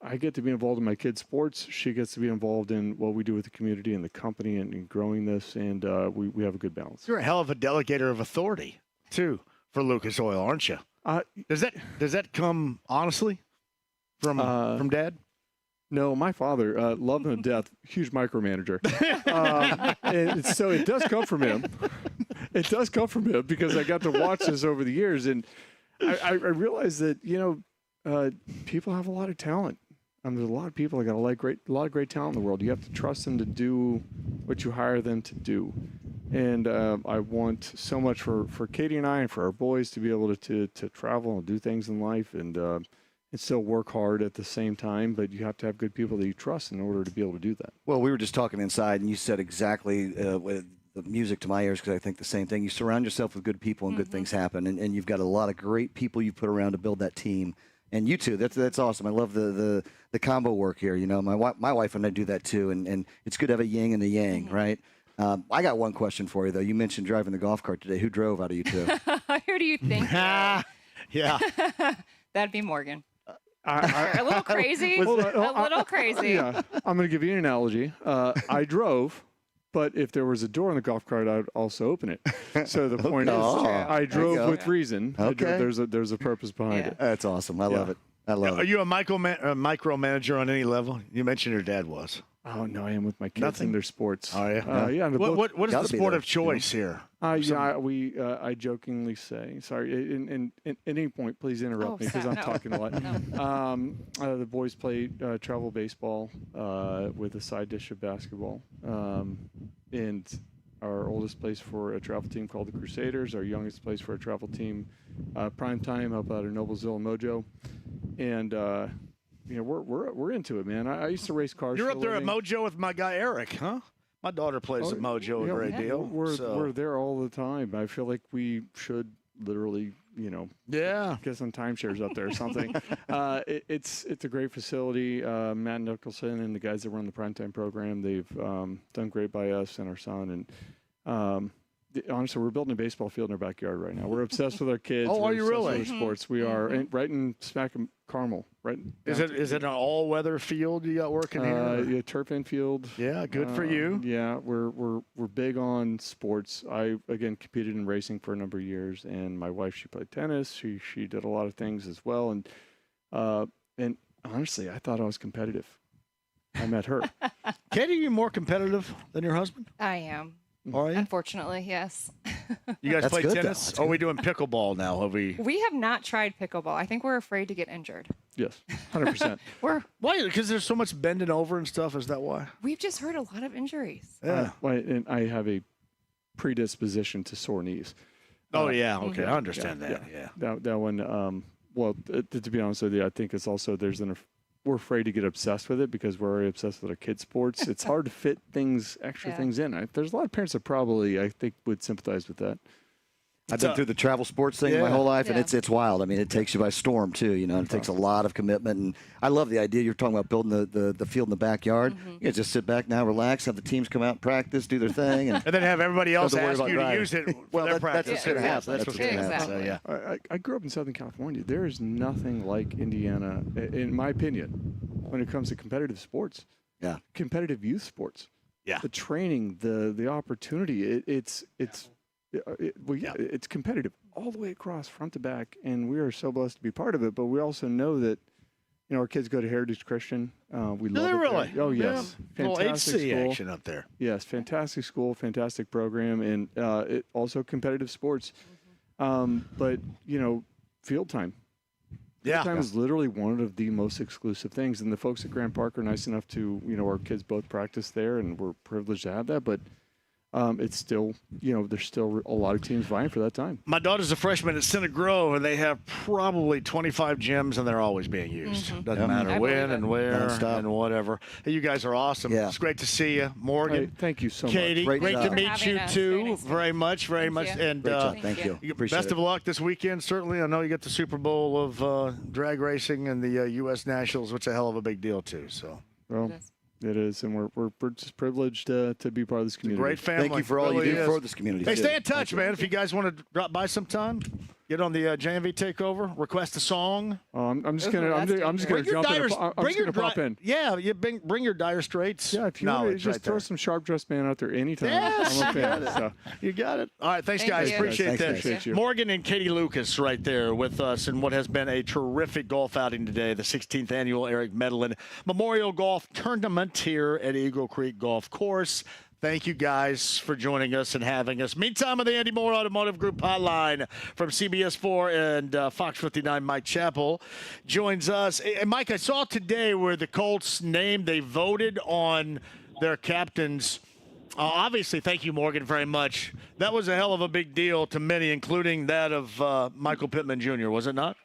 I get to be involved in my kids' sports. She gets to be involved in what we do with the community and the company and growing this, and we have a good balance. You're a hell of a delegator of authority, too, for Lucas Oil, aren't you? Does that come honestly from Dad? No, my father, loved him to death, huge micromanager. And so it does come from him. It does come from him because I got to watch this over the years, and I realized that people have a lot of talent. There's a lot of people that got a lot of great talent in the world. You have to trust them to do what you hire them to do. And I want so much for Katie and I and for our boys to be able to travel and do things in life and still work hard at the same time. But you have to have good people that you trust in order to be able to do that. Well, we were just talking inside, and you said exactly with the music to my ears, because I think the same thing. You surround yourself with good people and good things happen. And you've got a lot of great people you put around to build that team. And you too. That's awesome. I love the combo work here. My wife and I do that too, and it's good to have a yin and a yang, right? I got one question for you though. You mentioned driving the golf cart today. Who drove out of you two? Who do you think? Yeah. That'd be Morgan. A little crazy. A little crazy. Yeah. I'm going to give you an analogy. I drove. But if there was a door on the golf cart, I would also open it. So the point is, I drove with reason. Okay. There's a purpose behind it. That's awesome. I love it. I love it. Are you a micromanager on any level? You mentioned your dad was. Oh, no, I am with my kids and their sports. Oh, yeah? Yeah. What is the sport of choice here? I jokingly say, sorry, and at any point, please interrupt me because I'm talking a lot. The boys play travel baseball with a side dish of basketball. And our oldest plays for a travel team called the Crusaders. Our youngest plays for a travel team, Prime Time, up out of Noblesville and Mojo. And we're into it, man. I used to race cars. You're up there at Mojo with my guy Eric, huh? My daughter plays at Mojo a great deal. We're there all the time. I feel like we should literally, get some timeshares up there or something. It's a great facility. Matt Nicholson and the guys that run the Primetime program, they've done great by us and our son. And honestly, we're building a baseball field in our backyard right now. We're obsessed with our kids. Oh, are you really? With sports. We are right in smack Carmel. Right. Is it an all-weather field you got working here? Yeah, turf infield. Yeah, good for you. Yeah, we're big on sports. I again competed in racing for a number of years, and my wife, she played tennis. She did a lot of things as well, and honestly, I thought I was competitive. I met her. Katie, are you more competitive than your husband? I am. Are you? Unfortunately, yes. You guys play tennis? Or are we doing pickleball now? We have not tried pickleball. I think we're afraid to get injured. Yes, 100%. Why? Because there's so much bending over and stuff. Is that why? We've just heard a lot of injuries. Yeah. And I have a predisposition to sore knees. Oh, yeah. Okay. I understand that. Yeah. That one, well, to be honest with you, I think it's also we're afraid to get obsessed with it because we're already obsessed with our kids' sports. It's hard to fit extra things in. There's a lot of parents that probably, I think, would sympathize with that. I've been through the travel sports thing my whole life, and it's wild. I mean, it takes you by storm, too, and it takes a lot of commitment. And I love the idea you're talking about building the field in the backyard. You can just sit back now, relax, have the teams come out and practice, do their thing. And then have everybody else ask you to use it for their practice. That's what's going to happen. That's what's going to happen. So, yeah. I grew up in Southern California. There is nothing like Indiana, in my opinion, when it comes to competitive sports. Yeah. Competitive youth sports. Yeah. The training, the opportunity, it's competitive all the way across, front to back, and we are so blessed to be part of it. But we also know that, our kids go to Heritage Christian. We love it. Really? There. Oh yes, yeah. Fantastic HC school. action up there. Yes, fantastic school, fantastic program, and it also competitive sports. But field time. Yeah. Field time is literally one of the most exclusive things, and the folks at Grant Park are nice enough to, our kids both practice there, and we're privileged to have that. But it's still, there's still a lot of teams vying for that time. My daughter's a freshman at Center Grove, and they have probably 25 gyms, and they're always being used. Doesn't matter when and where and whatever. Hey, you guys are awesome. Yeah. It's great to see you. Morgan. Hey, thank you so Katie, much. great to meet you, too. Very much. Thank And you. Thank you. Appreciate best of luck this weekend, certainly. I know you get the Super Bowl of drag racing and the U.S. Nationals, which is a hell of a big deal, too. So. Well, it is, and we're just privileged to be part of this community. Great family. Thank you for all you do for this community. Hey, stay in touch, man. If you guys want to drop by sometime, get on the JMV takeover, request a song. I'm just gonna jump in. I'm just gonna pop in. Yeah, you bring your Dire Straits. Yeah, if you want to just throw some Sharp Dressed Man out there anytime. Yes, I'm a fan. So. You got it. All right, thanks, guys. you. Appreciate that. Appreciate you. Morgan and Katie Lucas right there with us in what has been a terrific golf outing today, the 16th annual Eric Medlin Memorial Golf Tournament here at Eagle Creek Golf Course. Thank you guys for joining us and having us. Meantime, on the Andy Moore Automotive Group hotline from CBS 4 and Fox 59, Mike Chappell joins us. And Mike, I saw today where the Colts they voted on their captains. Obviously, thank you, Morgan, very much. That was a hell of a big deal to many, including that of Michael Pittman Jr., was it not?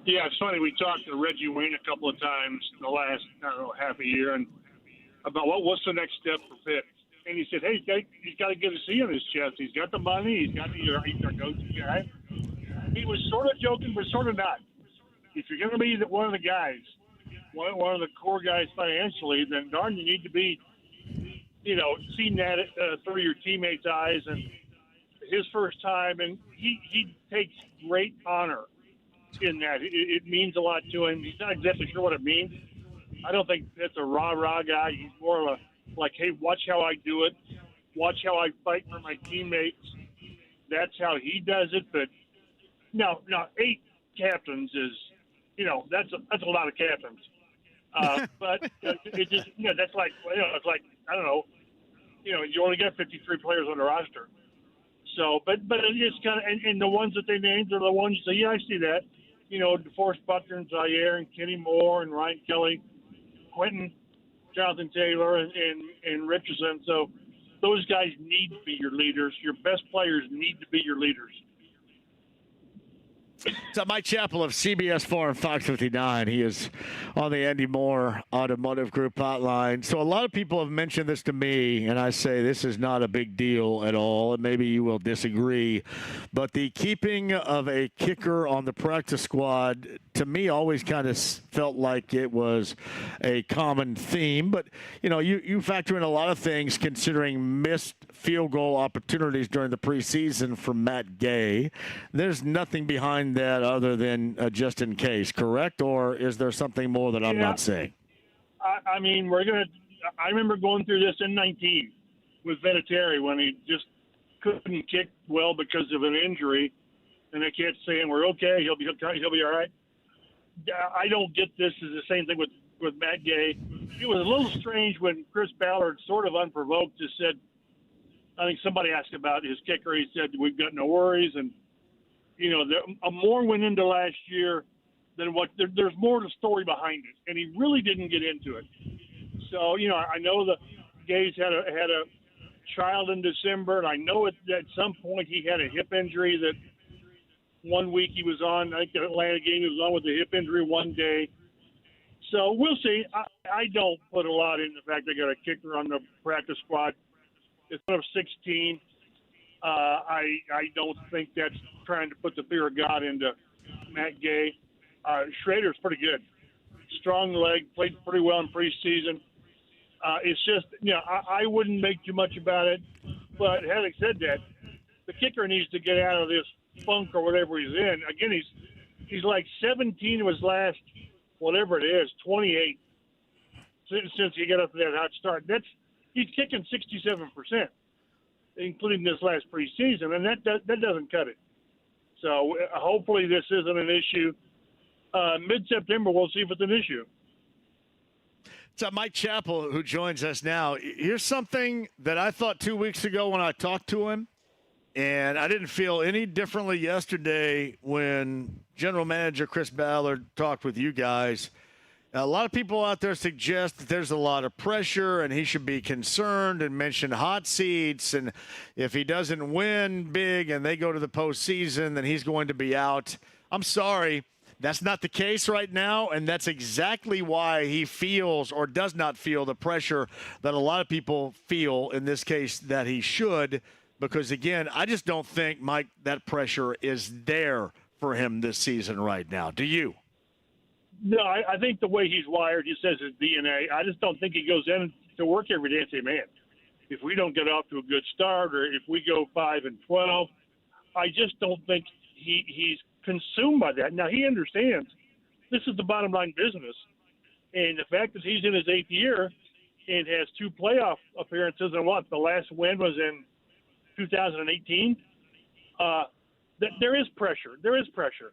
Yeah, it's funny. We talked to Reggie Wayne a couple of times in the last, half a year, and about what's the next step for Pitt. And he said, hey, he's got to get a C on his chest. He's got the money. He's our go-to guy. He was sort of joking, but sort of not. If you're going to be one of the guys, one of the core guys financially, then darn, you need to be, seeing that through your teammates' eyes. And his first time, and he takes great honor in that. It means a lot to him. He's not exactly sure what it means. I don't think that's a rah-rah guy. He's more of a, hey, watch how I do it. Watch how I fight for my teammates. That's how he does it. But now 8 captains is, that's a lot of captains. But it just, that's like, it's like, I don't know, you only got 53 players on the roster. So, but it's kind of, and the ones that they named are the ones that, I see that. DeForest Buckner and Zaire and Kenny Moore and Ryan Kelly, Quentin, Jonathan Taylor, and Richardson. So those guys need to be your leaders. Your best players need to be your leaders. So Mike Chappell of CBS 4 and Fox 59. He is on the Andy Moore Automotive Group hotline. So a lot of people have mentioned this to me, and I say this is not a big deal at all, and maybe you will disagree. But the keeping of a kicker on the practice squad, to me, always kind of felt like it was a common theme. But, you factor in a lot of things considering missed field goal opportunities during the preseason from Matt Gay. There's nothing behind that other than just in case, correct? Or is there something more that I'm not saying? I mean, I remember going through this in 19 with Vinatieri when he just couldn't kick well because of an injury, and they kept saying, we're okay, he'll be all right. I don't get this is the same thing with Matt Gay. It was a little strange when Chris Ballard sort of unprovoked just said, I think somebody asked about his kicker. He said, we've got no worries. And, more went into last year than there's more to the story behind it. And he really didn't get into it. So, I know the Gays had a trial in December, and I know at some point he had a hip injury that one week he was on. I think the Atlanta game he was on with a hip injury one day. So we'll see. I don't put a lot in the fact they got a kicker on the practice squad. It's one of 16. I don't think that's trying to put the fear of God into Matt Gay. Schrader's pretty good. Strong leg, played pretty well in preseason. It's just, I wouldn't make too much about it. But having said that, the kicker needs to get out of this funk or whatever he's in. Again, he's like 17 of his last, whatever it is, 28 since he got up to that hot start. He's kicking 67%, including this last preseason, and that doesn't cut it. So hopefully this isn't an issue. Mid-September, we'll see if it's an issue. So Mike Chappell, who joins us now, here's something that I thought 2 weeks ago when I talked to him, and I didn't feel any differently yesterday when General Manager Chris Ballard talked with you guys. A lot of people out there suggest that there's a lot of pressure and he should be concerned and mention hot seats. And if he doesn't win big and they go to the postseason, then he's going to be out. I'm sorry. That's not the case right now, and that's exactly why he feels or does not feel the pressure that a lot of people feel in this case that he should, because, again, I just don't think, Mike, that pressure is there for him this season right now. Do you? No, I think the way he's wired, he says his DNA, I just don't think he goes in to work every day and say, man, if we don't get off to a good start or if we go 5-12, I just don't think he's consumed by that. Now, he understands this is the bottom line business, and the fact that he's in his 8th year and has 2 playoff appearances, and the last win was in 2018, there is pressure. There is pressure.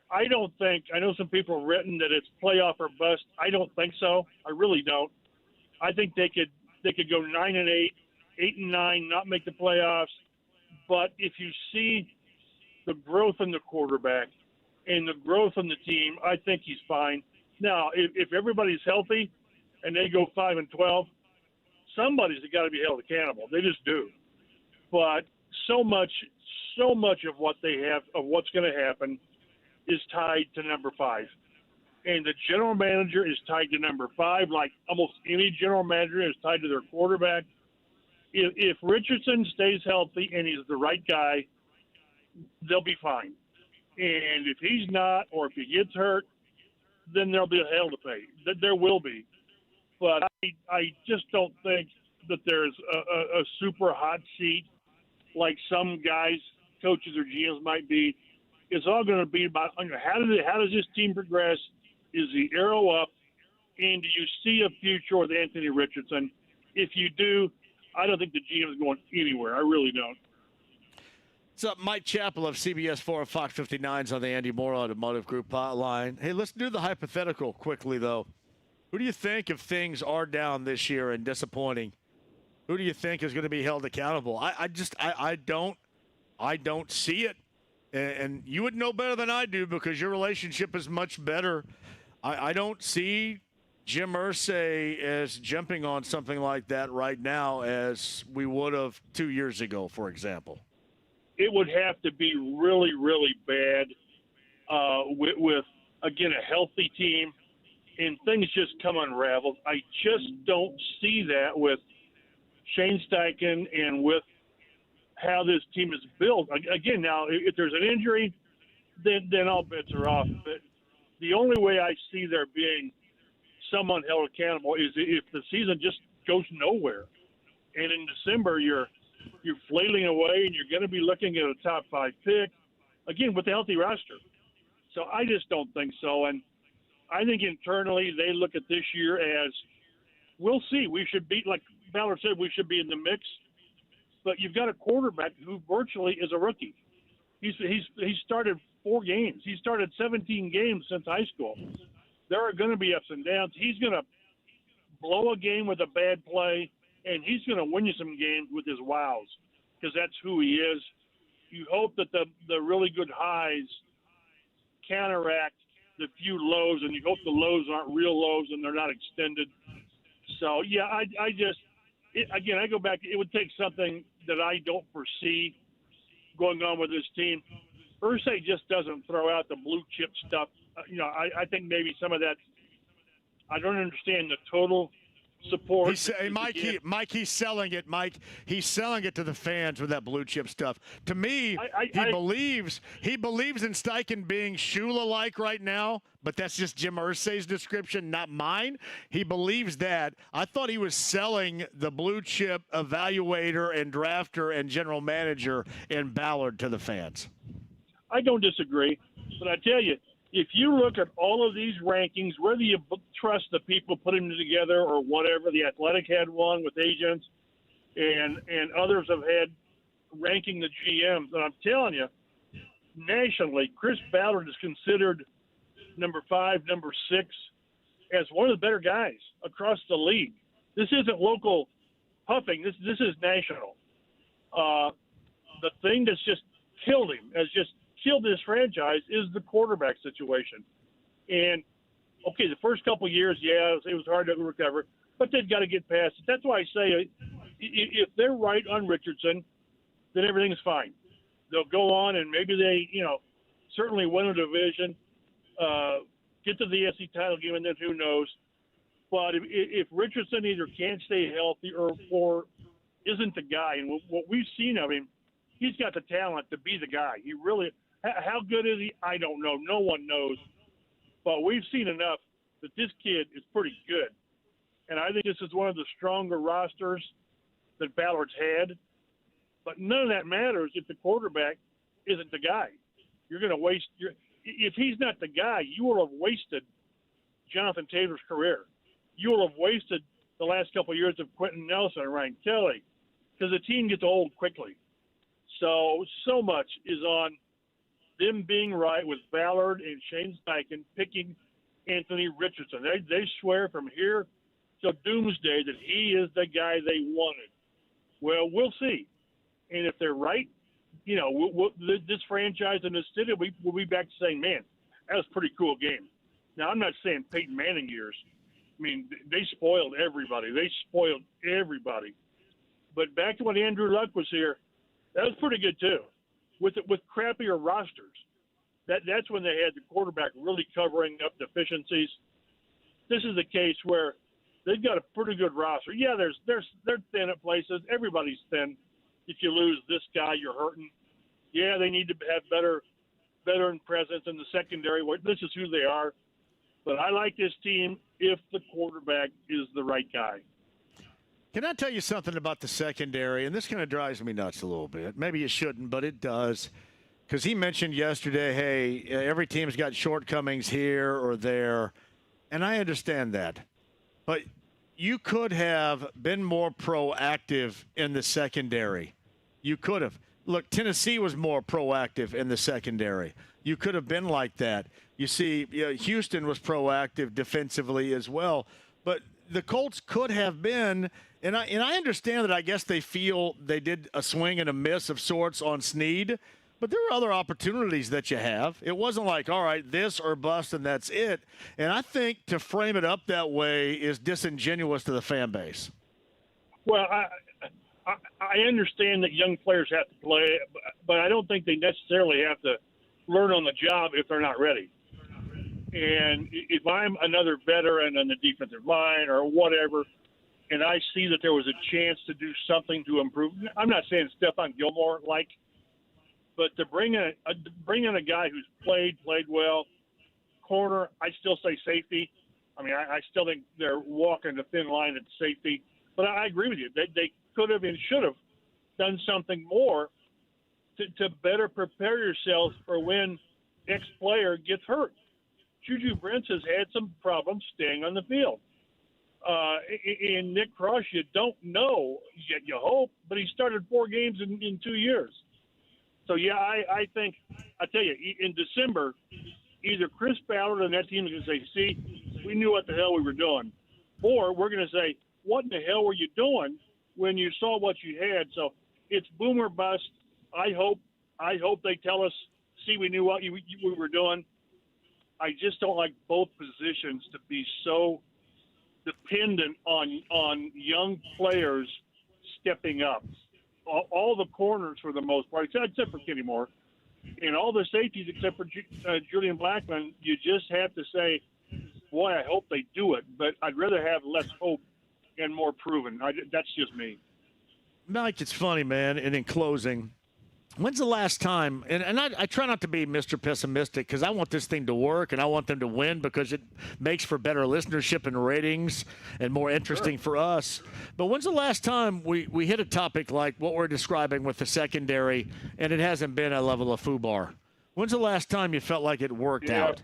I don't think – I know some people have written that it's playoff or bust. I don't think so. I really don't. I think they could go 9-8, 8-9, not make the playoffs. But if you see the growth in the quarterback and the growth in the team, I think he's fine. Now, if everybody's healthy and they go 5-12, somebody's got to be held accountable. They just do. But so much of what they have, of what's going to happen, is tied to number 5. And the general manager is tied to number 5, like almost any general manager is tied to their quarterback. If Richardson stays healthy and he's the right guy, they'll be fine. And if he's not, or if he gets hurt, then there'll be a hell to pay. There will be. But I just don't think that there's a super hot seat like some guys, coaches or GMs might be. It's all going to be about how does this team progress? Is the arrow up? And do you see a future with Anthony Richardson? If you do, I don't think the GM is going anywhere. I really don't. What's up, Mike Chappell of CBS 4 and Fox 59's on the Andy Moore Automotive Group hotline. Hey, let's do the hypothetical quickly, though. Who do you think, if things are down this year and disappointing, who do you think is going to be held accountable? I don't see it. And you would know better than I do because your relationship is much better. I don't see Jim Irsay as jumping on something like that right now as we would have 2 years ago, for example. It would have to be really, really bad with, again, a healthy team and things just come unraveled. I just don't see that with Shane Steichen and with how this team is built. Again, now, if there's an injury, then all bets are off. But the only way I see there being someone held accountable is if the season just goes nowhere. And in December, you're flailing away, and you're going to be looking at a top 5 pick, again, with a healthy roster. So I just don't think so. And I think internally they look at this year as, we'll see. We should be, like Ballard said, we should be in the mix. But you've got a quarterback who virtually is a rookie. He's started 4 games. He started 17 games since high school. There are going to be ups and downs. He's going to blow a game with a bad play, and he's going to win you some games with his wows because that's who he is. You hope that the really good highs counteract the few lows, and you hope the lows aren't real lows and they're not extended. So, yeah, I just – again, I go back. It would take something that I don't foresee going on with this team. Irsay just doesn't throw out the blue chip stuff. I think maybe some of that. I don't understand the total support. Mike, he's selling it. Mike, he's selling it to the fans with that blue chip stuff. To me, he believes in Steichen being Shula-like right now, but that's just Jim Irsay's description, not mine. He believes that. I thought he was selling the blue chip evaluator and drafter and general manager in Ballard to the fans. I don't disagree, but I tell you, if you look at all of these rankings, whether you trust the people putting them together or whatever, the Athletic had one with agents, and others have had ranking the GMs. And I'm telling you, nationally, Chris Ballard is considered number 5, number 6 as one of the better guys across the league. This isn't local puffing. This is national. The thing that's just killed him, killed this franchise, is the quarterback situation. And okay, the first couple of years, it was hard to recover, but they've got to get past it. That's why I say if they're right on Richardson, then everything's fine. They'll go on and maybe they, certainly win a division, get to the SEC title game, and then who knows. But if Richardson either can't stay healthy or isn't the guy, and what we've seen of him, he's got the talent to be the guy. He really. How good is he? I don't know. No one knows. But we've seen enough that this kid is pretty good. And I think this is one of the stronger rosters that Ballard's had. But none of that matters if the quarterback isn't the guy. You're going to waste if he's not the guy, you will have wasted Jonathan Taylor's career. You will have wasted the last couple of years of Quentin Nelson and Ryan Kelly, because the team gets old quickly. So much is on them being right with Ballard and Shane Steichen picking Anthony Richardson. They swear from here till doomsday that he is the guy they wanted. Well, we'll see. And if they're right, this franchise in this city, we'll be back to saying, man, that was a pretty cool game. Now, I'm not saying Peyton Manning years. I mean, they spoiled everybody. But back to when Andrew Luck was here, that was pretty good too. With crappier rosters, that's when they had the quarterback really covering up deficiencies. This is a case where they've got a pretty good roster. Yeah, they're thin at places. Everybody's thin. If you lose this guy, you're hurting. Yeah, they need to have better veteran presence in the secondary. This is who they are. But I like this team if the quarterback is the right guy. Can I tell you something about the secondary? And this kind of drives me nuts a little bit. Maybe it shouldn't, but it does. Because he mentioned yesterday, hey, every team's got shortcomings here or there. And I understand that. But you could have been more proactive in the secondary. You could have. Look, Tennessee was more proactive in the secondary. You could have been like that. You see, Houston was proactive defensively as well. But the Colts could have been, and I understand that I guess they feel they did a swing and a miss of sorts on Snead, but there are other opportunities that you have. It wasn't like, all right, this or bust and that's it. And I think to frame it up that way is disingenuous to the fan base. Well, I understand that young players have to play, but I don't think they necessarily have to learn on the job if they're not ready. And if I'm another veteran on the defensive line or whatever, and I see that there was a chance to do something to improve, I'm not saying Stephon Gilmore-like, but to bring in a guy who's played well, corner, I still say safety. I mean, I still think they're walking the thin line at safety. But I agree with you. They could have and should have done something more to better prepare yourselves for when X player gets hurt. Juju Brents has had some problems staying on the field. And Nick Cross, you don't know, yet you hope, but he started 4 games in 2 years. So, yeah, I think, I tell you, in December, either Chris Ballard and that team is going to say, see, we knew what the hell we were doing. Or we're going to say, what in the hell were you doing when you saw what you had? So it's boom or bust. I hope they tell us, see, we knew what we were doing. I just don't like both positions to be so dependent on young players stepping up. All the corners, for the most part, except for Kenny Moore, and all the safeties except for Julian Blackman, you just have to say, boy, I hope they do it. But I'd rather have less hope and more proven. That's just me. Mike, it's funny, man. And in closing, when's the last time, and I try not to be Mr. Pessimistic because I want this thing to work and I want them to win because it makes for better listenership and ratings and more interesting for us. But when's the last time we hit a topic like what we're describing with the secondary and it hasn't been a level of FUBAR? When's the last time you felt like it worked out?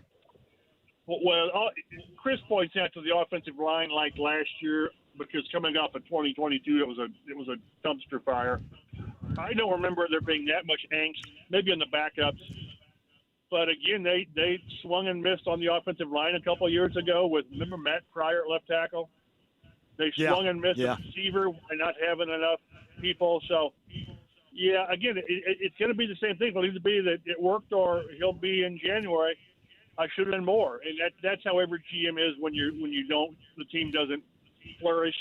Well, Chris points out to the offensive line like last year because coming off of 2022, it was a dumpster fire. I don't remember there being that much angst, maybe in the backups. But again, they swung and missed on the offensive line a couple of years ago with, remember Matt Pryor at left tackle? They swung and missed the receiver and not having enough people. So, yeah, again, it's going to be the same thing. It'll either be that it worked or he'll be in January. I should have done more. And that's how every GM is when the team doesn't flourish.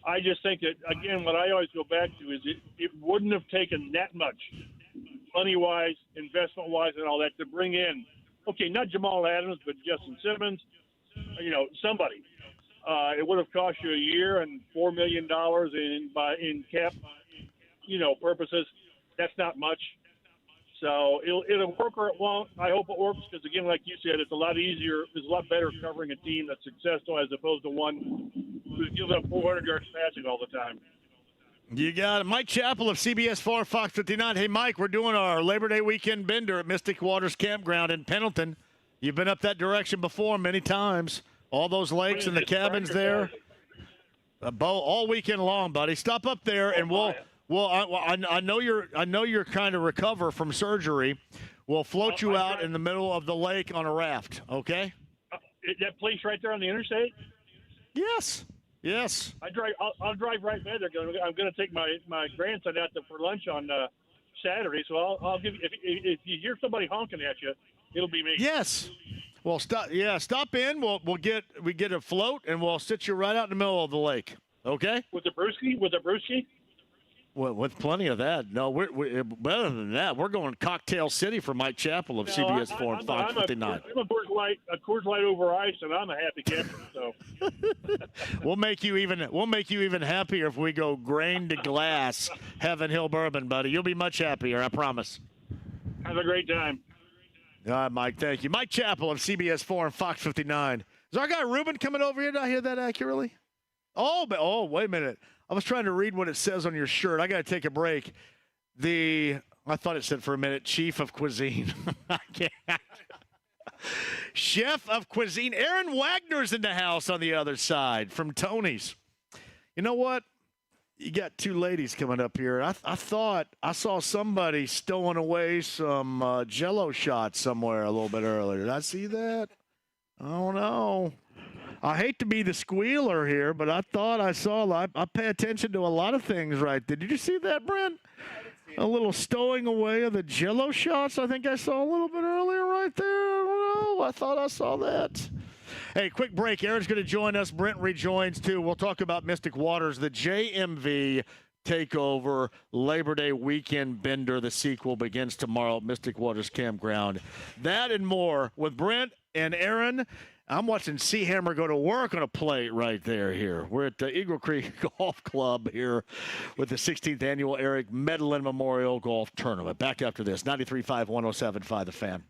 I just think that, again, what I always go back to is it wouldn't have taken that much, money-wise, investment-wise, and all that, to bring in, okay, not Jamal Adams, but Justin Simmons, somebody. It would have cost you a year and $4 million in cap, purposes. That's not much. So it'll work or it won't. I hope it works because, again, like you said, it's a lot easier. It's a lot better covering a team that's successful as opposed to one who's giving up 400 yards passing all the time. You got it. Mike Chappell of CBS 4 Fox 59. Hey, Mike, we're doing our Labor Day weekend bender at Mystic Waters Campground in Pendleton. You've been up that direction before many times. All those lakes and the cabins there. All weekend long, buddy. Stop up there and I know you're kind of recover from surgery. We'll float you out in the middle of the lake on a raft, okay? That place right there on the interstate? Yes. I'll drive right by there. I'm going to take my grandson out there for lunch on Saturday, so I'll give you. If you hear somebody honking at you, it'll be me. Yes. Well, stop in. We get a float and we'll sit you right out in the middle of the lake. Okay? With the brewski? Well, with plenty of that. No, we're better than that. We're going Cocktail City for Mike Chappell of CBS 4 and Fox 59. I'm a Coors Light over ice, and I'm a happy camper. So we'll make you even happier if we go grain to glass, Heaven Hill bourbon, buddy. You'll be much happier, I promise. Have a great time. All right, Mike. Thank you, Mike Chappell of CBS 4 and Fox 59. Is our guy Ruben coming over here? Did I hear that accurately? Oh, wait a minute. I was trying to read what it says on your shirt. I got to take a break. I thought it said for a minute, Chief of Cuisine. I can't. Chef of Cuisine. Aaron Wagner's in the house on the other side from Tony's. You know what? You got two ladies coming up here. I thought I saw somebody stowing away some Jell-O shots somewhere a little bit earlier. Did I see that? I don't know. I hate to be the squealer here, but I thought I saw. I pay attention to a lot of things right there. Did you see that, Brent? A little stowing away of the Jell-O shots. I think I saw a little bit earlier right there. I thought I saw that. Hey, quick break. Aaron's going to join us. Brent rejoins too. We'll talk about Mystic Waters, the JMV Takeover Labor Day Weekend Bender. The sequel begins tomorrow at Mystic Waters Campground. That and more with Brent and Aaron. I'm watching Seahammer go to work on a plate right there here. We're at the Eagle Creek Golf Club here with the 16th Annual Eric Medlin Memorial Golf Tournament. Back after this, 93.5, 107.5 The Fan.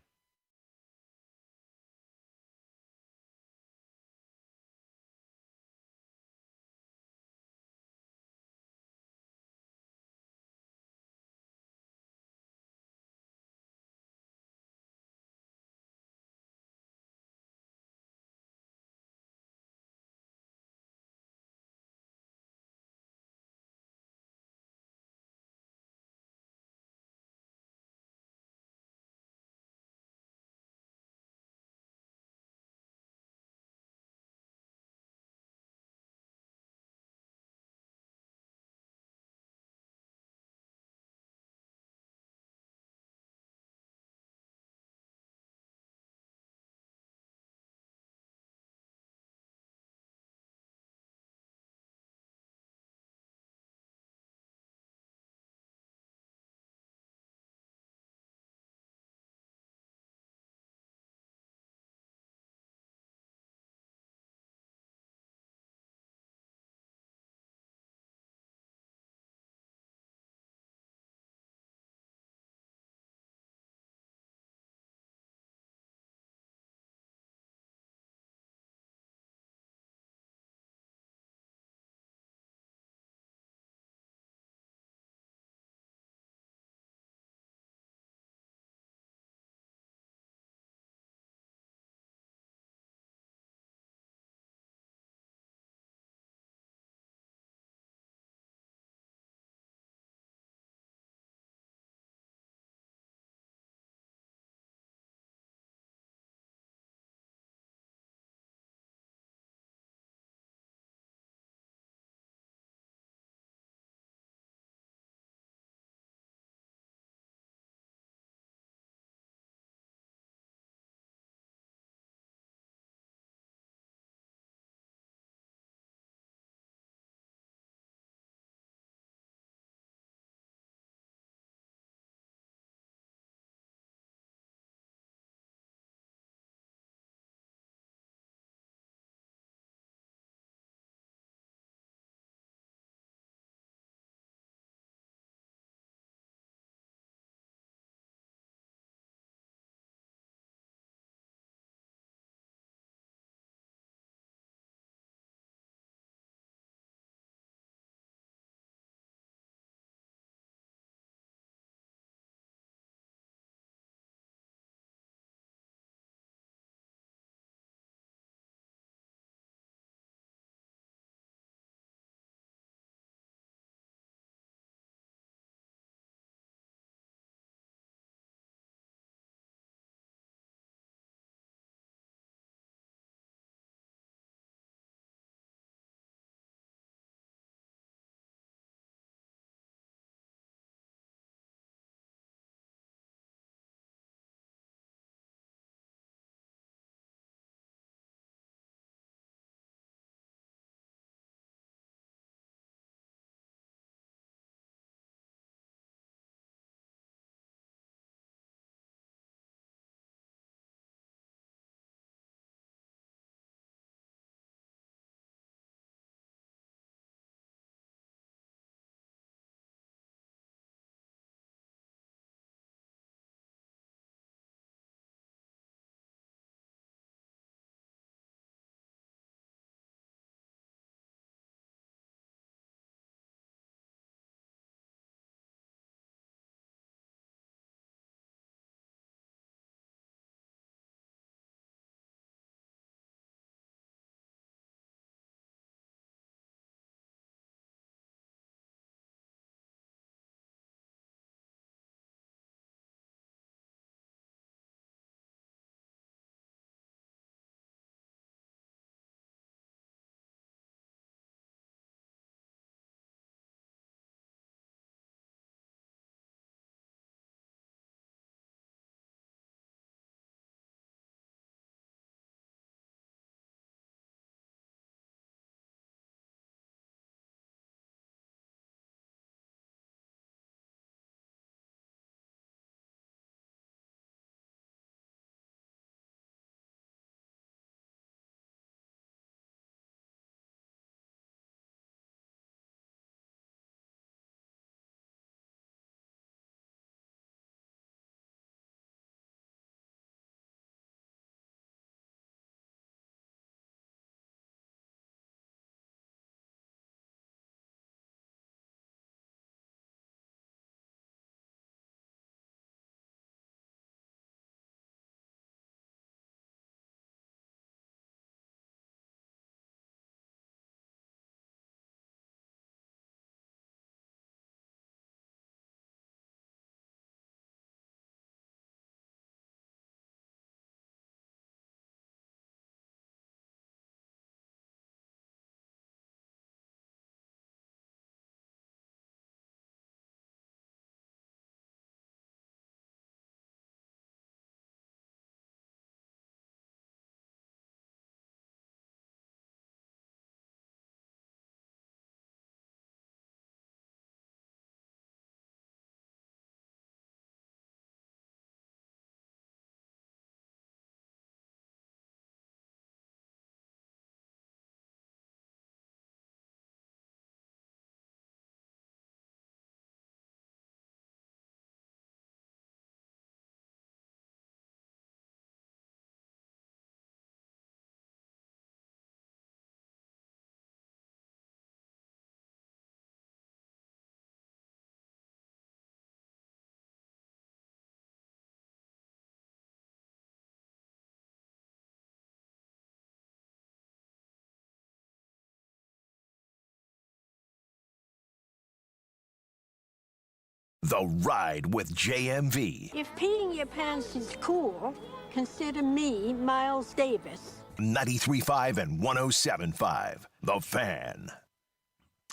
The Ride with JMV. If peeing your pants is cool, consider me Miles Davis. 93.5 and 107.5. The Fan.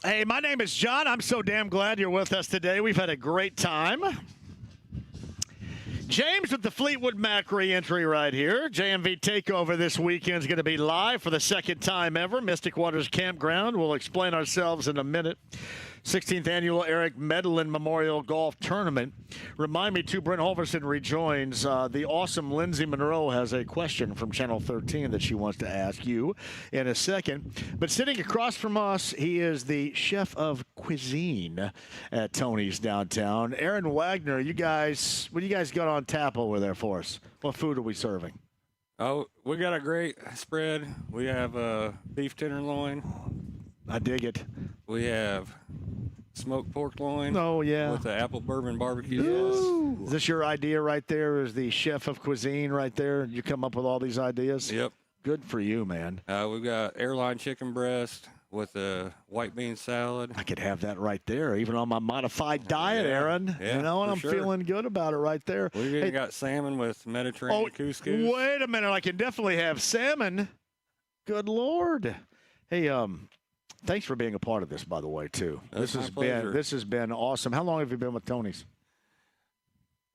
Hey, my name is John. I'm so damn glad you're with us today. We've had a great time. James with the Fleetwood Mac re-entry right here. JMV Takeover this weekend is going to be live for the second time ever. Mystic Waters Campground. We'll explain ourselves in a minute. 16th Annual Eric Medlin Memorial Golf Tournament. Remind me, too, Brent Holverson rejoins. The awesome Lindsay Monroe has a question from Channel 13 that she wants to ask you in a second. But sitting across from us, he is the chef of cuisine at Tony's downtown. Aaron Wagner, what do you guys got on tap over there for us? What food are we serving? Oh, we got a great spread. We have beef tenderloin. I dig it. We have smoked pork loin. Oh, yeah. With the apple bourbon barbecue sauce. Is this your idea right there? Is the chef of cuisine right there? You come up with all these ideas? Yep. Good for you, man. We've got airline chicken breast with a white bean salad. I could have that right there, even on my modified diet, Aaron. Yeah, you know, and I'm feeling good about it right there. We've even got salmon with Mediterranean couscous. Wait a minute. I can definitely have salmon. Good Lord. Hey, thanks for being a part of this, by the way, too. This has been awesome. How long have you been with Tony's?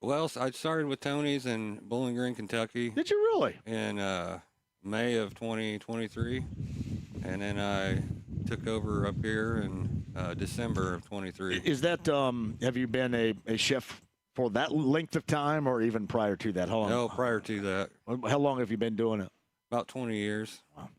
Well, I started with Tony's in Bowling Green, Kentucky. Did you really? In May of 2023, and then I took over up here in December of 23. Is that have you been a chef for that length of time, or even prior to that? How long? No, prior to that. How long have you been doing it? About 20 years. Wow.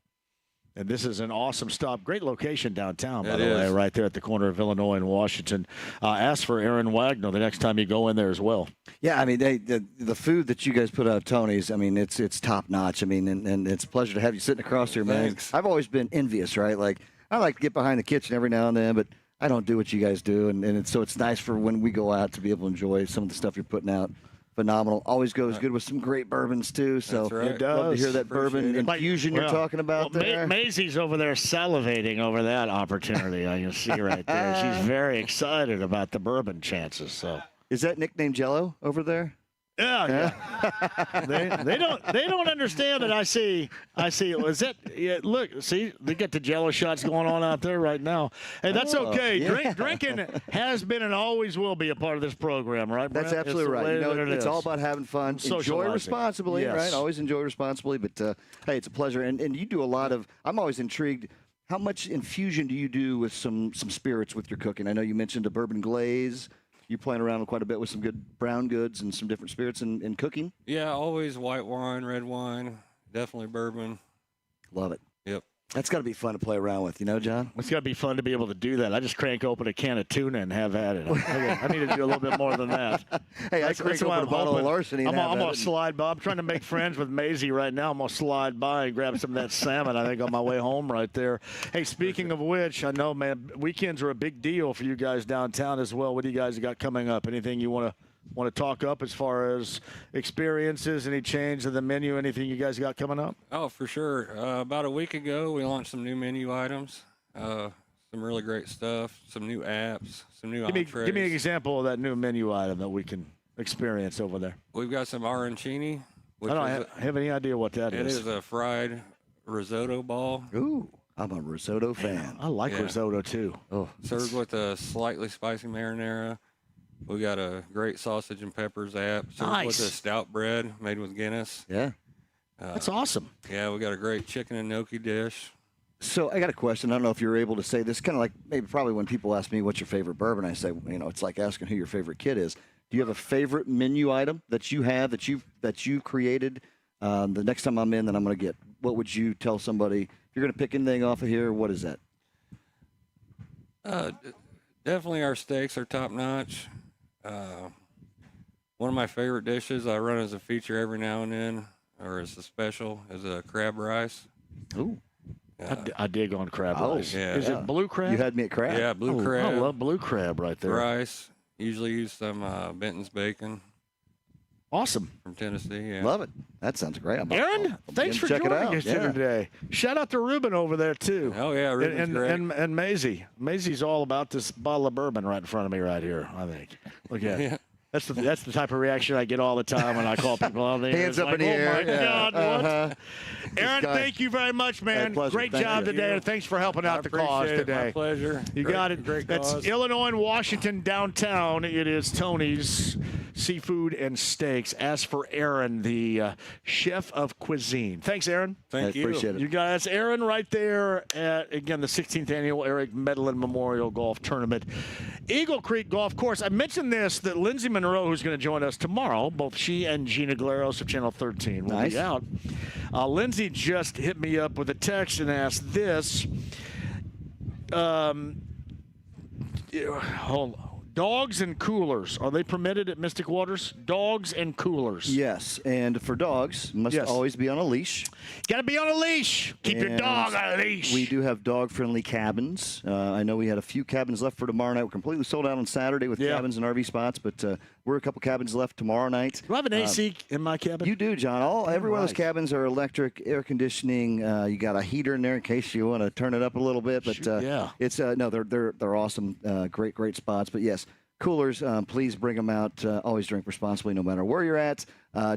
And this is an awesome stop. Great location downtown, by the It way, is. right there at the corner of Illinois and Washington. Ask for Aaron Wagner the next time you go in there as well. Yeah, I mean, the food that you guys put out at Tony's, I mean, it's top notch. I mean, and it's a pleasure to have you sitting across here, man. Thanks. I've always been envious, right? Like, I like to get behind the kitchen every now and then, but I don't do what you guys do. And so it's nice for when we go out to be able to enjoy some of the stuff you're putting out. Phenomenal. Always goes good with some great bourbons, too. So That's right. It does. love to hear that bourbon infusion you're talking about there. Maisie's over there salivating over that opportunity. I can see right there. She's very excited about the bourbon chances. So is that nickname Jello over there? Yeah. they don't understand that. I see. Is that? Yeah, look, see, they get the Jello shots going on out there right now. Hey, that's okay. Yeah. Drinking has been and always will be a part of this program, right, Brent? That's absolutely right. You know, it's all is. about having fun. Enjoy Socializing. responsibly, Yes. right? Always enjoy responsibly. But hey, it's a pleasure. And you do a lot of. I'm always intrigued. How much infusion do you do with some spirits with your cooking? I know you mentioned a bourbon glaze. You playing around quite a bit with some good brown goods and some different spirits in cooking? Yeah, always white wine, red wine, definitely bourbon. Love it. Yep. That's got to be fun to play around with, you know, John? It's got to be fun to be able to do that. I just crank open a can of tuna and have at it. I need to do a little bit more than that. Hey, I crank open a bottle of Larceny and I'm going to slide by. I'm trying to make friends with Maisie right now. I'm going to slide by and grab some of that salmon, I think, on my way home right there. Hey, speaking of which, I know, man, weekends are a big deal for you guys downtown as well. What do you guys got coming up? Anything you want to talk up as far as experiences, any change in the menu, anything you guys got coming up? Oh, for sure. About a week ago, we launched some new menu items, some really great stuff, some new apps, some new entrees. Give me an example of that new menu item that we can experience over there. We've got some arancini. I don't have any idea what that is. It is a fried risotto ball. Ooh, I'm a risotto fan. I like risotto, too. Oh, served with a slightly spicy marinara. We got a great sausage and peppers app. Served with a stout bread made with Guinness. Yeah. That's awesome. Yeah, we got a great chicken and gnocchi dish. So I got a question. I don't know if you're able to say this. Kind of like probably when people ask me what's your favorite bourbon, I say, it's like asking who your favorite kid is. Do you have a favorite menu item that you have that you've created? The next time I'm in, that I'm going to get. What would you tell somebody? If you're going to pick anything off of here, what is that? Definitely our steaks are top notch. One of my favorite dishes I run as a feature every now and then, or as a special, is a crab rice. Ooh. I dig on crab rice. Yeah. Is it blue crab? You had me at crab? Yeah, blue crab. I love blue crab right there. Rice. Usually use some Benton's bacon. Awesome. From Tennessee, yeah. Love it. That sounds great. Aaron, thanks for check it joining out. us here today. Shout out to Ruben over there, too. Oh, yeah, Ruben's great. And Maisie. Maisie's all about this bottle of bourbon right in front of me right here, I think. Look at it. That's the type of reaction I get all the time when I call people on the Hands up in the air. Oh, my God, what? Aaron, guy. thank you very much, man. Great Thank job you. today, and thanks for helping out the cause today. My pleasure. You got it. Great That's cause. Illinois and Washington downtown. It is Tony's Seafood and Steaks. As for Aaron, the chef of cuisine. Thanks, Aaron. Thank you. Appreciate it. You guys, Aaron right there at, again, the 16th Annual Eric Medlin Memorial Golf Tournament. Eagle Creek Golf Course. I mentioned this, that Lindsay Monroe, who's going to join us tomorrow, both she and Gina Galeros of Channel 13 will be out. Lindsay just hit me up with a text and asked this. Hold on. Dogs and coolers, are they permitted at Mystic Waters? Dogs and coolers. Yes, and for dogs, must always be on a leash. Got to be on a leash. Keep your dog on a leash. We do have dog-friendly cabins. I know we had a few cabins left for tomorrow night. We're completely sold out on Saturday with cabins and RV spots, but we're a couple cabins left tomorrow night. Do I have an AC in my cabin? You do, John. Every one of those cabins are electric, air conditioning. You got a heater in there in case you want to turn it up a little bit. But it's no, they're awesome. Great spots. But yes. Coolers, please bring them out. Always drink responsibly no matter where you're at.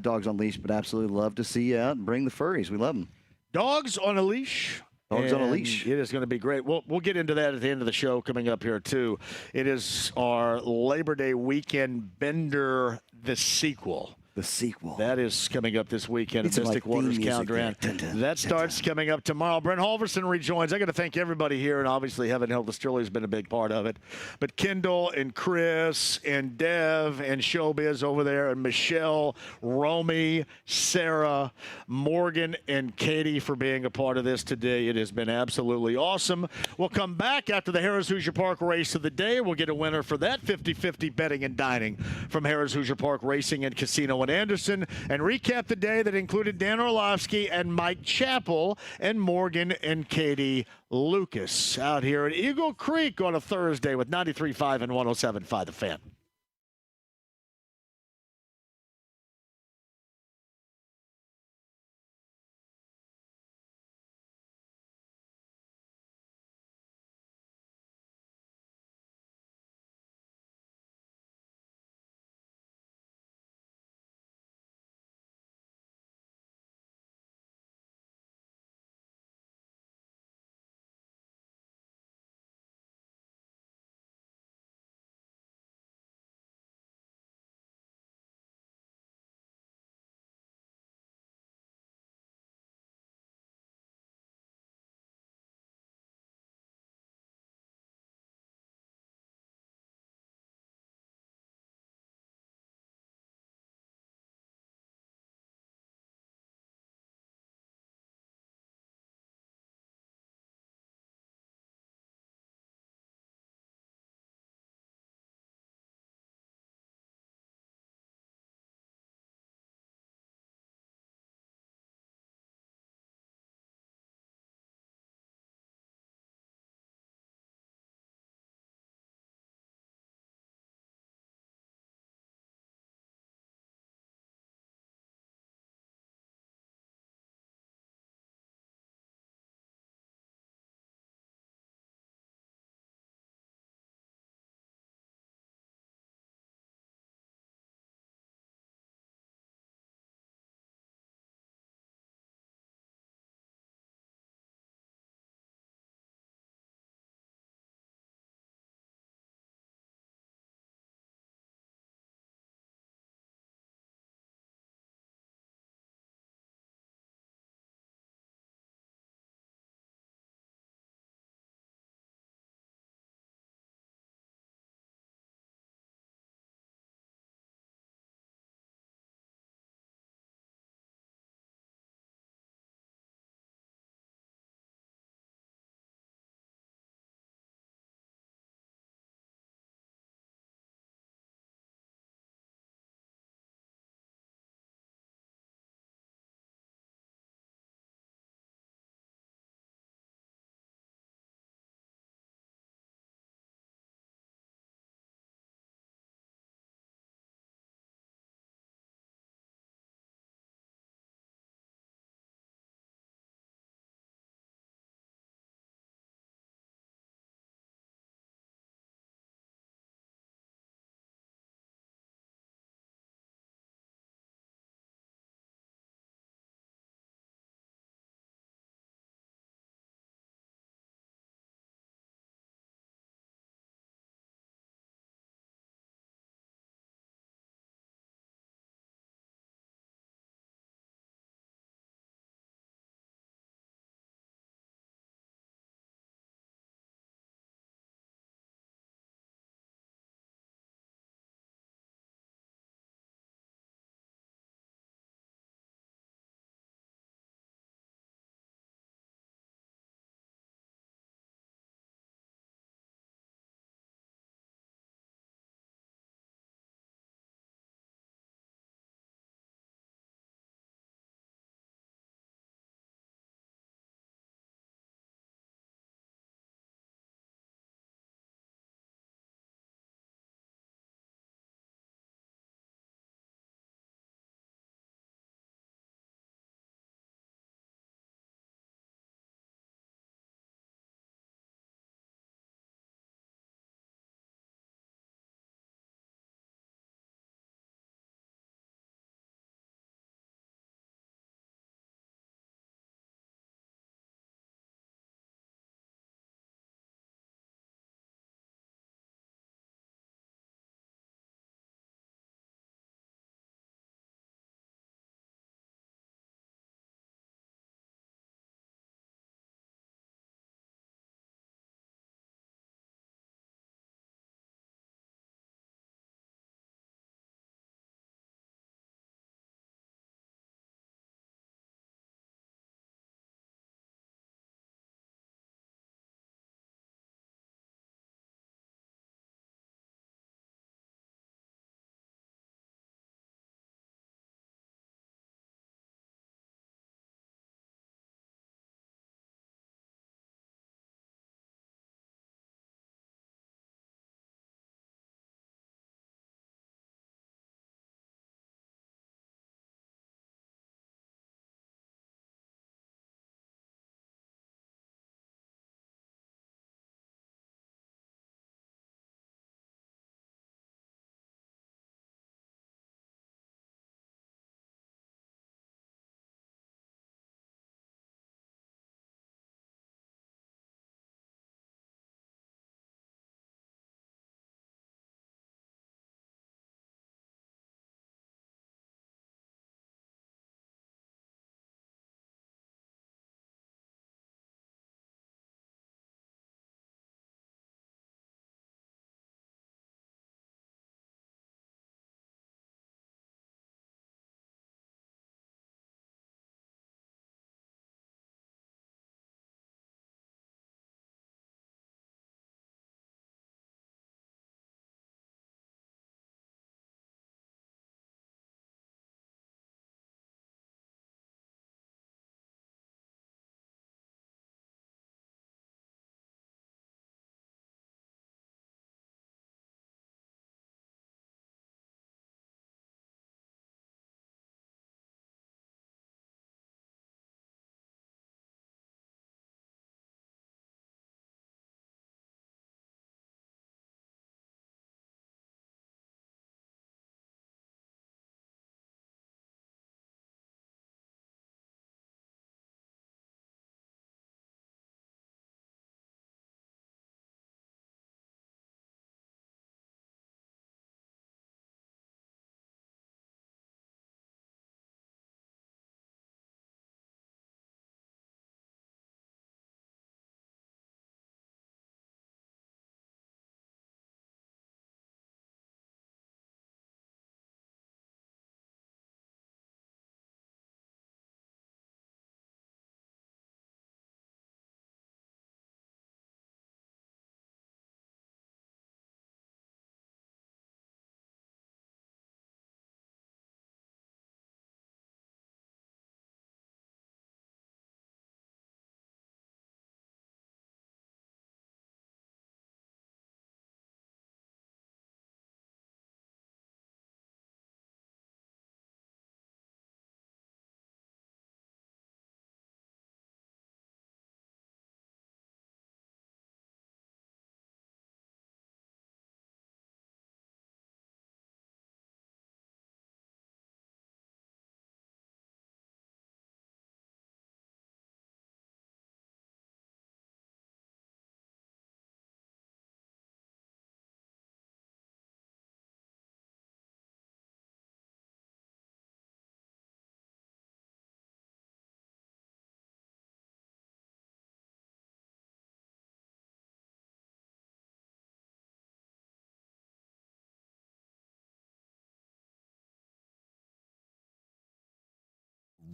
Dogs on leash, but absolutely love to see you out and bring the furries. We love them. Dogs on a leash. Dogs on a leash. It is going to be great. We'll get into that at the end of the show coming up here, too. It is our Labor Day weekend Bender, the sequel. The sequel. That is coming up this weekend at Mystic Waters Countdown. That starts coming up tomorrow. Brent Halverson rejoins. I got to thank everybody here, and obviously Heaven Hilda Sterling has been a big part of it. But Kendall and Chris and Dev and Showbiz over there, and Michelle, Romy, Sarah, Morgan, and Katie for being a part of this today. It has been absolutely awesome. We'll come back after the Harris Hoosier Park race of the day. We'll get a winner for that 50-50 betting and dining from Harris Hoosier Park Racing and Casino in Anderson, and recap the day that included Dan Orlovsky and Mike Chappell and Morgan and Katie Lucas out here at Eagle Creek on a Thursday with 93.5 and 107.5 The Fan.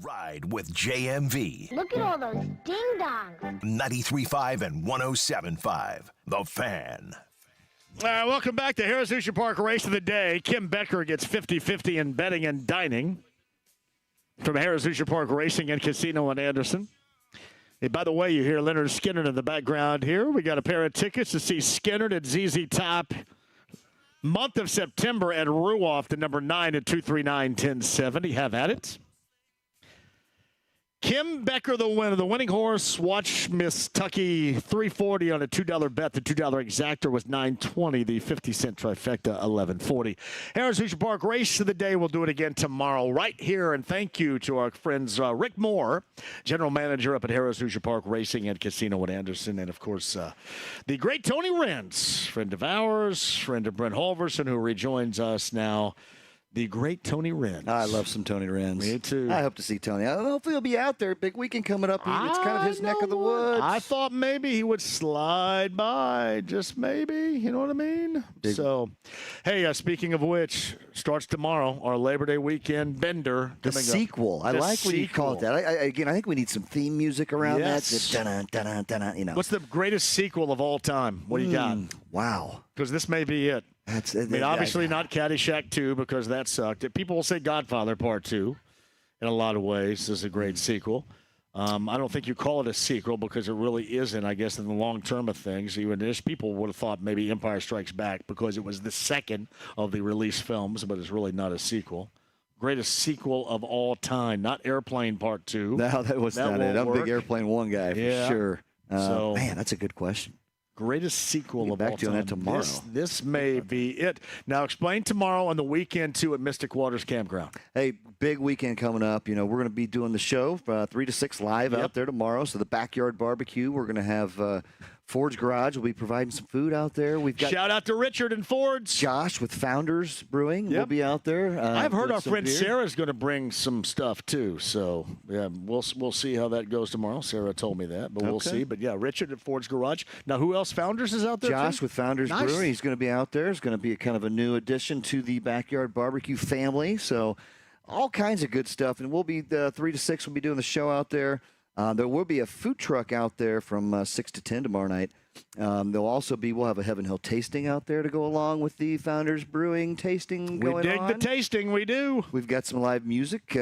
Ride with JMV. Look at all those ding-dongs. 93.5 and 107.5. The Fan. Welcome back to Harris Hoosier Park Race of the Day. Kim Becker gets 50-50 in betting and dining from Harris Hoosier Park Racing and Casino in Anderson. Hey, by the way, you hear Leonard Skinner in the background here. We got a pair of tickets to see Skinner at ZZ Top month of September at Ruoff, the number 9 at 239-1070. Have at it. Kim Becker, the winner. The winning horse, watch Miss Tucky, $340 on a $2 bet. The $2 exactor was $9.20. The 50-cent trifecta, $11.40. Harris Hoosier Park Race of the Day. We'll do it again tomorrow right here. And thank you to our friends Rick Moore, general manager up at Harris Hoosier Park Racing and Casino in Anderson. And, of course, the great Tony Renz, friend of ours, friend of Brent Halverson, who rejoins us now. The great Tony Renz. I love some Tony Renz. Me too. I hope to see Tony. I don't know if he'll be out there. Big weekend coming up. It's kind of his neck of the woods. I thought maybe he would slide by. Just maybe. You know what I mean? So, hey, speaking of which, starts tomorrow, our Labor Day weekend bender. The sequel. I like when you call it that. I think we need some theme music around that. Dun-dun, you know. What's the greatest sequel of all time? What do you got? Wow. Because this may be it. Obviously not Caddyshack 2 because that sucked. People will say Godfather Part 2 in a lot of ways. This is a great sequel. I don't think you call it a sequel because it really isn't, I guess, in the long term of things. Even people would have thought maybe Empire Strikes Back because it was the second of the released films, but it's really not a sequel. Greatest sequel of all time, not Airplane Part 2. No, that was not it. I'm a big Airplane 1 guy for sure. Man, that's a good question. Greatest sequel of all back to you on time. that tomorrow. This may be it. Now, explain tomorrow on the weekend, too, at Mystic Waters Campground. Hey, big weekend coming up. You know, we're going to be doing the show 3 to 6 live out there tomorrow. So the backyard barbecue, we're going to have Ford's Garage will be providing some food out there. We've got shout out to Richard and Ford's. Josh with Founders Brewing will be out there. I've heard our friend Sarah's going to bring some stuff too. So yeah, we'll see how that goes tomorrow. Sarah told me that, but we'll see. But yeah, Richard at Ford's Garage. Now, who else? Founders is out there. Josh too? with Founders Brewing. He's going to be out there. It's going to be kind of a new addition to the backyard barbecue family. So all kinds of good stuff, and we'll be 3 to 6. We'll be doing the show out there. There will be a food truck out there from 6 to 10 tomorrow night. We'll have a Heaven Hill tasting out there to go along with the Founders Brewing tasting going on. We dig the tasting, we do. We've got some live music.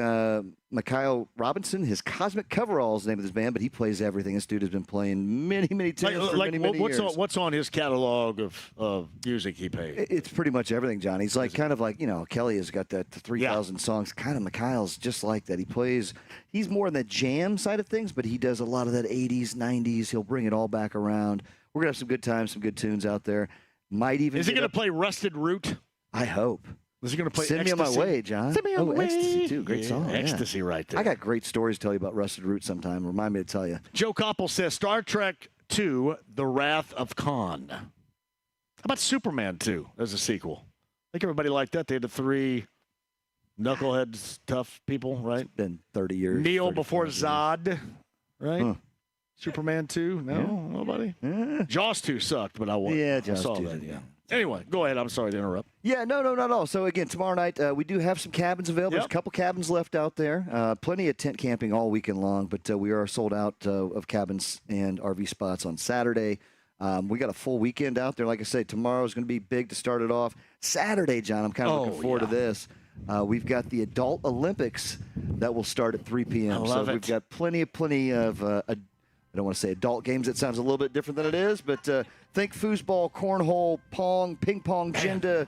Mikhail Robinson, his Cosmic Coverall is the name of his band, but he plays everything. This dude has been playing many tunes for many years. What's on his catalog of music he plays? It's pretty much everything, John. He's like kind of like, Kelly has got that 3,000 songs. Kind of Mikhail's just like that. He's more on the jam side of things, but he does a lot of that 80s, 90s. He'll bring it all back around. We're going to have some good times, some good tunes out there. Is he going to play Rusted Root? I hope. Is he going to play Send Ecstasy? Me on My Way, John. Send Me on My Way. Ecstasy, too. Great song. Ecstasy right there. I got great stories to tell you about Rusted Root sometime. Remind me to tell you. Joe Koppel says Star Trek 2, The Wrath of Khan. How about Superman 2 as a sequel? I think everybody liked that. They had the 3 knuckleheads, tough people, right? It's been 30 years. Neo before Zod, right? Huh. Superman 2? No? Nobody? Yeah. Jaws 2 sucked, but I won. Yeah, Jaws 2 that. Yeah. Anyway, go ahead. I'm sorry to interrupt. Yeah, no, not at all. So, again, tomorrow night, we do have some cabins available. There's a couple cabins left out there. Plenty of tent camping all weekend long, but we are sold out of cabins and RV spots on Saturday. We got a full weekend out there. Like I say, tomorrow is going to be big to start it off. Saturday, John, I'm kind of looking forward to this. We've got the Adult Olympics that will start at 3 p.m. We've got plenty of I don't want to say adult games. It sounds a little bit different than it is, but think foosball, cornhole, pong, ping pong, genda,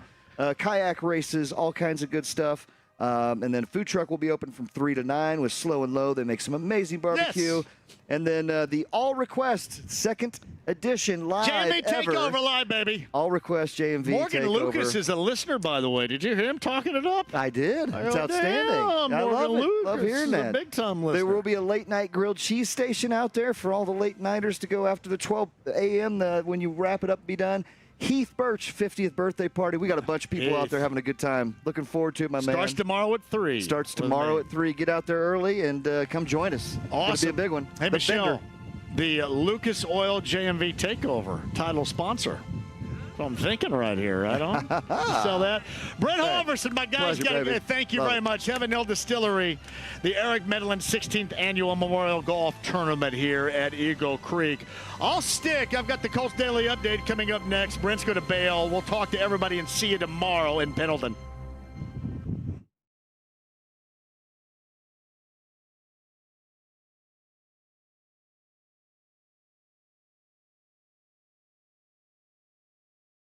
kayak races, all kinds of good stuff. And then food truck will be open from 3 to 9 with Slow and Low. They make some amazing barbecue. Yes. And then the All Request second edition live JMV Takeover live, baby. All Request JMV Morgan Takeover. Lucas is a listener, by the way. Did you hear him talking it up? I did. It's outstanding. Damn, I love Lucas it. Love hearing that. Big time listener. There will be a late night grilled cheese station out there for all the late nighters to go after the 12 a.m. When you wrap it up and be done. Heath Birch, 50th birthday party. We got a bunch of people out there having a good time. Looking forward to it, my man. Starts tomorrow at 3. Starts tomorrow at 3. Get out there early and come join us. Awesome. It's going to be a big one. Hey, Michelle, the Lucas Oil JMV Takeover, title sponsor. Well, I'm thinking right here, right on. Sell that. Brent Halverson, my guys, thank you very much. Heaven Hill Distillery, the Eric Medlin 16th Annual Memorial Golf Tournament here at Eagle Creek. I'll stick. I've got the Colts Daily Update coming up next. Brent's going to bail. We'll talk to everybody and see you tomorrow in Pendleton.